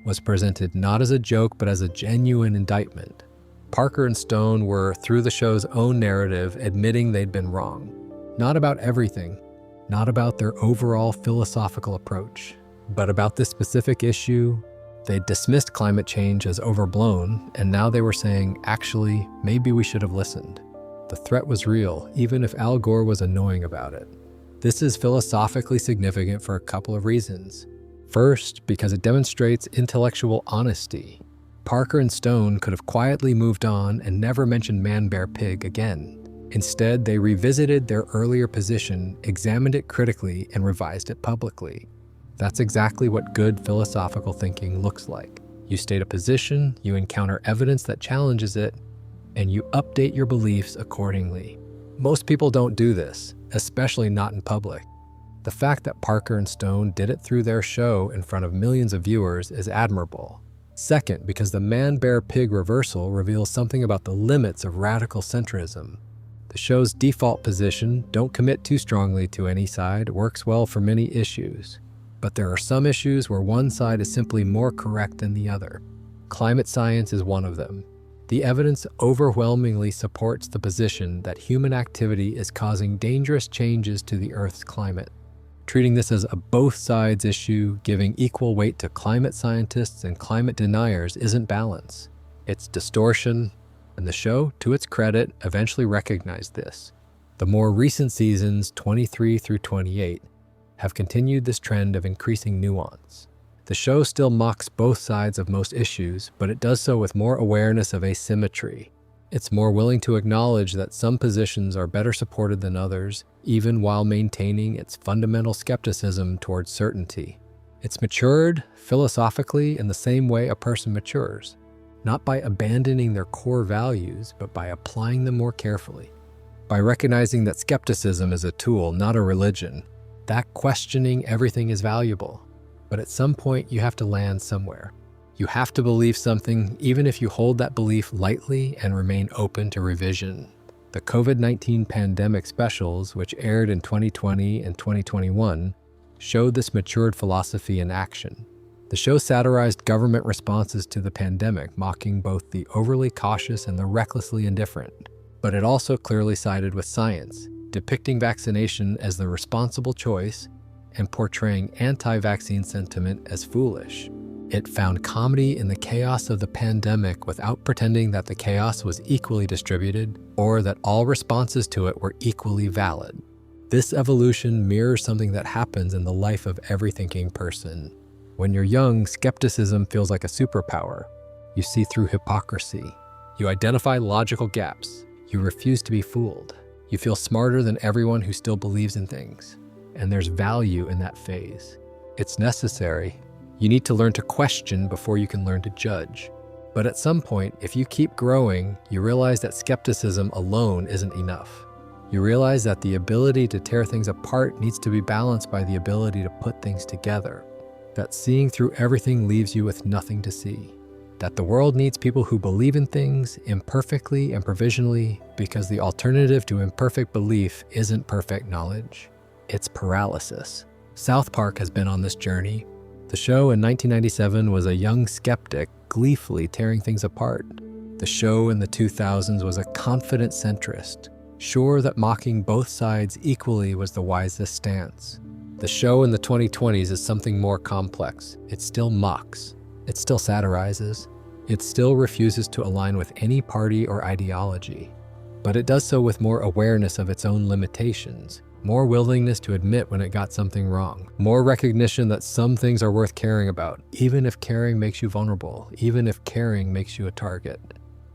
was presented not as a joke but as a genuine indictment. Parker and Stone were, through the show's own narrative, admitting they'd been wrong. Not about everything, not about their overall philosophical approach, but about this specific issue. They dismissed climate change as overblown, and now they were saying, actually, maybe we should have listened. The threat was real, even if Al Gore was annoying about it. This is philosophically significant for a couple of reasons. First, because it demonstrates intellectual honesty. Parker and Stone could have quietly moved on and never mentioned Man-Bear-Pig again. Instead, they revisited their earlier position, examined it critically, and revised it publicly. That's exactly what good philosophical thinking looks like. You state a position, you encounter evidence that challenges it, and you update your beliefs accordingly. Most people don't do this, especially not in public. The fact that Parker and Stone did it through their show in front of millions of viewers is admirable. Second, because the Man-Bear-Pig reversal reveals something about the limits of radical centrism. The show's default position, don't commit too strongly to any side, works well for many issues. But there are some issues where one side is simply more correct than the other. Climate science is one of them. The evidence overwhelmingly supports the position that human activity is causing dangerous changes to the Earth's climate. Treating this as a both sides issue, giving equal weight to climate scientists and climate deniers isn't balance. It's distortion, and the show, to its credit, eventually recognized this. The more recent seasons, 23 through 28, have continued this trend of increasing nuance. The show still mocks both sides of most issues, but it does so with more awareness of asymmetry. It's more willing to acknowledge that some positions are better supported than others, even while maintaining its fundamental skepticism towards certainty. It's matured, philosophically, in the same way a person matures, not by abandoning their core values, but by applying them more carefully. By recognizing that skepticism is a tool, not a religion, that questioning everything is valuable. But at some point, you have to land somewhere. You have to believe something, even if you hold that belief lightly and remain open to revision. The COVID-19 pandemic specials, which aired in 2020 and 2021, showed this matured philosophy in action. The show satirized government responses to the pandemic, mocking both the overly cautious and the recklessly indifferent. But it also clearly sided with science, depicting vaccination as the responsible choice and portraying anti-vaccine sentiment as foolish. It found comedy in the chaos of the pandemic without pretending that the chaos was equally distributed or that all responses to it were equally valid. This evolution mirrors something that happens in the life of every thinking person. When you're young, skepticism feels like a superpower. You see through hypocrisy. You identify logical gaps. You refuse to be fooled. You feel smarter than everyone who still believes in things. And there's value in that phase. It's necessary. You need to learn to question before you can learn to judge. But at some point, if you keep growing, you realize that skepticism alone isn't enough. You realize that the ability to tear things apart needs to be balanced by the ability to put things together. That seeing through everything leaves you with nothing to see. That the world needs people who believe in things imperfectly and provisionally, because the alternative to imperfect belief isn't perfect knowledge. It's paralysis. South Park has been on this journey. The show in 1997 was a young skeptic gleefully tearing things apart. The show in the 2000s was a confident centrist, sure that mocking both sides equally was the wisest stance. The show in the 2020s is something more complex. It still mocks. It still satirizes. It still refuses to align with any party or ideology. But it does so with more awareness of its own limitations, more willingness to admit when it got something wrong, more recognition that some things are worth caring about, even if caring makes you vulnerable, even if caring makes you a target.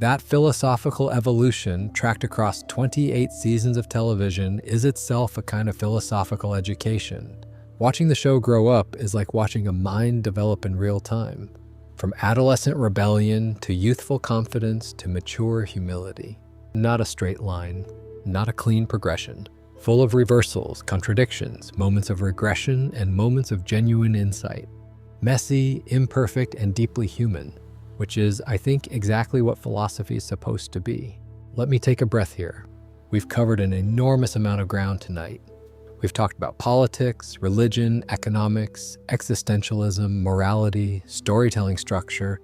That philosophical evolution, tracked across 28 seasons of television, is itself a kind of philosophical education. Watching the show grow up is like watching a mind develop in real time, from adolescent rebellion to youthful confidence to mature humility. Not a straight line, not a clean progression, full of reversals, contradictions, moments of regression, and moments of genuine insight. Messy, imperfect, and deeply human, which is, I think, exactly what philosophy is supposed to be. Let me take a breath here. We've covered an enormous amount of ground tonight. We've talked about politics, religion, economics, existentialism, morality, storytelling structure,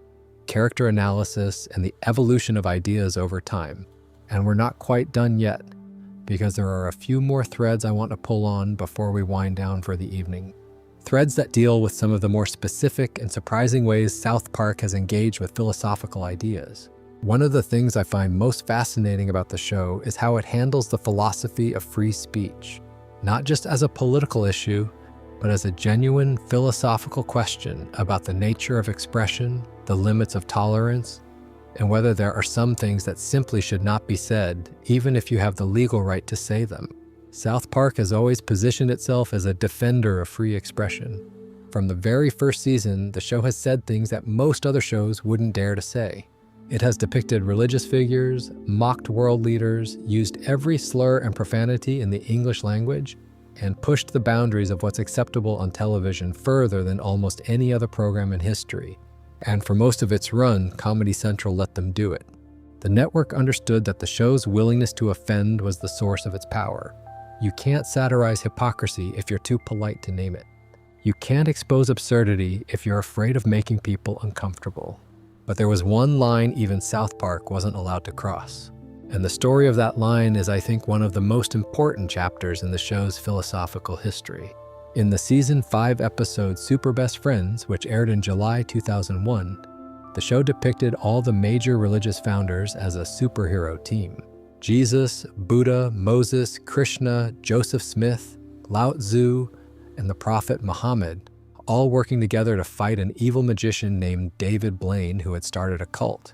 character analysis, and the evolution of ideas over time. And we're not quite done yet, because there are a few more threads I want to pull on before we wind down for the evening. Threads that deal with some of the more specific and surprising ways South Park has engaged with philosophical ideas. One of the things I find most fascinating about the show is how it handles the philosophy of free speech, not just as a political issue, but as a genuine philosophical question about the nature of expression, the limits of tolerance, and whether there are some things that simply should not be said, even if you have the legal right to say them. South Park has always positioned itself as a defender of free expression. From the very first season, the show has said things that most other shows wouldn't dare to say. It has depicted religious figures, mocked world leaders, used every slur and profanity in the English language, and pushed the boundaries of what's acceptable on television further than almost any other program in history. And for most of its run, Comedy Central let them do it. The network understood that the show's willingness to offend was the source of its power. You can't satirize hypocrisy if you're too polite to name it. You can't expose absurdity if you're afraid of making people uncomfortable. But there was one line even South Park wasn't allowed to cross. And the story of that line is, I think, one of the most important chapters in the show's philosophical history. In the season 5 episode Super Best Friends, which aired in July 2001, the show depicted all the major religious founders as a superhero team. Jesus, Buddha, Moses, Krishna, Joseph Smith, Lao Tzu, and the prophet Muhammad, all working together to fight an evil magician named David Blaine who had started a cult.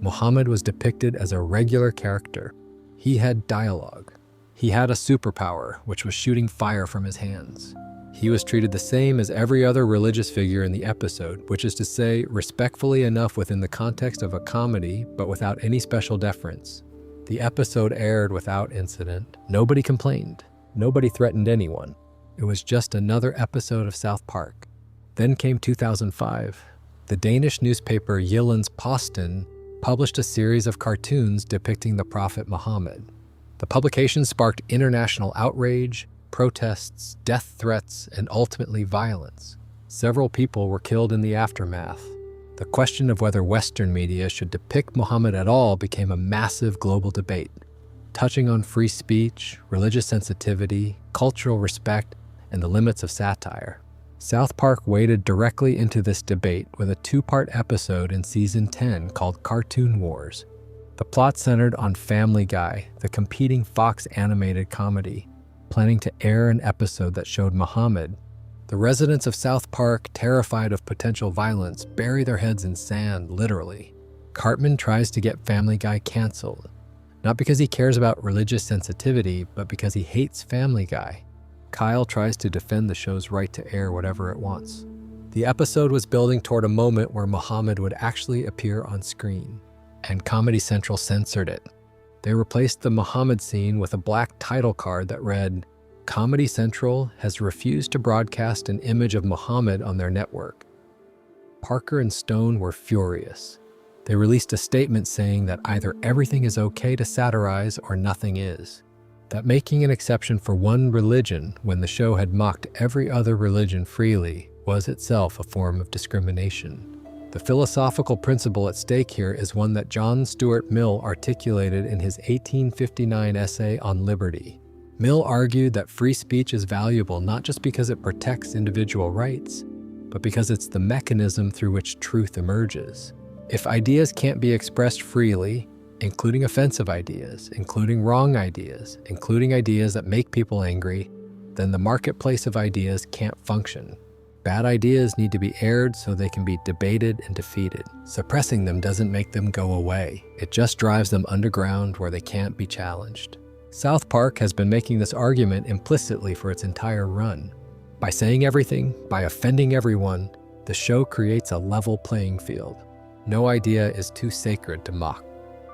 Muhammad was depicted as a regular character. He had dialogue. He had a superpower, which was shooting fire from his hands. He was treated the same as every other religious figure in the episode, which is to say, respectfully enough within the context of a comedy, but without any special deference. The episode aired without incident. Nobody complained. Nobody threatened anyone. It was just another episode of South Park. Then came 2005. The Danish newspaper Jyllands-Posten published a series of cartoons depicting the Prophet Muhammad. The publication sparked international outrage, protests, death threats, and ultimately violence. Several people were killed in the aftermath. The question of whether Western media should depict Muhammad at all became a massive global debate, touching on free speech, religious sensitivity, cultural respect, and the limits of satire. South Park waded directly into this debate with a 2-part episode in season 10 called Cartoon Wars. The plot centered on Family Guy, the competing Fox animated comedy, planning to air an episode that showed Muhammad. The residents of South Park, terrified of potential violence, bury their heads in sand, literally. Cartman tries to get Family Guy canceled, not because he cares about religious sensitivity, but because he hates Family Guy. Kyle tries to defend the show's right to air whatever it wants. The episode was building toward a moment where Muhammad would actually appear on screen, and Comedy Central censored it. They replaced the Muhammad scene with a black title card that read, "Comedy Central has refused to broadcast an image of Muhammad on their network." Parker and Stone were furious. They released a statement saying that either everything is okay to satirize or nothing is. that making an exception for one religion when the show had mocked every other religion freely was itself a form of discrimination. The philosophical principle at stake here is one that John Stuart Mill articulated in his 1859 essay on liberty. Mill argued that free speech is valuable not just because it protects individual rights, but because it's the mechanism through which truth emerges. If ideas can't be expressed freely, including offensive ideas, including wrong ideas, including ideas that make people angry, then the marketplace of ideas can't function. Bad ideas need to be aired so they can be debated and defeated. Suppressing them doesn't make them go away. It just drives them underground where they can't be challenged. South Park has been making this argument implicitly for its entire run. By saying everything, by offending everyone, the show creates a level playing field. No idea is too sacred to mock.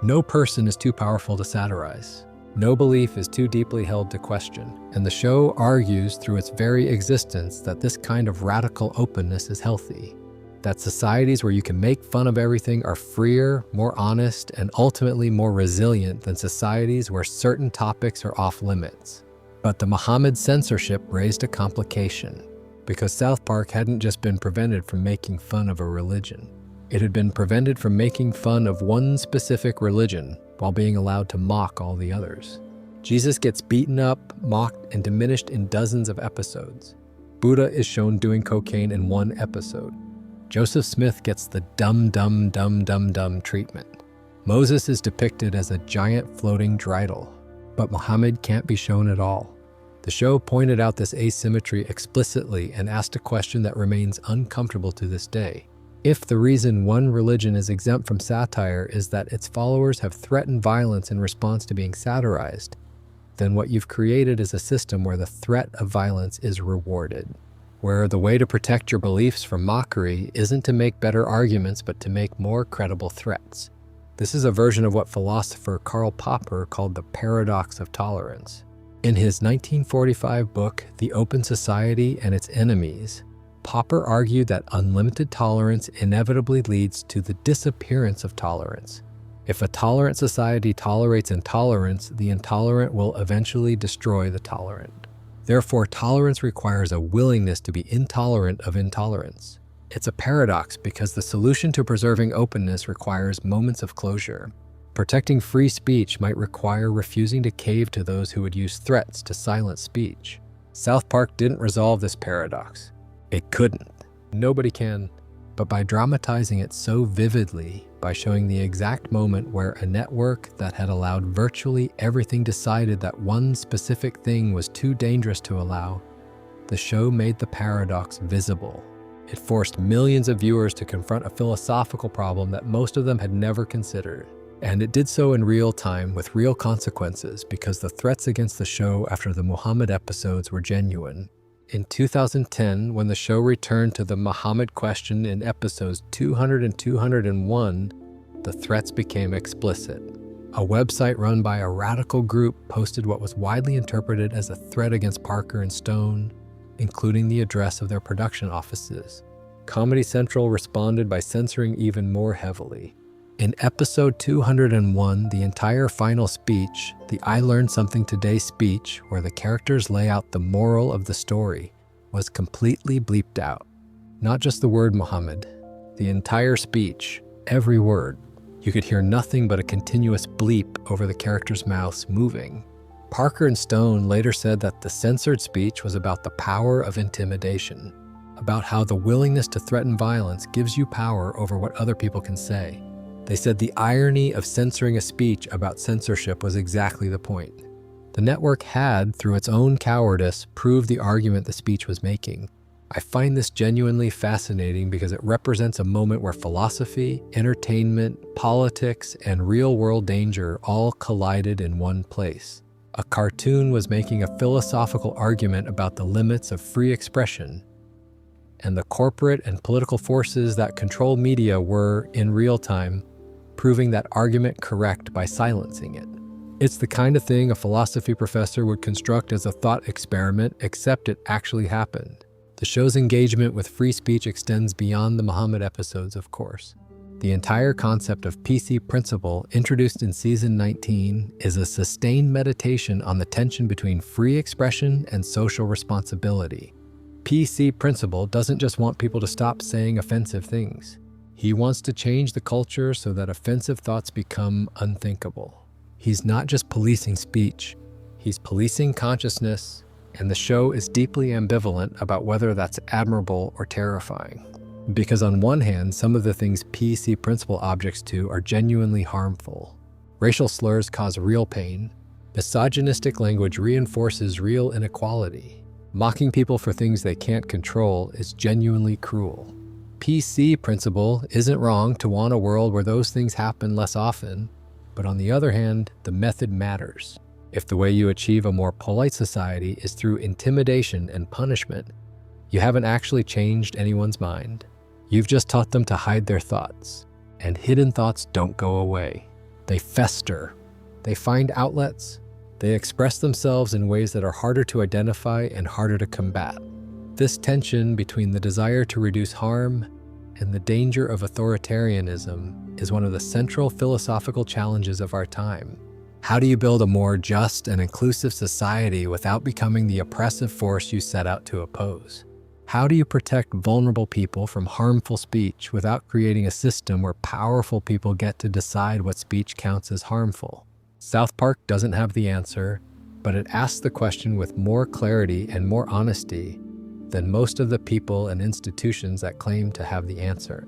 No person is too powerful to satirize. No belief is too deeply held to question, and the show argues through its very existence that this kind of radical openness is healthy, that societies where you can make fun of everything are freer, more honest, and ultimately more resilient than societies where certain topics are off limits. But the Muhammad censorship raised a complication, because South Park hadn't just been prevented from making fun of a religion. It had been prevented from making fun of one specific religion while being allowed to mock all the others. Jesus gets beaten up, mocked, and diminished in dozens of episodes. Buddha is shown doing cocaine in one episode. Joseph Smith gets the dumb treatment. Moses is depicted as a giant floating dreidel, but Muhammad can't be shown at all. The show pointed out this asymmetry explicitly and asked a question that remains uncomfortable to this day. If the reason one religion is exempt from satire is that its followers have threatened violence in response to being satirized, then what you've created is a system where the threat of violence is rewarded, where the way to protect your beliefs from mockery isn't to make better arguments but to make more credible threats. This is a version of what philosopher Karl Popper called the paradox of tolerance. In his 1945 book, The Open Society and Its Enemies, Popper argued that unlimited tolerance inevitably leads to the disappearance of tolerance. If a tolerant society tolerates intolerance, the intolerant will eventually destroy the tolerant. Therefore, tolerance requires a willingness to be intolerant of intolerance. It's a paradox because the solution to preserving openness requires moments of closure. Protecting free speech might require refusing to cave to those who would use threats to silence speech. South Park didn't resolve this paradox. It couldn't. Nobody can. But by dramatizing it so vividly, by showing the exact moment where a network that had allowed virtually everything decided that one specific thing was too dangerous to allow, the show made the paradox visible. It forced millions of viewers to confront a philosophical problem that most of them had never considered. And it did so in real time with real consequences because the threats against the show after the Muhammad episodes were genuine. In 2010, when the show returned to the Muhammad question in episodes 200 and 201, the threats became explicit. A website run by a radical group posted what was widely interpreted as a threat against Parker and Stone, including the address of their production offices. Comedy Central responded by censoring even more heavily. In episode 201, the entire final speech, the I Learned Something Today speech, where the characters lay out the moral of the story, was completely bleeped out. Not just the word Muhammad, the entire speech, every word. You could hear nothing but a continuous bleep over the characters' mouths moving. Parker and Stone later said that the censored speech was about the power of intimidation, about how the willingness to threaten violence gives you power over what other people can say. They said the irony of censoring a speech about censorship was exactly the point. The network had, through its own cowardice, proved the argument the speech was making. I find this genuinely fascinating because it represents a moment where philosophy, entertainment, politics, and real-world danger all collided in one place. A cartoon was making a philosophical argument about the limits of free expression, and the corporate and political forces that control media were, in real time, proving that argument correct by silencing it. It's the kind of thing a philosophy professor would construct as a thought experiment, except it actually happened. The show's engagement with free speech extends beyond the Muhammad episodes, of course. The entire concept of PC principle, introduced in season 19, is a sustained meditation on the tension between free expression and social responsibility. PC principle doesn't just want people to stop saying offensive things. He wants to change the culture so that offensive thoughts become unthinkable. He's not just policing speech, he's policing consciousness, and the show is deeply ambivalent about whether that's admirable or terrifying. Because on one hand, some of the things PC principle objects to are genuinely harmful. Racial slurs cause real pain. Misogynistic language reinforces real inequality. Mocking people for things they can't control is genuinely cruel. PC principle isn't wrong to want a world where those things happen less often, but on the other hand, the method matters. If the way you achieve a more polite society is through intimidation and punishment, you haven't actually changed anyone's mind. You've just taught them to hide their thoughts. And hidden thoughts don't go away. They fester. They find outlets. They express themselves in ways that are harder to identify and harder to combat. This tension between the desire to reduce harm and the danger of authoritarianism is one of the central philosophical challenges of our time. How do you build a more just and inclusive society without becoming the oppressive force you set out to oppose? How do you protect vulnerable people from harmful speech without creating a system where powerful people get to decide what speech counts as harmful? South Park doesn't have the answer, but it asks the question with more clarity and more honesty than most of the people and institutions that claim to have the answer.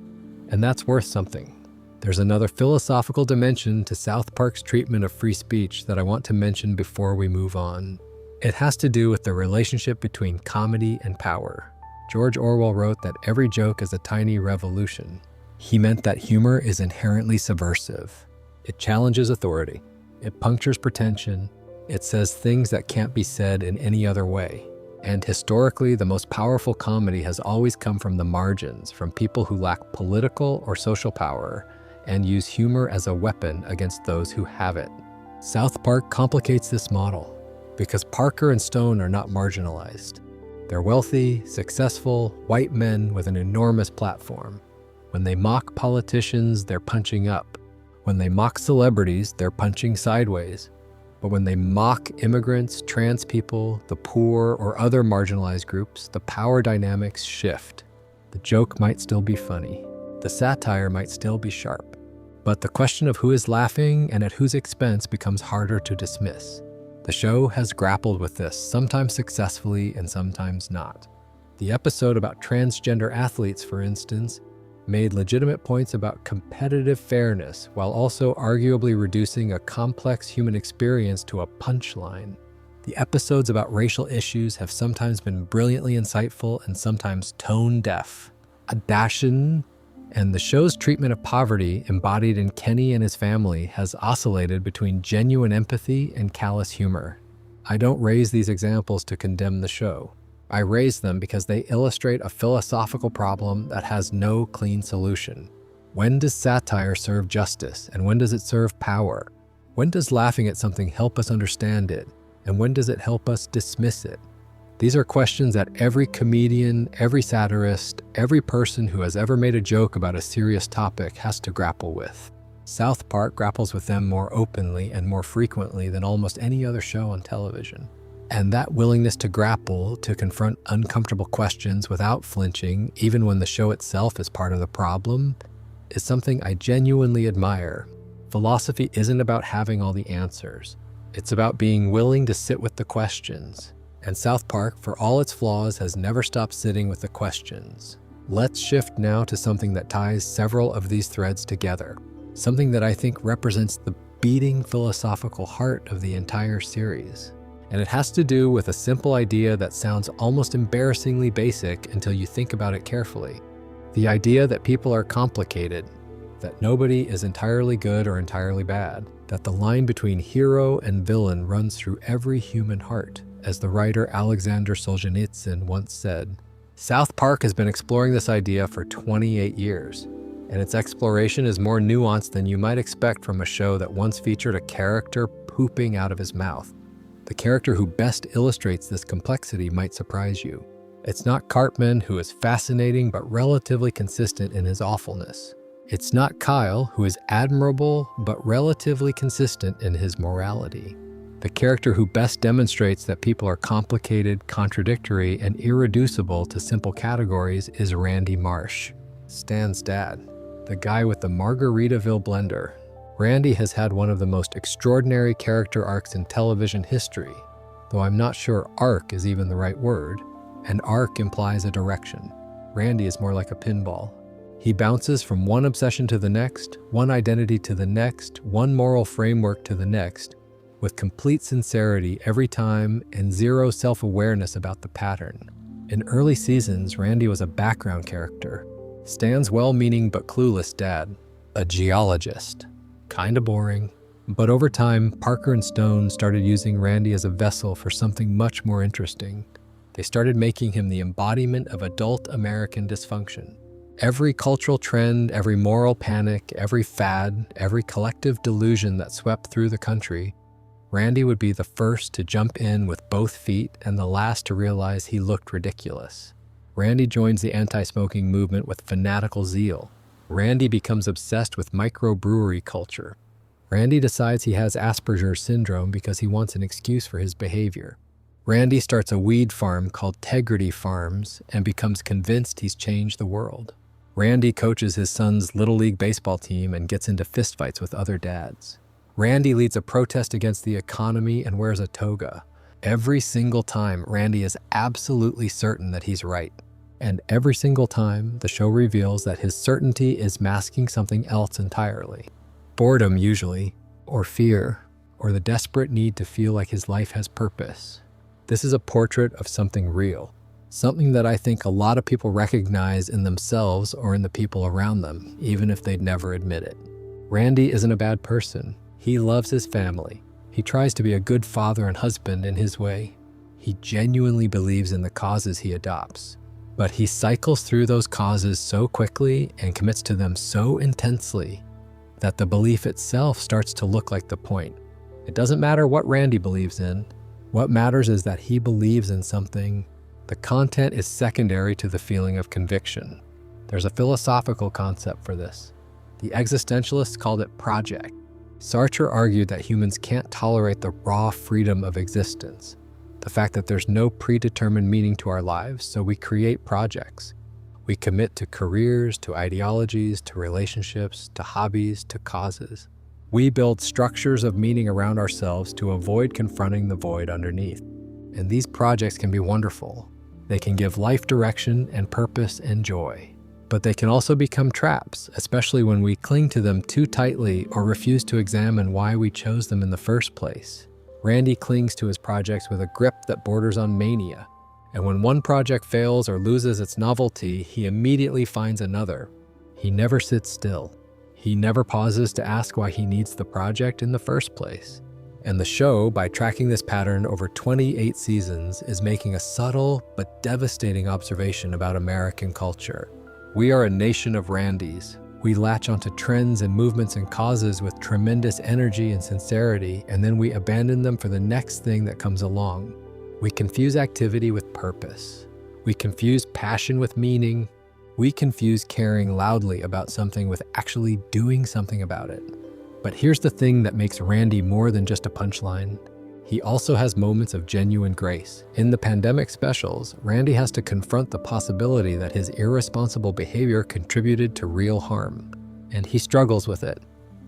And that's worth something. There's another philosophical dimension to South Park's treatment of free speech that I want to mention before we move on. It has to do with the relationship between comedy and power. George Orwell wrote that every joke is a tiny revolution. He meant that humor is inherently subversive. It challenges authority. It punctures pretension. It says things that can't be said in any other way. And historically, the most powerful comedy has always come from the margins, from people who lack political or social power and use humor as a weapon against those who have it. South Park complicates this model because Parker and Stone are not marginalized. They're wealthy, successful, white men with an enormous platform. When they mock politicians, they're punching up. When they mock celebrities, they're punching sideways. But when they mock immigrants, trans people, the poor, or other marginalized groups, the power dynamics shift. The joke might still be funny. The satire might still be sharp. But the question of who is laughing and at whose expense becomes harder to dismiss. The show has grappled with this, sometimes successfully and sometimes not. The episode about transgender athletes, for instance, made legitimate points about competitive fairness while also arguably reducing a complex human experience to a punchline. The episodes about racial issues have sometimes been brilliantly insightful and sometimes tone-deaf. Adashin and the show's treatment of poverty, embodied in Kenny and his family, has oscillated between genuine empathy and callous humor. I don't raise these examples to condemn the show. I raise them because they illustrate a philosophical problem that has no clean solution. When does satire serve justice, and when does it serve power? When does laughing at something help us understand it, and when does it help us dismiss it? These are questions that every comedian, every satirist, every person who has ever made a joke about a serious topic has to grapple with. South Park grapples with them more openly and more frequently than almost any other show on television. And that willingness to grapple, to confront uncomfortable questions without flinching, even when the show itself is part of the problem, is something I genuinely admire. Philosophy isn't about having all the answers. It's about being willing to sit with the questions. And South Park, for all its flaws, has never stopped sitting with the questions. Let's shift now to something that ties several of these threads together. Something that I think represents the beating philosophical heart of the entire series. And it has to do with a simple idea that sounds almost embarrassingly basic until you think about it carefully. The idea that people are complicated, that nobody is entirely good or entirely bad, that the line between hero and villain runs through every human heart. As the writer Alexander Solzhenitsyn once said, South Park has been exploring this idea for 28 years, and its exploration is more nuanced than you might expect from a show that once featured a character pooping out of his mouth. The character who best illustrates this complexity might surprise you. It's not Cartman, who is fascinating but relatively consistent in his awfulness. It's not Kyle, who is admirable but relatively consistent in his morality. The character who best demonstrates that people are complicated, contradictory, and irreducible to simple categories is Randy Marsh, Stan's dad, the guy with the Margaritaville blender. Randy has had one of the most extraordinary character arcs in television history, though I'm not sure arc is even the right word. An arc implies a direction. Randy is more like a pinball. He bounces from one obsession to the next, one identity to the next, one moral framework to the next, with complete sincerity every time and zero self-awareness about the pattern. In early seasons, Randy was a background character, Stan's well-meaning but clueless dad, a geologist. Kinda boring. But over time, Parker and Stone started using Randy as a vessel for something much more interesting. They started making him the embodiment of adult American dysfunction. Every cultural trend, every moral panic, every fad, every collective delusion that swept through the country, Randy would be the first to jump in with both feet and the last to realize he looked ridiculous. Randy joins the anti-smoking movement with fanatical zeal. Randy becomes obsessed with microbrewery culture. Randy decides he has Asperger's syndrome because he wants an excuse for his behavior. Randy starts a weed farm called Tegrity Farms and becomes convinced he's changed the world. Randy coaches his son's Little League baseball team and gets into fistfights with other dads. Randy leads a protest against the economy and wears a toga. Every single time, Randy is absolutely certain that he's right. And every single time, the show reveals that his certainty is masking something else entirely. Boredom, usually, or fear, or the desperate need to feel like his life has purpose. This is a portrait of something real. Something that I think a lot of people recognize in themselves or in the people around them, even if they'd never admit it. Randy isn't a bad person. He loves his family. He tries to be a good father and husband in his way. He genuinely believes in the causes he adopts. But he cycles through those causes so quickly and commits to them so intensely that the belief itself starts to look like the point. It doesn't matter what Randy believes in. What matters is that he believes in something. The content is secondary to the feeling of conviction. There's a philosophical concept for this. The existentialists called it project. Sartre argued that humans can't tolerate the raw freedom of existence, the fact that there's no predetermined meaning to our lives, so we create projects. We commit to careers, to ideologies, to relationships, to hobbies, to causes. We build structures of meaning around ourselves to avoid confronting the void underneath. And these projects can be wonderful. They can give life direction and purpose and joy. But they can also become traps, especially when we cling to them too tightly or refuse to examine why we chose them in the first place. Randy clings to his projects with a grip that borders on mania. And when one project fails or loses its novelty, he immediately finds another. He never sits still. He never pauses to ask why he needs the project in the first place. And the show, by tracking this pattern over 28 seasons, is making a subtle but devastating observation about American culture. We are a nation of Randys. We latch onto trends and movements and causes with tremendous energy and sincerity, and then we abandon them for the next thing that comes along. We confuse activity with purpose. We confuse passion with meaning. We confuse caring loudly about something with actually doing something about it. But here's the thing that makes Randy more than just a punchline. He also has moments of genuine grace. In the pandemic specials, Randy has to confront the possibility that his irresponsible behavior contributed to real harm. And he struggles with it.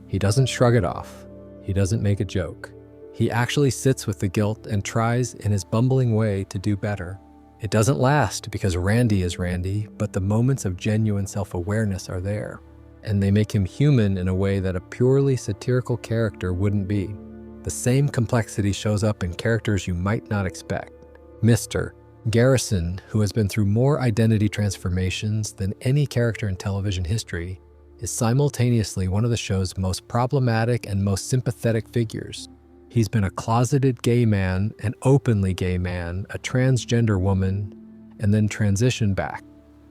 He doesn't shrug it off. He doesn't make a joke. He actually sits with the guilt and tries, in his bumbling way, to do better. It doesn't last because Randy is Randy, but the moments of genuine self-awareness are there. And they make him human in a way that a purely satirical character wouldn't be. The same complexity shows up in characters you might not expect. Mr. Garrison, who has been through more identity transformations than any character in television history, is simultaneously one of the show's most problematic and most sympathetic figures. He's been a closeted gay man, an openly gay man, a transgender woman, and then transitioned back.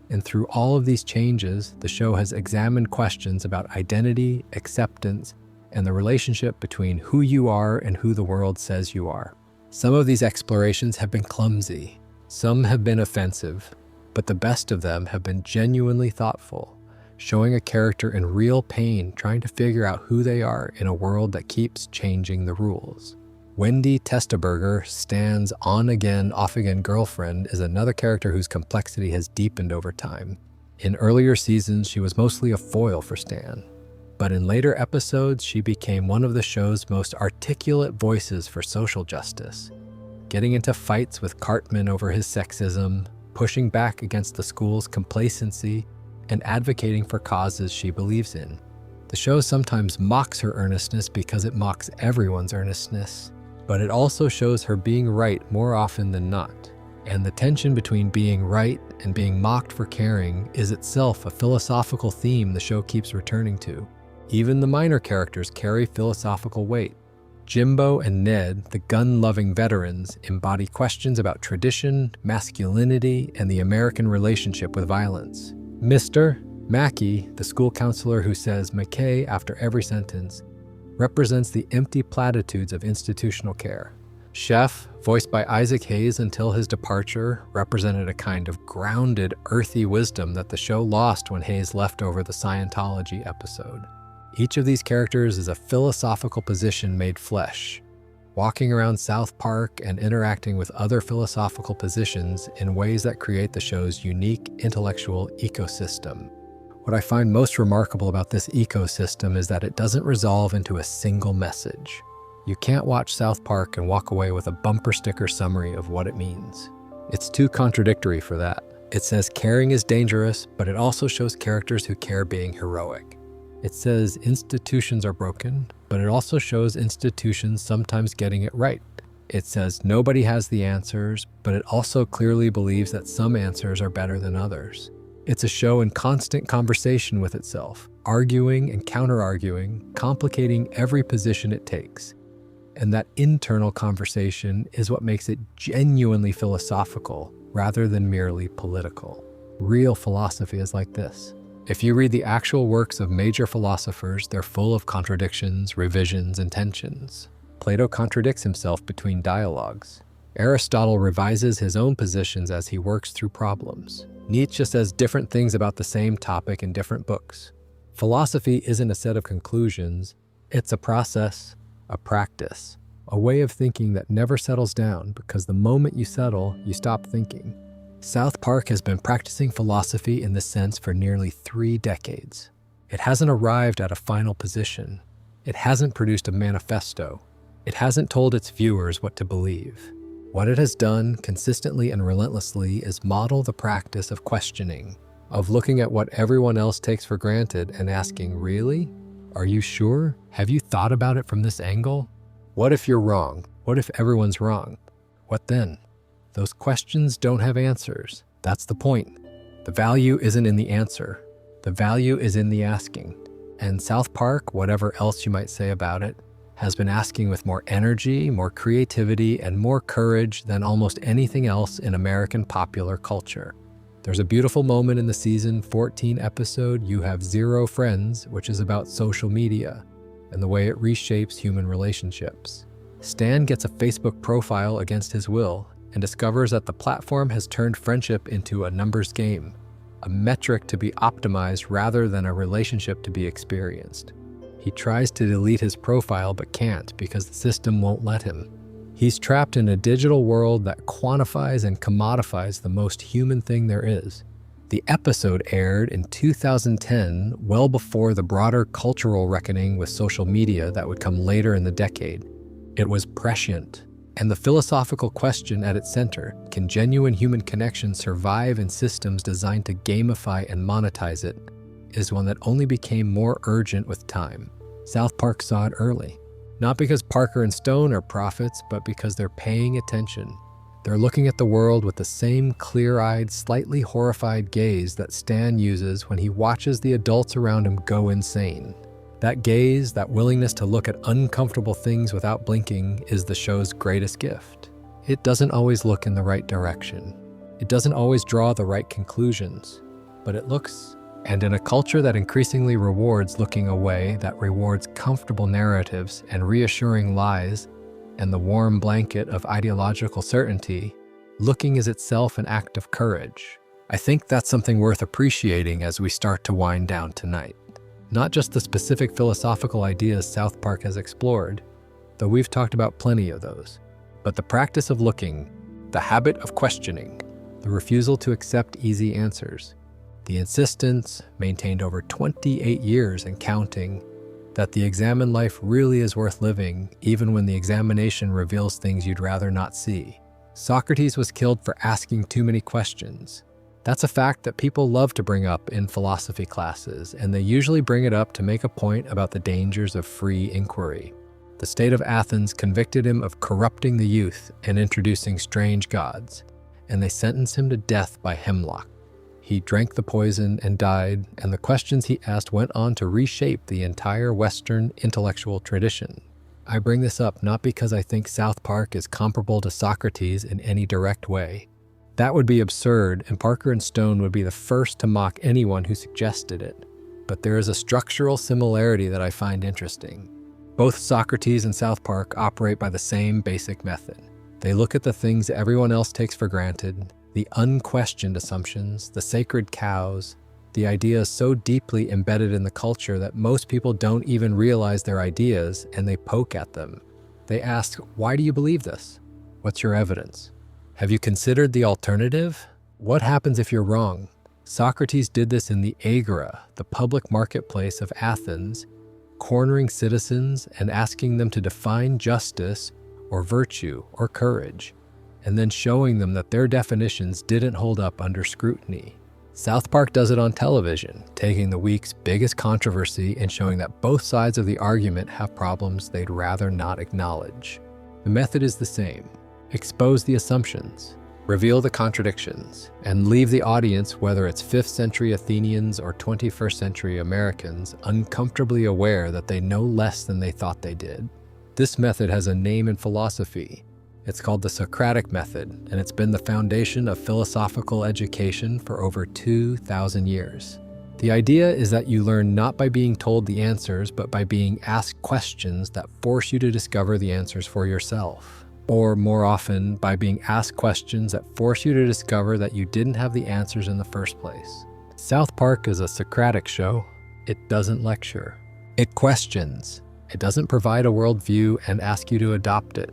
And through all of these changes, the show has examined questions about identity, acceptance, and the relationship between who you are and who the world says you are. Some of these explorations have been clumsy. Some have been offensive, but the best of them have been genuinely thoughtful. showing a character in real pain trying to figure out who they are in a world that keeps changing the rules. Wendy Testaberger, Stan's on-again, off-again girlfriend, is another character whose complexity has deepened over time. In earlier seasons, she was mostly a foil for Stan, but in later episodes, she became one of the show's most articulate voices for social justice, getting into fights with Cartman over his sexism, pushing back against the school's complacency, and advocating for causes she believes in. The show sometimes mocks her earnestness because it mocks everyone's earnestness, but it also shows her being right more often than not. And the tension between being right and being mocked for caring is itself a philosophical theme the show keeps returning to. Even the minor characters carry philosophical weight. Jimbo and Ned, the gun-loving veterans, embody questions about tradition, masculinity, and the American relationship with violence. Mr. Mackey, the school counselor who says McKay after every sentence, represents the empty platitudes of institutional care. Chef, voiced by Isaac Hayes until his departure, represented a kind of grounded, earthy wisdom that the show lost when Hayes left over the Scientology episode. Each of these characters is a philosophical position made flesh, walking around South Park and interacting with other philosophical positions in ways that create the show's unique intellectual ecosystem. What I find most remarkable about this ecosystem is that it doesn't resolve into a single message. You can't watch South Park and walk away with a bumper sticker summary of what it means. It's too contradictory for that. It says caring is dangerous, but it also shows characters who care being heroic. It says institutions are broken, but it also shows institutions sometimes getting it right. It says nobody has the answers, but it also clearly believes that some answers are better than others. It's a show in constant conversation with itself, arguing and counter-arguing, complicating every position it takes. And that internal conversation is what makes it genuinely philosophical rather than merely political. Real philosophy is like this. If you read the actual works of major philosophers, they're full of contradictions, revisions, and tensions. Plato contradicts himself between dialogues. Aristotle revises his own positions as he works through problems. Nietzsche says different things about the same topic in different books. Philosophy isn't a set of conclusions, it's a process, a practice, a way of thinking that never settles down because the moment you settle, you stop thinking. South Park has been practicing philosophy in this sense for nearly 3 decades. It hasn't arrived at a final position. It hasn't produced a manifesto. It hasn't told its viewers what to believe. What it has done consistently and relentlessly is model the practice of questioning, of looking at what everyone else takes for granted and asking, really? Are you sure? Have you thought about it from this angle? What if you're wrong? What if everyone's wrong? What then? Those questions don't have answers. That's the point. The value isn't in the answer. The value is in the asking. And South Park, whatever else you might say about it, has been asking with more energy, more creativity, and more courage than almost anything else in American popular culture. There's a beautiful moment in the season 14 episode, You Have Zero Friends, which is about social media and the way it reshapes human relationships. Stan gets a Facebook profile against his will and discovers that the platform has turned friendship into a numbers game, a metric to be optimized rather than a relationship to be experienced. He tries to delete his profile but can't because the system won't let him. He's trapped in a digital world that quantifies and commodifies the most human thing there is. The episode aired in 2010, well before the broader cultural reckoning with social media that would come later in the decade. It was prescient, and the philosophical question at its center, can genuine human connection survive in systems designed to gamify and monetize it, is one that only became more urgent with time. South Park saw it early. Not because Parker and Stone are prophets, but because they're paying attention. They're looking at the world with the same clear-eyed, slightly horrified gaze that Stan uses when he watches the adults around him go insane. That gaze, that willingness to look at uncomfortable things without blinking, is the show's greatest gift. It doesn't always look in the right direction. It doesn't always draw the right conclusions, but it looks. And in a culture that increasingly rewards looking away, that rewards comfortable narratives and reassuring lies, and the warm blanket of ideological certainty, looking is itself an act of courage. I think that's something worth appreciating as we start to wind down tonight. Not just the specific philosophical ideas South Park has explored, though we've talked about plenty of those, but the practice of looking, the habit of questioning, the refusal to accept easy answers, the insistence, maintained over 28 years and counting, that the examined life really is worth living even when the examination reveals things you'd rather not see. Socrates was killed for asking too many questions. That's a fact that people love to bring up in philosophy classes, and they usually bring it up to make a point about the dangers of free inquiry. The state of Athens convicted him of corrupting the youth and introducing strange gods, and they sentenced him to death by hemlock. He drank the poison and died, and the questions he asked went on to reshape the entire Western intellectual tradition. I bring this up not because I think South Park is comparable to Socrates in any direct way. That would be absurd, and Parker and Stone would be the first to mock anyone who suggested it. But there is a structural similarity that I find interesting. Both Socrates and South Park operate by the same basic method. They look at the things everyone else takes for granted, the unquestioned assumptions, the sacred cows, the ideas so deeply embedded in the culture that most people don't even realize they're ideas, and they poke at them. They ask, why do you believe this? What's your evidence? Have you considered the alternative? What happens if you're wrong? Socrates did this in the Agora, the public marketplace of Athens, cornering citizens and asking them to define justice or virtue or courage, and then showing them that their definitions didn't hold up under scrutiny. South Park does it on television, taking the week's biggest controversy and showing that both sides of the argument have problems they'd rather not acknowledge. The method is the same. Expose the assumptions, reveal the contradictions, and leave the audience, whether it's 5th century Athenians or 21st century Americans, uncomfortably aware that they know less than they thought they did. This method has a name in philosophy. It's called the Socratic method, and it's been the foundation of philosophical education for over 2,000 years. The idea is that you learn not by being told the answers, but by being asked questions that force you to discover the answers for yourself. Or more often, by being asked questions that force you to discover that you didn't have the answers in the first place. South Park is a Socratic show. It doesn't lecture. It questions. It doesn't provide a worldview and ask you to adopt it.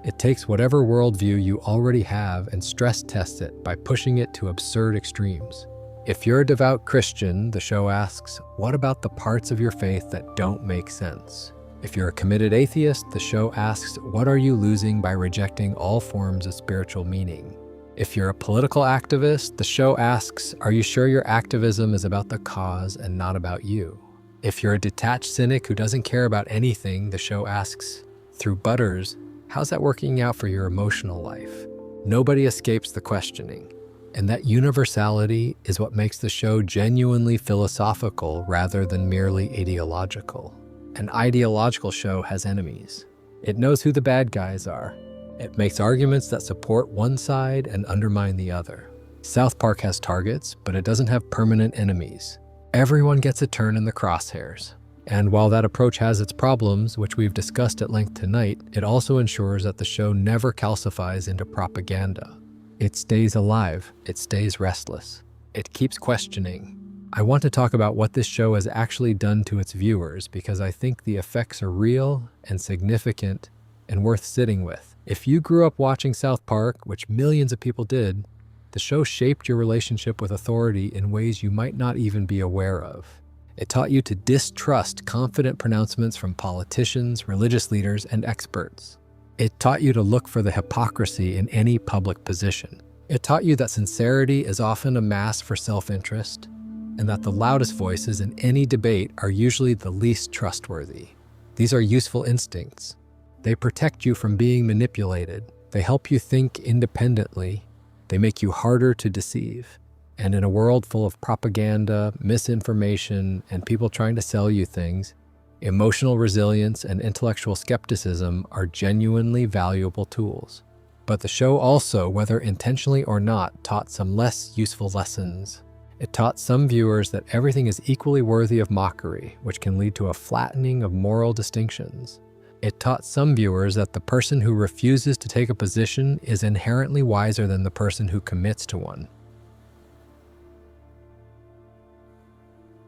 It takes whatever worldview you already have and stress tests it by pushing it to absurd extremes. If you're a devout Christian, the show asks, what about the parts of your faith that don't make sense? If you're a committed atheist, the show asks, what are you losing by rejecting all forms of spiritual meaning? If you're a political activist, the show asks, are you sure your activism is about the cause and not about you? If you're a detached cynic who doesn't care about anything, the show asks, through Butters, how's that working out for your emotional life? Nobody escapes the questioning. And that universality is what makes the show genuinely philosophical rather than merely ideological. An ideological show has enemies. It knows who the bad guys are. It makes arguments that support one side and undermine the other. South Park has targets, but it doesn't have permanent enemies. Everyone gets a turn in the crosshairs. And while that approach has its problems, which we've discussed at length tonight, it also ensures that the show never calcifies into propaganda. It stays alive. It stays restless. It keeps questioning. I want to talk about what this show has actually done to its viewers because I think the effects are real and significant and worth sitting with. If you grew up watching South Park, which millions of people did, the show shaped your relationship with authority in ways you might not even be aware of. It taught you to distrust confident pronouncements from politicians, religious leaders, and experts. It taught you to look for the hypocrisy in any public position. It taught you that sincerity is often a mask for self-interest, and that the loudest voices in any debate are usually the least trustworthy. These are useful instincts. They protect you from being manipulated. They help you think independently. They make you harder to deceive. And in a world full of propaganda, misinformation, and people trying to sell you things, emotional resilience and intellectual skepticism are genuinely valuable tools. But the show also, whether intentionally or not, taught some less useful lessons. It taught some viewers that everything is equally worthy of mockery, which can lead to a flattening of moral distinctions. It taught some viewers that the person who refuses to take a position is inherently wiser than the person who commits to one.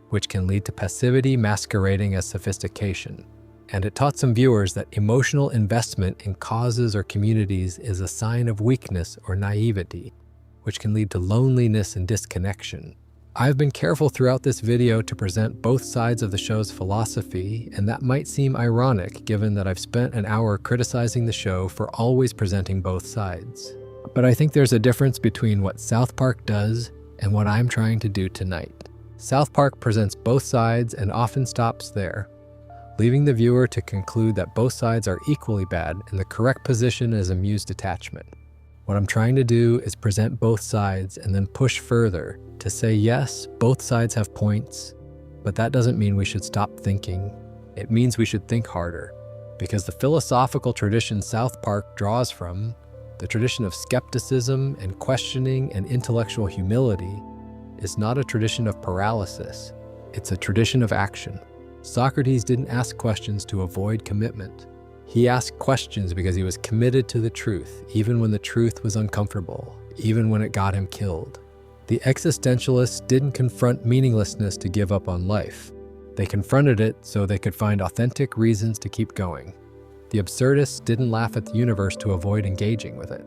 which can lead to passivity masquerading as sophistication. And it taught some viewers that emotional investment in causes or communities is a sign of weakness or naivety, which can lead to loneliness and disconnection. I've been careful throughout this video to present both sides of the show's philosophy, and that might seem ironic given that I've spent an hour criticizing the show for always presenting both sides. But I think there's a difference between what South Park does and what I'm trying to do tonight. South Park presents both sides and often stops there, leaving the viewer to conclude that both sides are equally bad and the correct position is amused detachment. What I'm trying to do is present both sides and then push further to say yes, both sides have points, but that doesn't mean we should stop thinking. It means we should think harder, because the philosophical tradition South Park draws from, the tradition of skepticism and questioning and intellectual humility, is not a tradition of paralysis. It's a tradition of action. Socrates didn't ask questions to avoid commitment. He asked questions because he was committed to the truth, even when the truth was uncomfortable, even when it got him killed. The existentialists didn't confront meaninglessness to give up on life. They confronted it so they could find authentic reasons to keep going. The absurdists didn't laugh at the universe to avoid engaging with it.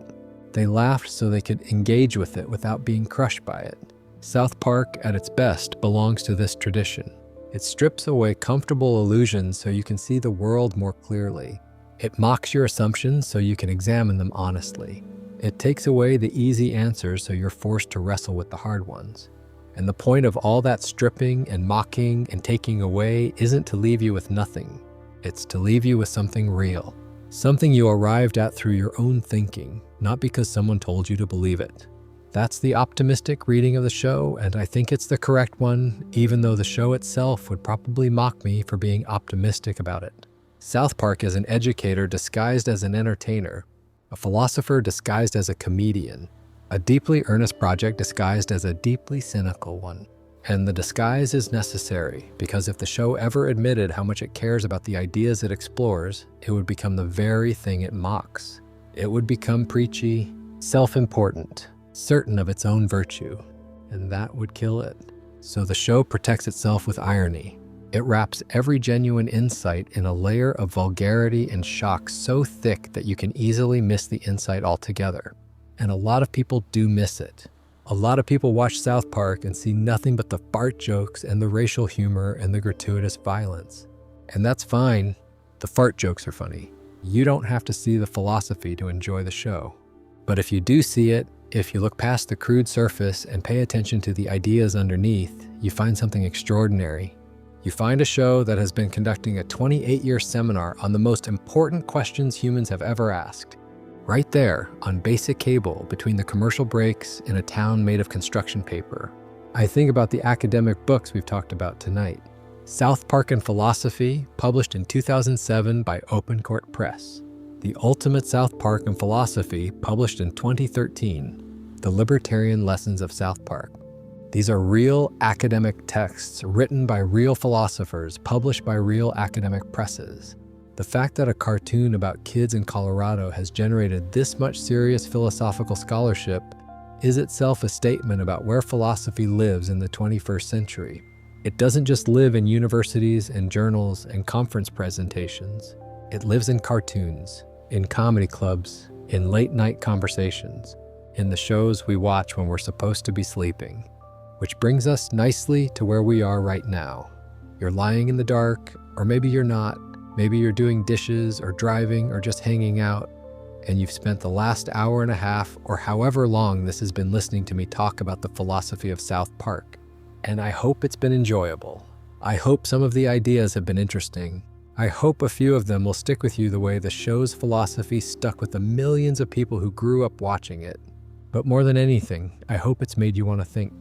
They laughed so they could engage with it without being crushed by it. South Park, at its best, belongs to this tradition. It strips away comfortable illusions so you can see the world more clearly. It mocks your assumptions so you can examine them honestly. It takes away the easy answers so you're forced to wrestle with the hard ones. And the point of all that stripping and mocking and taking away isn't to leave you with nothing. It's to leave you with something real. Something you arrived at through your own thinking, not because someone told you to believe it. That's the optimistic reading of the show, and I think it's the correct one, even though the show itself would probably mock me for being optimistic about it. South Park is an educator disguised as an entertainer, a philosopher disguised as a comedian, a deeply earnest project disguised as a deeply cynical one. And the disguise is necessary, because if the show ever admitted how much it cares about the ideas it explores, it would become the very thing it mocks. It would become preachy, self-important, certain of its own virtue, and that would kill it. So the show protects itself with irony. It wraps every genuine insight in a layer of vulgarity and shock so thick that you can easily miss the insight altogether. And a lot of people do miss it. A lot of people watch South Park and see nothing but the fart jokes and the racial humor and the gratuitous violence. And that's fine. The fart jokes are funny. You don't have to see the philosophy to enjoy the show. But if you do see it, if you look past the crude surface and pay attention to the ideas underneath, you find something extraordinary. You find a show that has been conducting a 28-year seminar on the most important questions humans have ever asked. Right there, on basic cable between the commercial breaks in a town made of construction paper. I think about the academic books we've talked about tonight. South Park and Philosophy, published in 2007 by Open Court Press. The Ultimate South Park and Philosophy, published in 2013. The Libertarian Lessons of South Park. These are real academic texts written by real philosophers, published by real academic presses. The fact that a cartoon about kids in Colorado has generated this much serious philosophical scholarship is itself a statement about where philosophy lives in the 21st century. It doesn't just live in universities and journals and conference presentations. It lives in cartoons, in comedy clubs, in late-night conversations, in the shows we watch when we're supposed to be sleeping. Which brings us nicely to where we are right now. You're lying in the dark, or maybe you're not. Maybe you're doing dishes or driving or just hanging out, and you've spent the last hour and a half or however long this has been listening to me talk about the philosophy of South Park. And I hope it's been enjoyable. I hope some of the ideas have been interesting. I hope a few of them will stick with you the way the show's philosophy stuck with the millions of people who grew up watching it. But more than anything, I hope it's made you want to think.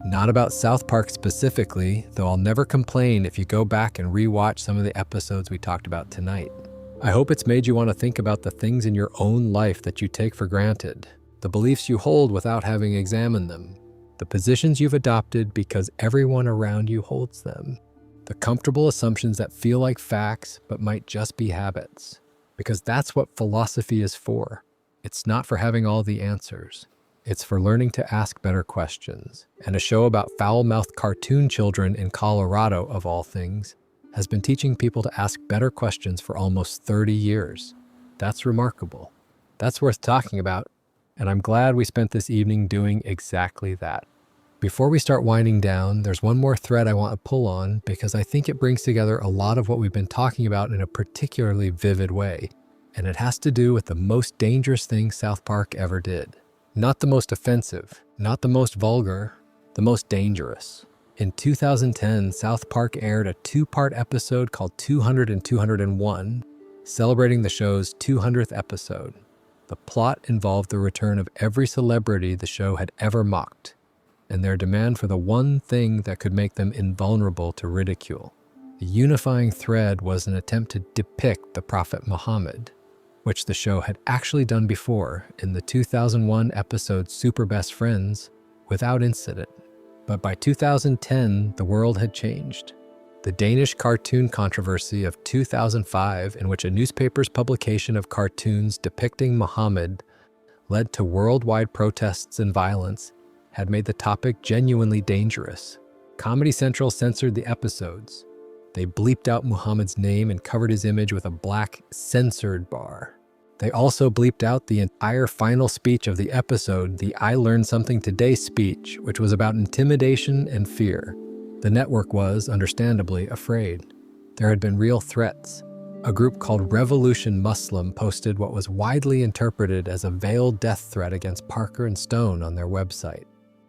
Not about South Park specifically, though I'll never complain if you go back and rewatch some of the episodes we talked about tonight. I hope it's made you want to think about the things in your own life that you take for granted, the beliefs you hold without having examined them, the positions you've adopted because everyone around you holds them, the comfortable assumptions that feel like facts but might just be habits. Because that's what philosophy is for. It's not for having all the answers. It's for learning to ask better questions. And a show about foul-mouthed cartoon children in Colorado, of all things, has been teaching people to ask better questions for almost 30 years. That's remarkable. That's worth talking about, and I'm glad we spent this evening doing exactly that. Before we start winding down, there's one more thread I want to pull on because I think it brings together a lot of what we've been talking about in a particularly vivid way, and it has to do with the most dangerous thing South Park ever did. Not the most offensive, not the most vulgar, the most dangerous. In 2010, South Park aired a 2-part episode called 200 and 201, celebrating the show's 200th episode. The plot involved the return of every celebrity the show had ever mocked, and their demand for the one thing that could make them invulnerable to ridicule. The unifying thread was an attempt to depict the Prophet Muhammad, which the show had actually done before in the 2001 episode Super Best Friends, without incident. But by 2010, the world had changed. The Danish cartoon controversy of 2005, in which a newspaper's publication of cartoons depicting Muhammad led to worldwide protests and violence, had made the topic genuinely dangerous. Comedy Central censored the episodes. They bleeped out Muhammad's name and covered his image with a black censored bar. They also bleeped out the entire final speech of the episode, the I Learned Something Today speech, which was about intimidation and fear. The network was, understandably, afraid. There had been real threats. A group called Revolution Muslim posted what was widely interpreted as a veiled death threat against Parker and Stone on their website.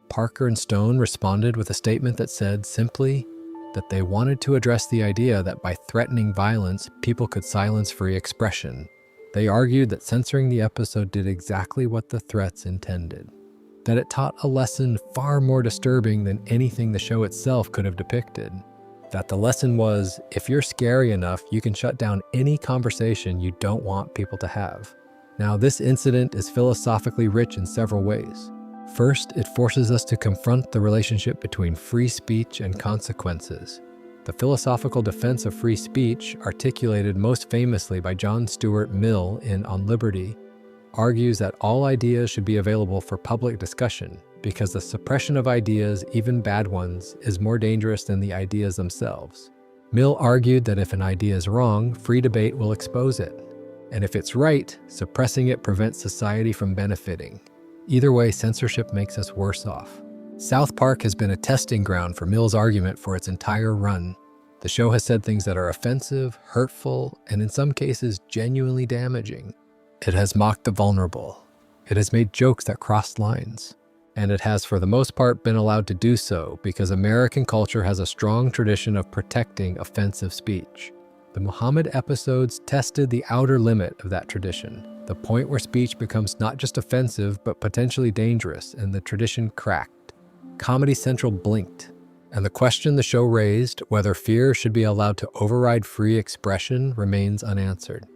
Parker and Stone responded with a statement that said simply that they wanted to address the idea that by threatening violence, people could silence free expression. They argued that censoring the episode did exactly what the threats intended, that it taught a lesson far more disturbing than anything the show itself could have depicted, that the lesson was, if you're scary enough, you can shut down any conversation you don't want people to have. Now, this incident is philosophically rich in several ways. First, it forces us to confront the relationship between free speech and consequences. The philosophical defense of free speech, articulated most famously by John Stuart Mill in On Liberty, argues that all ideas should be available for public discussion because the suppression of ideas, even bad ones, is more dangerous than the ideas themselves. Mill argued that if an idea is wrong, free debate will expose it. And if it's right, suppressing it prevents society from benefiting. Either way, censorship makes us worse off. South Park has been a testing ground for Mill's argument for its entire run. The show has said things that are offensive, hurtful, and in some cases genuinely damaging. It has mocked the vulnerable. It has made jokes that crossed lines. And it has, for the most part, been allowed to do so because American culture has a strong tradition of protecting offensive speech. The Muhammad episodes tested the outer limit of that tradition, the point where speech becomes not just offensive but potentially dangerous, and the tradition cracked. Comedy Central blinked, and the question the show raised, whether fear should be allowed to override free expression, remains unanswered.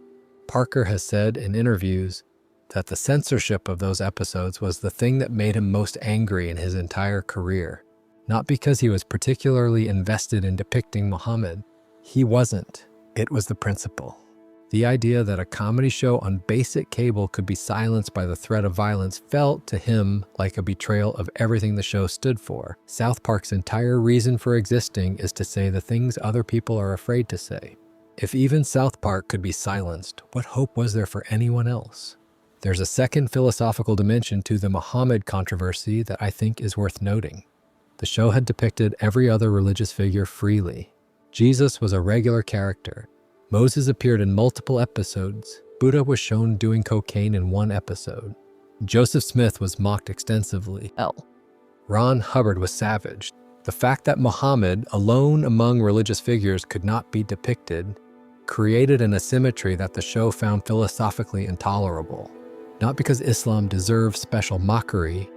Parker has said in interviews that the censorship of those episodes was the thing that made him most angry in his entire career. Not because he was particularly invested in depicting Muhammad. He wasn't. It was the principle. The idea that a comedy show on basic cable could be silenced by the threat of violence felt to him like a betrayal of everything the show stood for. South Park's entire reason for existing is to say the things other people are afraid to say. If even South Park could be silenced, what hope was there for anyone else? There's a second philosophical dimension to the Muhammad controversy that I think is worth noting. The show had depicted every other religious figure freely. Jesus was a regular character. Moses appeared in multiple episodes. Buddha was shown doing cocaine in one episode. Joseph Smith was mocked extensively. Ron Hubbard was savaged. The fact that Muhammad, alone among religious figures, could not be depicted created an asymmetry that the show found philosophically intolerable. Not because Islam deserves special mockery,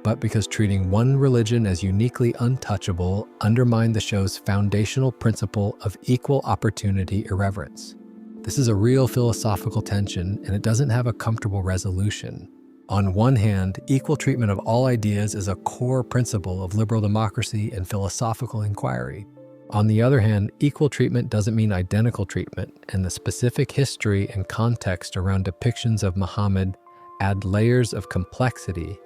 but because treating one religion as uniquely untouchable undermined the show's foundational principle of equal opportunity irreverence. This is a real philosophical tension, and it doesn't have a comfortable resolution. On one hand, equal treatment of all ideas is a core principle of liberal democracy and philosophical inquiry. On the other hand, equal treatment doesn't mean identical treatment, and the specific history and context around depictions of Muhammad add layers of complexity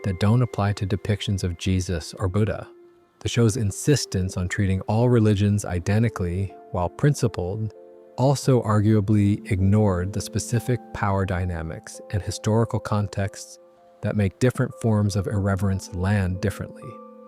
that don't apply to depictions of Jesus or Buddha. The show's insistence on treating all religions identically, while principled, also arguably ignored the specific power dynamics and historical contexts that make different forms of irreverence land differently.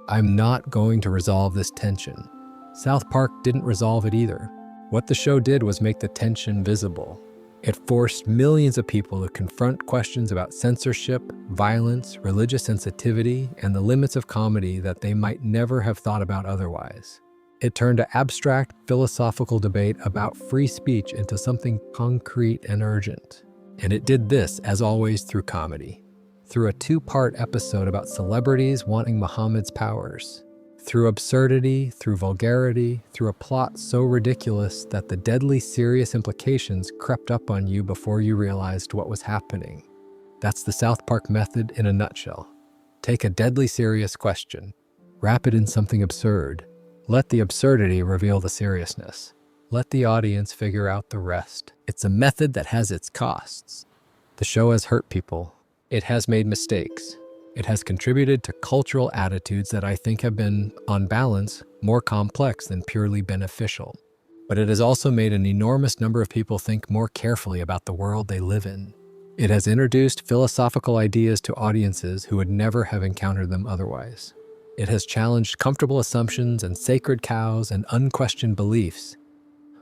I'm not going to resolve this tension. South Park didn't resolve it either. What the show did was make the tension visible. It forced millions of people to confront questions about censorship, violence, religious sensitivity, and the limits of comedy that they might never have thought about otherwise. It turned an abstract philosophical debate about free speech into something concrete and urgent. And it did this, as always, through comedy. Through a two-part episode about celebrities wanting Muhammad's powers. Through absurdity, through vulgarity, through a plot so ridiculous that the deadly serious implications crept up on you before you realized what was happening. That's the South Park method in a nutshell. Take a deadly serious question, wrap it in something absurd, let the absurdity reveal the seriousness. Let the audience figure out the rest. It's a method that has its costs. The show has hurt people. It has made mistakes. It has contributed to cultural attitudes that I think have been, on balance, more complex than purely beneficial. But it has also made an enormous number of people think more carefully about the world they live in. It has introduced philosophical ideas to audiences who would never have encountered them otherwise. It has challenged comfortable assumptions and sacred cows and unquestioned beliefs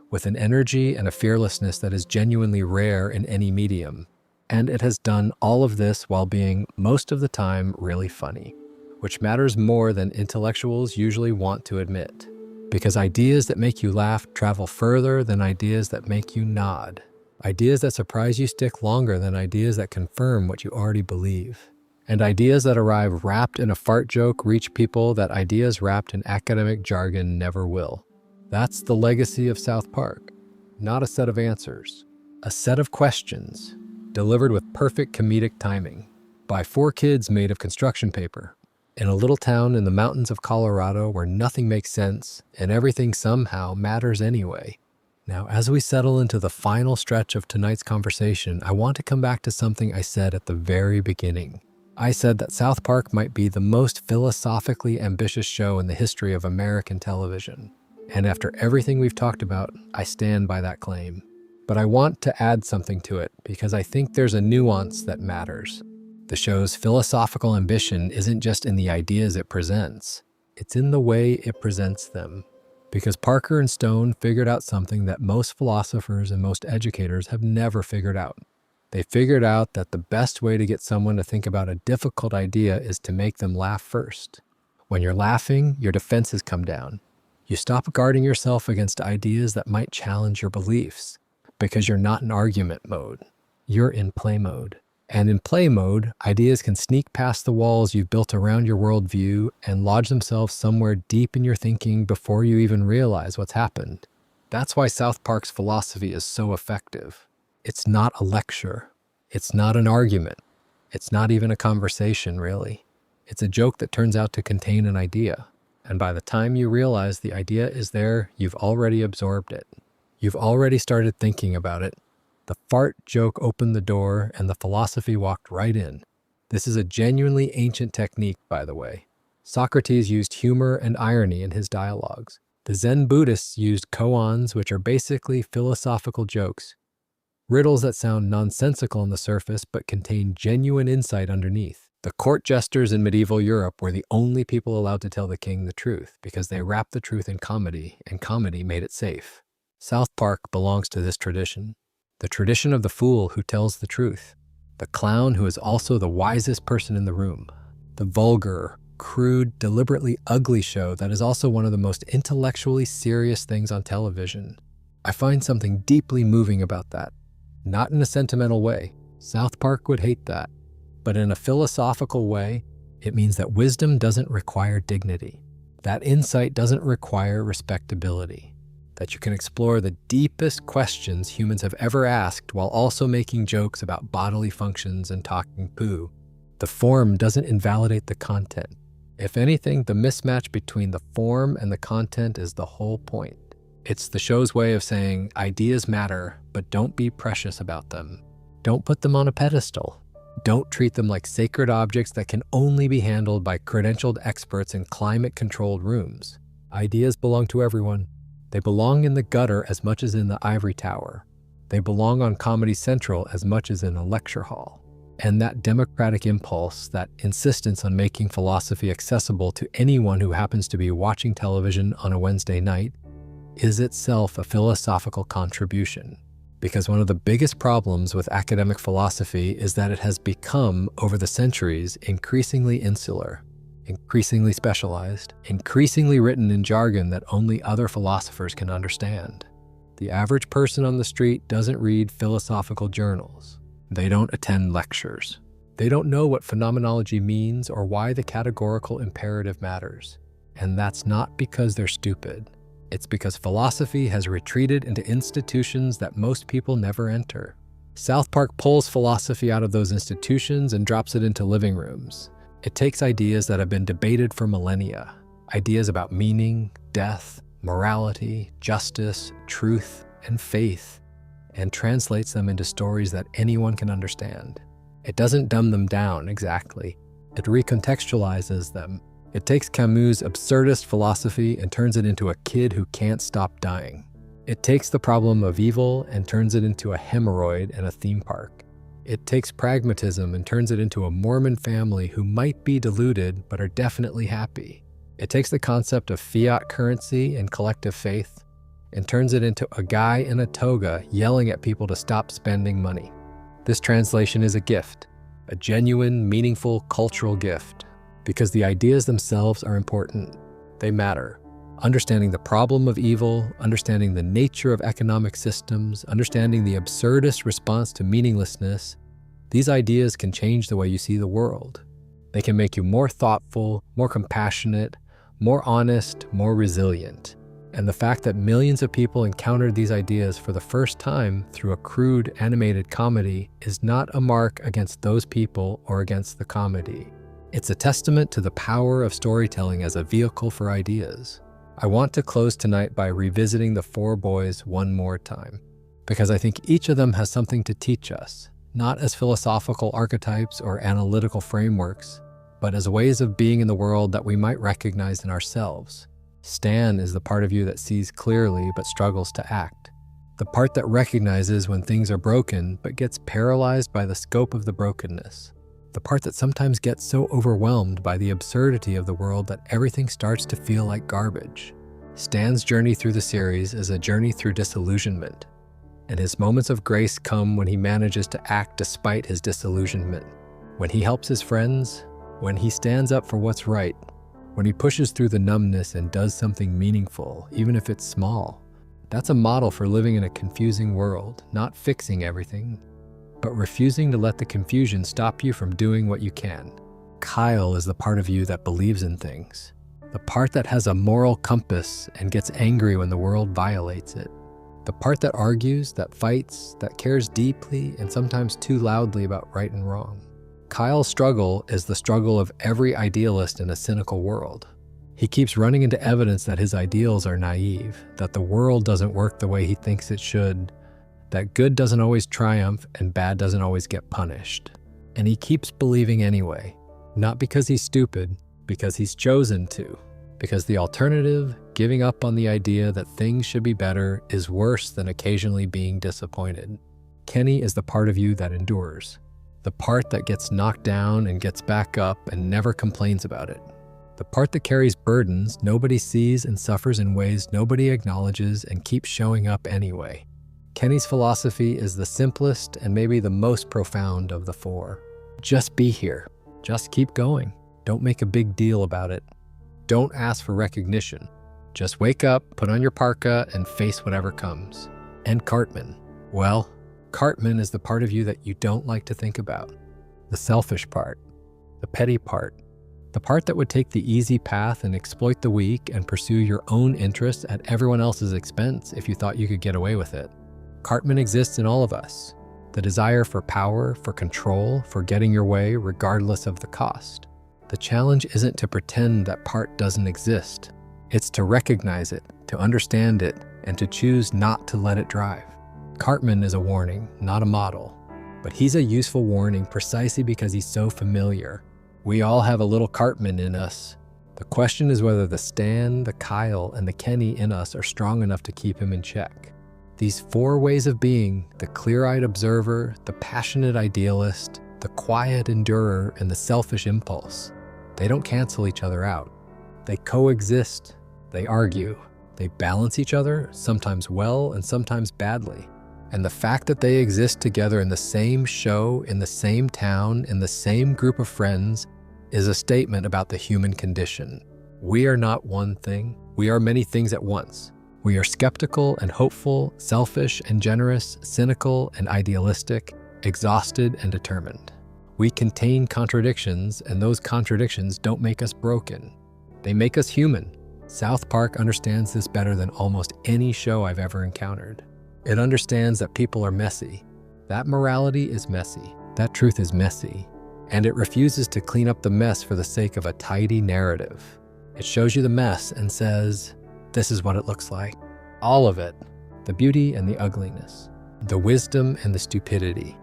with an energy and a fearlessness that is genuinely rare in any medium. And it has done all of this while being, most of the time, really funny, which matters more than intellectuals usually want to admit. Because ideas that make you laugh travel further than ideas that make you nod. Ideas that surprise you stick longer than ideas that confirm what you already believe. And ideas that arrive wrapped in a fart joke reach people that ideas wrapped in academic jargon never will. That's the legacy of South Park. Not a set of answers. A set of questions. Delivered with perfect comedic timing by four kids made of construction paper in a little town in the mountains of Colorado where nothing makes sense and everything somehow matters anyway. Now, as we settle into the final stretch of tonight's conversation, I want to come back to something I said at the very beginning. I said that South Park might be the most philosophically ambitious show in the history of American television. And after everything we've talked about, I stand by that claim. But I want to add something to it because I think there's a nuance that matters. The show's philosophical ambition isn't just in the ideas it presents, it's in the way it presents them. Because Parker and Stone figured out something that most philosophers and most educators have never figured out. They figured out that the best way to get someone to think about a difficult idea is to make them laugh first. When you're laughing, your defenses come down. You stop guarding yourself against ideas that might challenge your beliefs. Because you're not in argument mode. You're in play mode. And in play mode, ideas can sneak past the walls you've built around your worldview and lodge themselves somewhere deep in your thinking before you even realize what's happened. That's why South Park's philosophy is so effective. It's not a lecture. It's not an argument. It's not even a conversation, really. It's a joke that turns out to contain an idea. And by the time you realize the idea is there, you've already absorbed it. You've already started thinking about it. The fart joke opened the door and the philosophy walked right in. This is a genuinely ancient technique, by the way. Socrates used humor and irony in his dialogues. The Zen Buddhists used koans, which are basically philosophical jokes. Riddles that sound nonsensical on the surface but contain genuine insight underneath. The court jesters in medieval Europe were the only people allowed to tell the king the truth because they wrapped the truth in comedy, and comedy made it safe. South Park belongs to this tradition. The tradition of the fool who tells the truth. The clown who is also the wisest person in the room. The vulgar, crude, deliberately ugly show that is also one of the most intellectually serious things on television. I find something deeply moving about that. Not in a sentimental way. South Park would hate that. But in a philosophical way, it means that wisdom doesn't require dignity. That insight doesn't require respectability. That you can explore the deepest questions humans have ever asked while also making jokes about bodily functions and talking poo. The form doesn't invalidate the content. If anything, the mismatch between the form and the content is the whole point. It's the show's way of saying ideas matter, but don't be precious about them. Don't put them on a pedestal. Don't treat them like sacred objects that can only be handled by credentialed experts in climate-controlled rooms. Ideas belong to everyone. They belong in the gutter as much as in the ivory tower. They belong on Comedy Central as much as in a lecture hall. And that democratic impulse, that insistence on making philosophy accessible to anyone who happens to be watching television on a Wednesday night, is itself a philosophical contribution. Because one of the biggest problems with academic philosophy is that it has become, over the centuries, increasingly insular, increasingly specialized, increasingly written in jargon that only other philosophers can understand. The average person on the street doesn't read philosophical journals. They don't attend lectures. They don't know what phenomenology means or why the categorical imperative matters. And that's not because they're stupid. It's because philosophy has retreated into institutions that most people never enter. South Park pulls philosophy out of those institutions and drops it into living rooms. It takes ideas that have been debated for millennia, ideas about meaning, death, morality, justice, truth, and faith, and translates them into stories that anyone can understand. It doesn't dumb them down exactly. It recontextualizes them. It takes Camus' absurdist philosophy and turns it into a kid who can't stop dying. It takes the problem of evil and turns it into a hemorrhoid and a theme park. It takes pragmatism and turns it into a Mormon family who might be deluded but are definitely happy. It takes the concept of fiat currency and collective faith and turns it into a guy in a toga yelling at people to stop spending money. This translation is a gift, a genuine, meaningful cultural gift, because the ideas themselves are important. They matter. Understanding the problem of evil, understanding the nature of economic systems, understanding the absurdist response to meaninglessness, these ideas can change the way you see the world. They can make you more thoughtful, more compassionate, more honest, more resilient. And the fact that millions of people encountered these ideas for the first time through a crude animated comedy is not a mark against those people or against the comedy. It's a testament to the power of storytelling as a vehicle for ideas. I want to close tonight by revisiting the four boys one more time, because I think each of them has something to teach us, not as philosophical archetypes or analytical frameworks, but as ways of being in the world that we might recognize in ourselves. Stan is the part of you that sees clearly but struggles to act. The part that recognizes when things are broken but gets paralyzed by the scope of the brokenness. The part that sometimes gets so overwhelmed by the absurdity of the world that everything starts to feel like garbage. Stan's journey through the series is a journey through disillusionment, and his moments of grace come when he manages to act despite his disillusionment, when he helps his friends, when he stands up for what's right, when he pushes through the numbness and does something meaningful, even if it's small. That's a model for living in a confusing world, not fixing everything, but refusing to let the confusion stop you from doing what you can. Kyle is the part of you that believes in things, the part that has a moral compass and gets angry when the world violates it, the part that argues, that fights, that cares deeply and sometimes too loudly about right and wrong. Kyle's struggle is the struggle of every idealist in a cynical world. He keeps running into evidence that his ideals are naive, that the world doesn't work the way he thinks it should, that good doesn't always triumph and bad doesn't always get punished. And he keeps believing anyway, not because he's stupid, because he's chosen to. Because the alternative, giving up on the idea that things should be better, is worse than occasionally being disappointed. Kenny is the part of you that endures. The part that gets knocked down and gets back up and never complains about it. The part that carries burdens nobody sees and suffers in ways nobody acknowledges and keeps showing up anyway. Kenny's philosophy is the simplest and maybe the most profound of the four. Just be here. Just keep going. Don't make a big deal about it. Don't ask for recognition. Just wake up, put on your parka, and face whatever comes. And Cartman. Well, Cartman is the part of you that you don't like to think about. The selfish part. The petty part. The part that would take the easy path and exploit the weak and pursue your own interests at everyone else's expense if you thought you could get away with it. Cartman exists in all of us. The desire for power, for control, for getting your way regardless of the cost. The challenge isn't to pretend that part doesn't exist. It's to recognize it, to understand it, and to choose not to let it drive. Cartman is a warning, not a model. But he's a useful warning precisely because he's so familiar. We all have a little Cartman in us. The question is whether the Stan, the Kyle, and the Kenny in us are strong enough to keep him in check. These 4 ways of being, the clear-eyed observer, the passionate idealist, the quiet endurer, and the selfish impulse, they don't cancel each other out. They coexist, they argue, they balance each other, sometimes well and sometimes badly. And the fact that they exist together in the same show, in the same town, in the same group of friends, is a statement about the human condition. We are not one thing, we are many things at once. We are skeptical and hopeful, selfish and generous, cynical and idealistic, exhausted and determined. We contain contradictions, and those contradictions don't make us broken. They make us human. South Park understands this better than almost any show I've ever encountered. It understands that people are messy. That morality is messy. That truth is messy. And it refuses to clean up the mess for the sake of a tidy narrative. It shows you the mess and says, this is what it looks like. All of it. The beauty and the ugliness. The wisdom and the stupidity.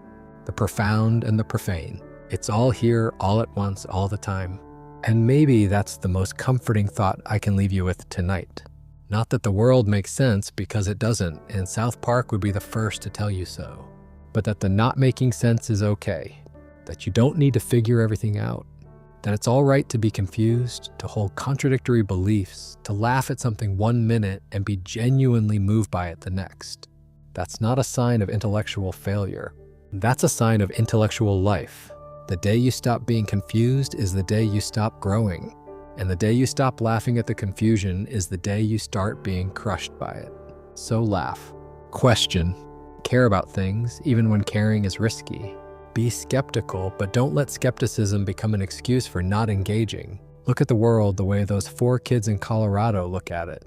The profound and the profane. It's all here, all at once, all the time. And maybe that's the most comforting thought I can leave you with tonight. Not that the world makes sense, because it doesn't, and South Park would be the first to tell you so. But that the not making sense is okay. That you don't need to figure everything out. That it's all right to be confused, to hold contradictory beliefs, to laugh at something 1 minute and be genuinely moved by it the next. That's not a sign of intellectual failure. That's a sign of intellectual life. The day you stop being confused is the day you stop growing. And the day you stop laughing at the confusion is the day you start being crushed by it. So laugh. Question. Care about things, even when caring is risky. Be skeptical, but don't let skepticism become an excuse for not engaging. Look at the world the way those 4 kids in Colorado look at it.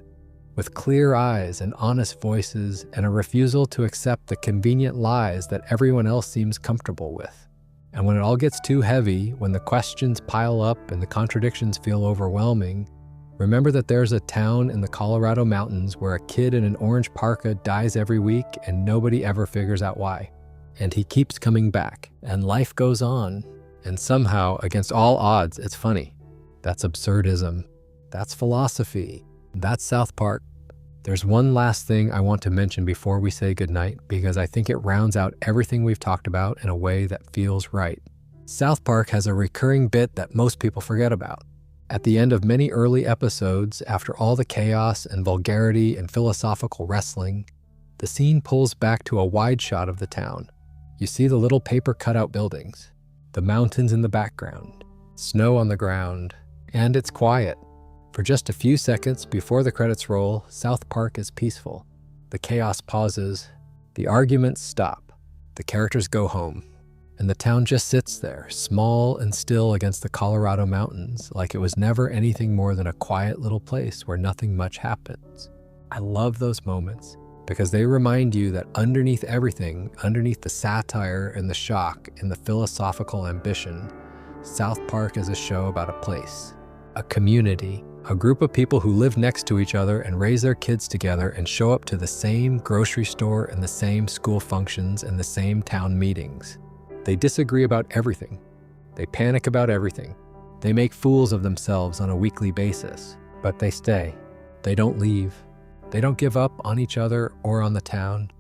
With clear eyes and honest voices and a refusal to accept the convenient lies that everyone else seems comfortable with. And when it all gets too heavy, when the questions pile up and the contradictions feel overwhelming, remember that there's a town in the Colorado mountains where a kid in an orange parka dies every week and nobody ever figures out why. And he keeps coming back, and life goes on. And somehow, against all odds, it's funny. That's absurdism. That's philosophy. That's South Park. There's one last thing I want to mention before we say goodnight, because I think it rounds out everything we've talked about in a way that feels right. South Park has a recurring bit that most people forget about. At the end of many early episodes, after all the chaos and vulgarity and philosophical wrestling, the scene pulls back to a wide shot of the town. You see the little paper cutout buildings, the mountains in the background, snow on the ground, and it's quiet. For just a few seconds before the credits roll, South Park is peaceful. The chaos pauses, the arguments stop, the characters go home, and the town just sits there, small and still against the Colorado mountains, like it was never anything more than a quiet little place where nothing much happens. I love those moments, because they remind you that underneath everything, underneath the satire and the shock and the philosophical ambition, South Park is a show about a place, a community, a group of people who live next to each other and raise their kids together and show up to the same grocery store and the same school functions and the same town meetings. They disagree about everything. They panic about everything. They make fools of themselves on a weekly basis, but they stay. They don't leave. They don't give up on each other or on the town.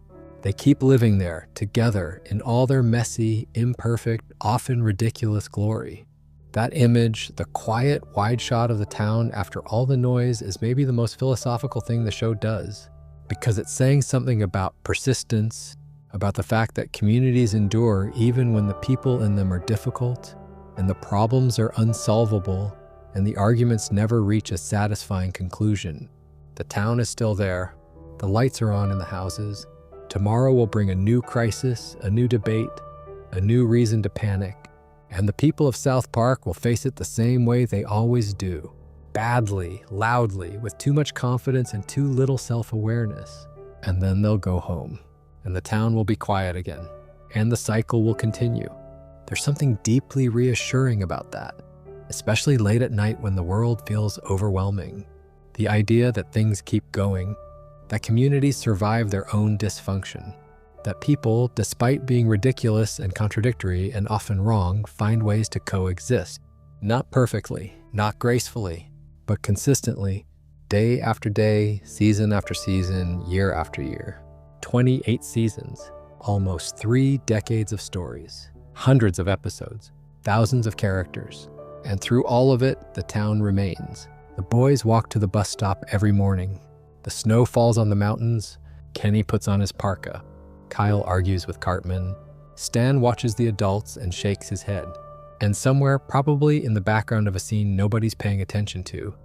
They keep living there, together, in all their messy, imperfect, often ridiculous glory. That image, the quiet, wide shot of the town after all the noise, is maybe the most philosophical thing the show does, because it's saying something about persistence, about the fact that communities endure even when the people in them are difficult, and the problems are unsolvable, and the arguments never reach a satisfying conclusion. The town is still there. The lights are on in the houses. Tomorrow will bring a new crisis, a new debate, a new reason to panic. And the people of South Park will face it the same way they always do. Badly, loudly, with too much confidence and too little self-awareness. And then they'll go home. And the town will be quiet again. And the cycle will continue. There's something deeply reassuring about that, especially late at night when the world feels overwhelming. The idea that things keep going, that communities survive their own dysfunction, That people, despite being ridiculous and contradictory and often wrong, find ways to coexist. Not perfectly, not gracefully, but consistently, day after day, season after season, year after year. 28 seasons, almost 3 decades of stories, hundreds of episodes, thousands of characters. And through all of it, the town remains. The boys walk to the bus stop every morning. The snow falls on the mountains. Kenny puts on his parka. Kyle argues with Cartman. Stan watches the adults and shakes his head. And somewhere, probably in the background of a scene nobody's paying attention to,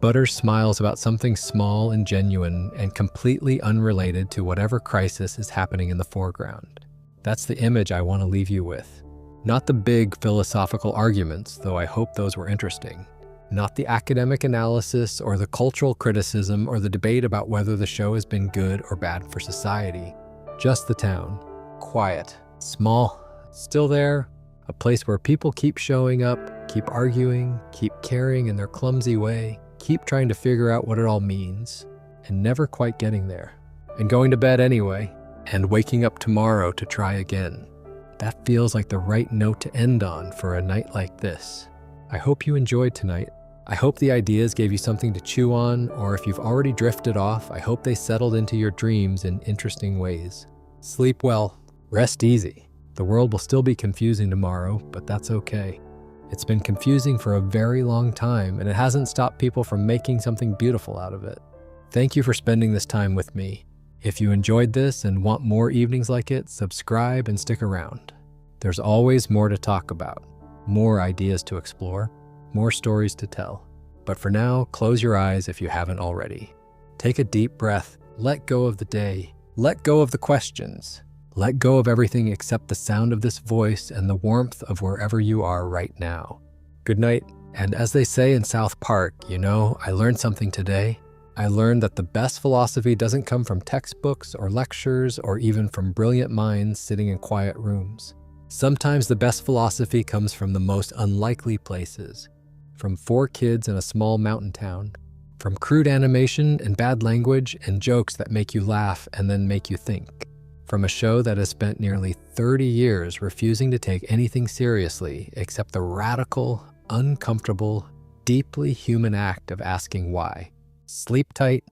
Butters smiles about something small and genuine and completely unrelated to whatever crisis is happening in the foreground. That's the image I want to leave you with. Not the big philosophical arguments, though I hope those were interesting. Not the academic analysis or the cultural criticism or the debate about whether the show has been good or bad for society. Just the town. Quiet. Small. Still there. A place where people keep showing up, keep arguing, keep caring in their clumsy way, keep trying to figure out what it all means, and never quite getting there. And going to bed anyway, and waking up tomorrow to try again. That feels like the right note to end on for a night like this. I hope you enjoyed tonight. I hope the ideas gave you something to chew on, or if you've already drifted off, I hope they settled into your dreams in interesting ways. Sleep well. Rest easy. The world will still be confusing tomorrow, but that's okay. It's been confusing for a very long time, and it hasn't stopped people from making something beautiful out of it. Thank you for spending this time with me. If you enjoyed this and want more evenings like it, subscribe and stick around. There's always more to talk about, more ideas to explore, more stories to tell. But for now, close your eyes if you haven't already. Take a deep breath, let go of the day, let go of the questions. Let go of everything except the sound of this voice and the warmth of wherever you are right now. Good night. And as they say in South Park, I learned something today. I learned that the best philosophy doesn't come from textbooks or lectures or even from brilliant minds sitting in quiet rooms. Sometimes the best philosophy comes from the most unlikely places, from 4 kids in a small mountain town, from crude animation and bad language and jokes that make you laugh and then make you think. From a show that has spent nearly 30 years refusing to take anything seriously except the radical, uncomfortable, deeply human act of asking why. Sleep tight,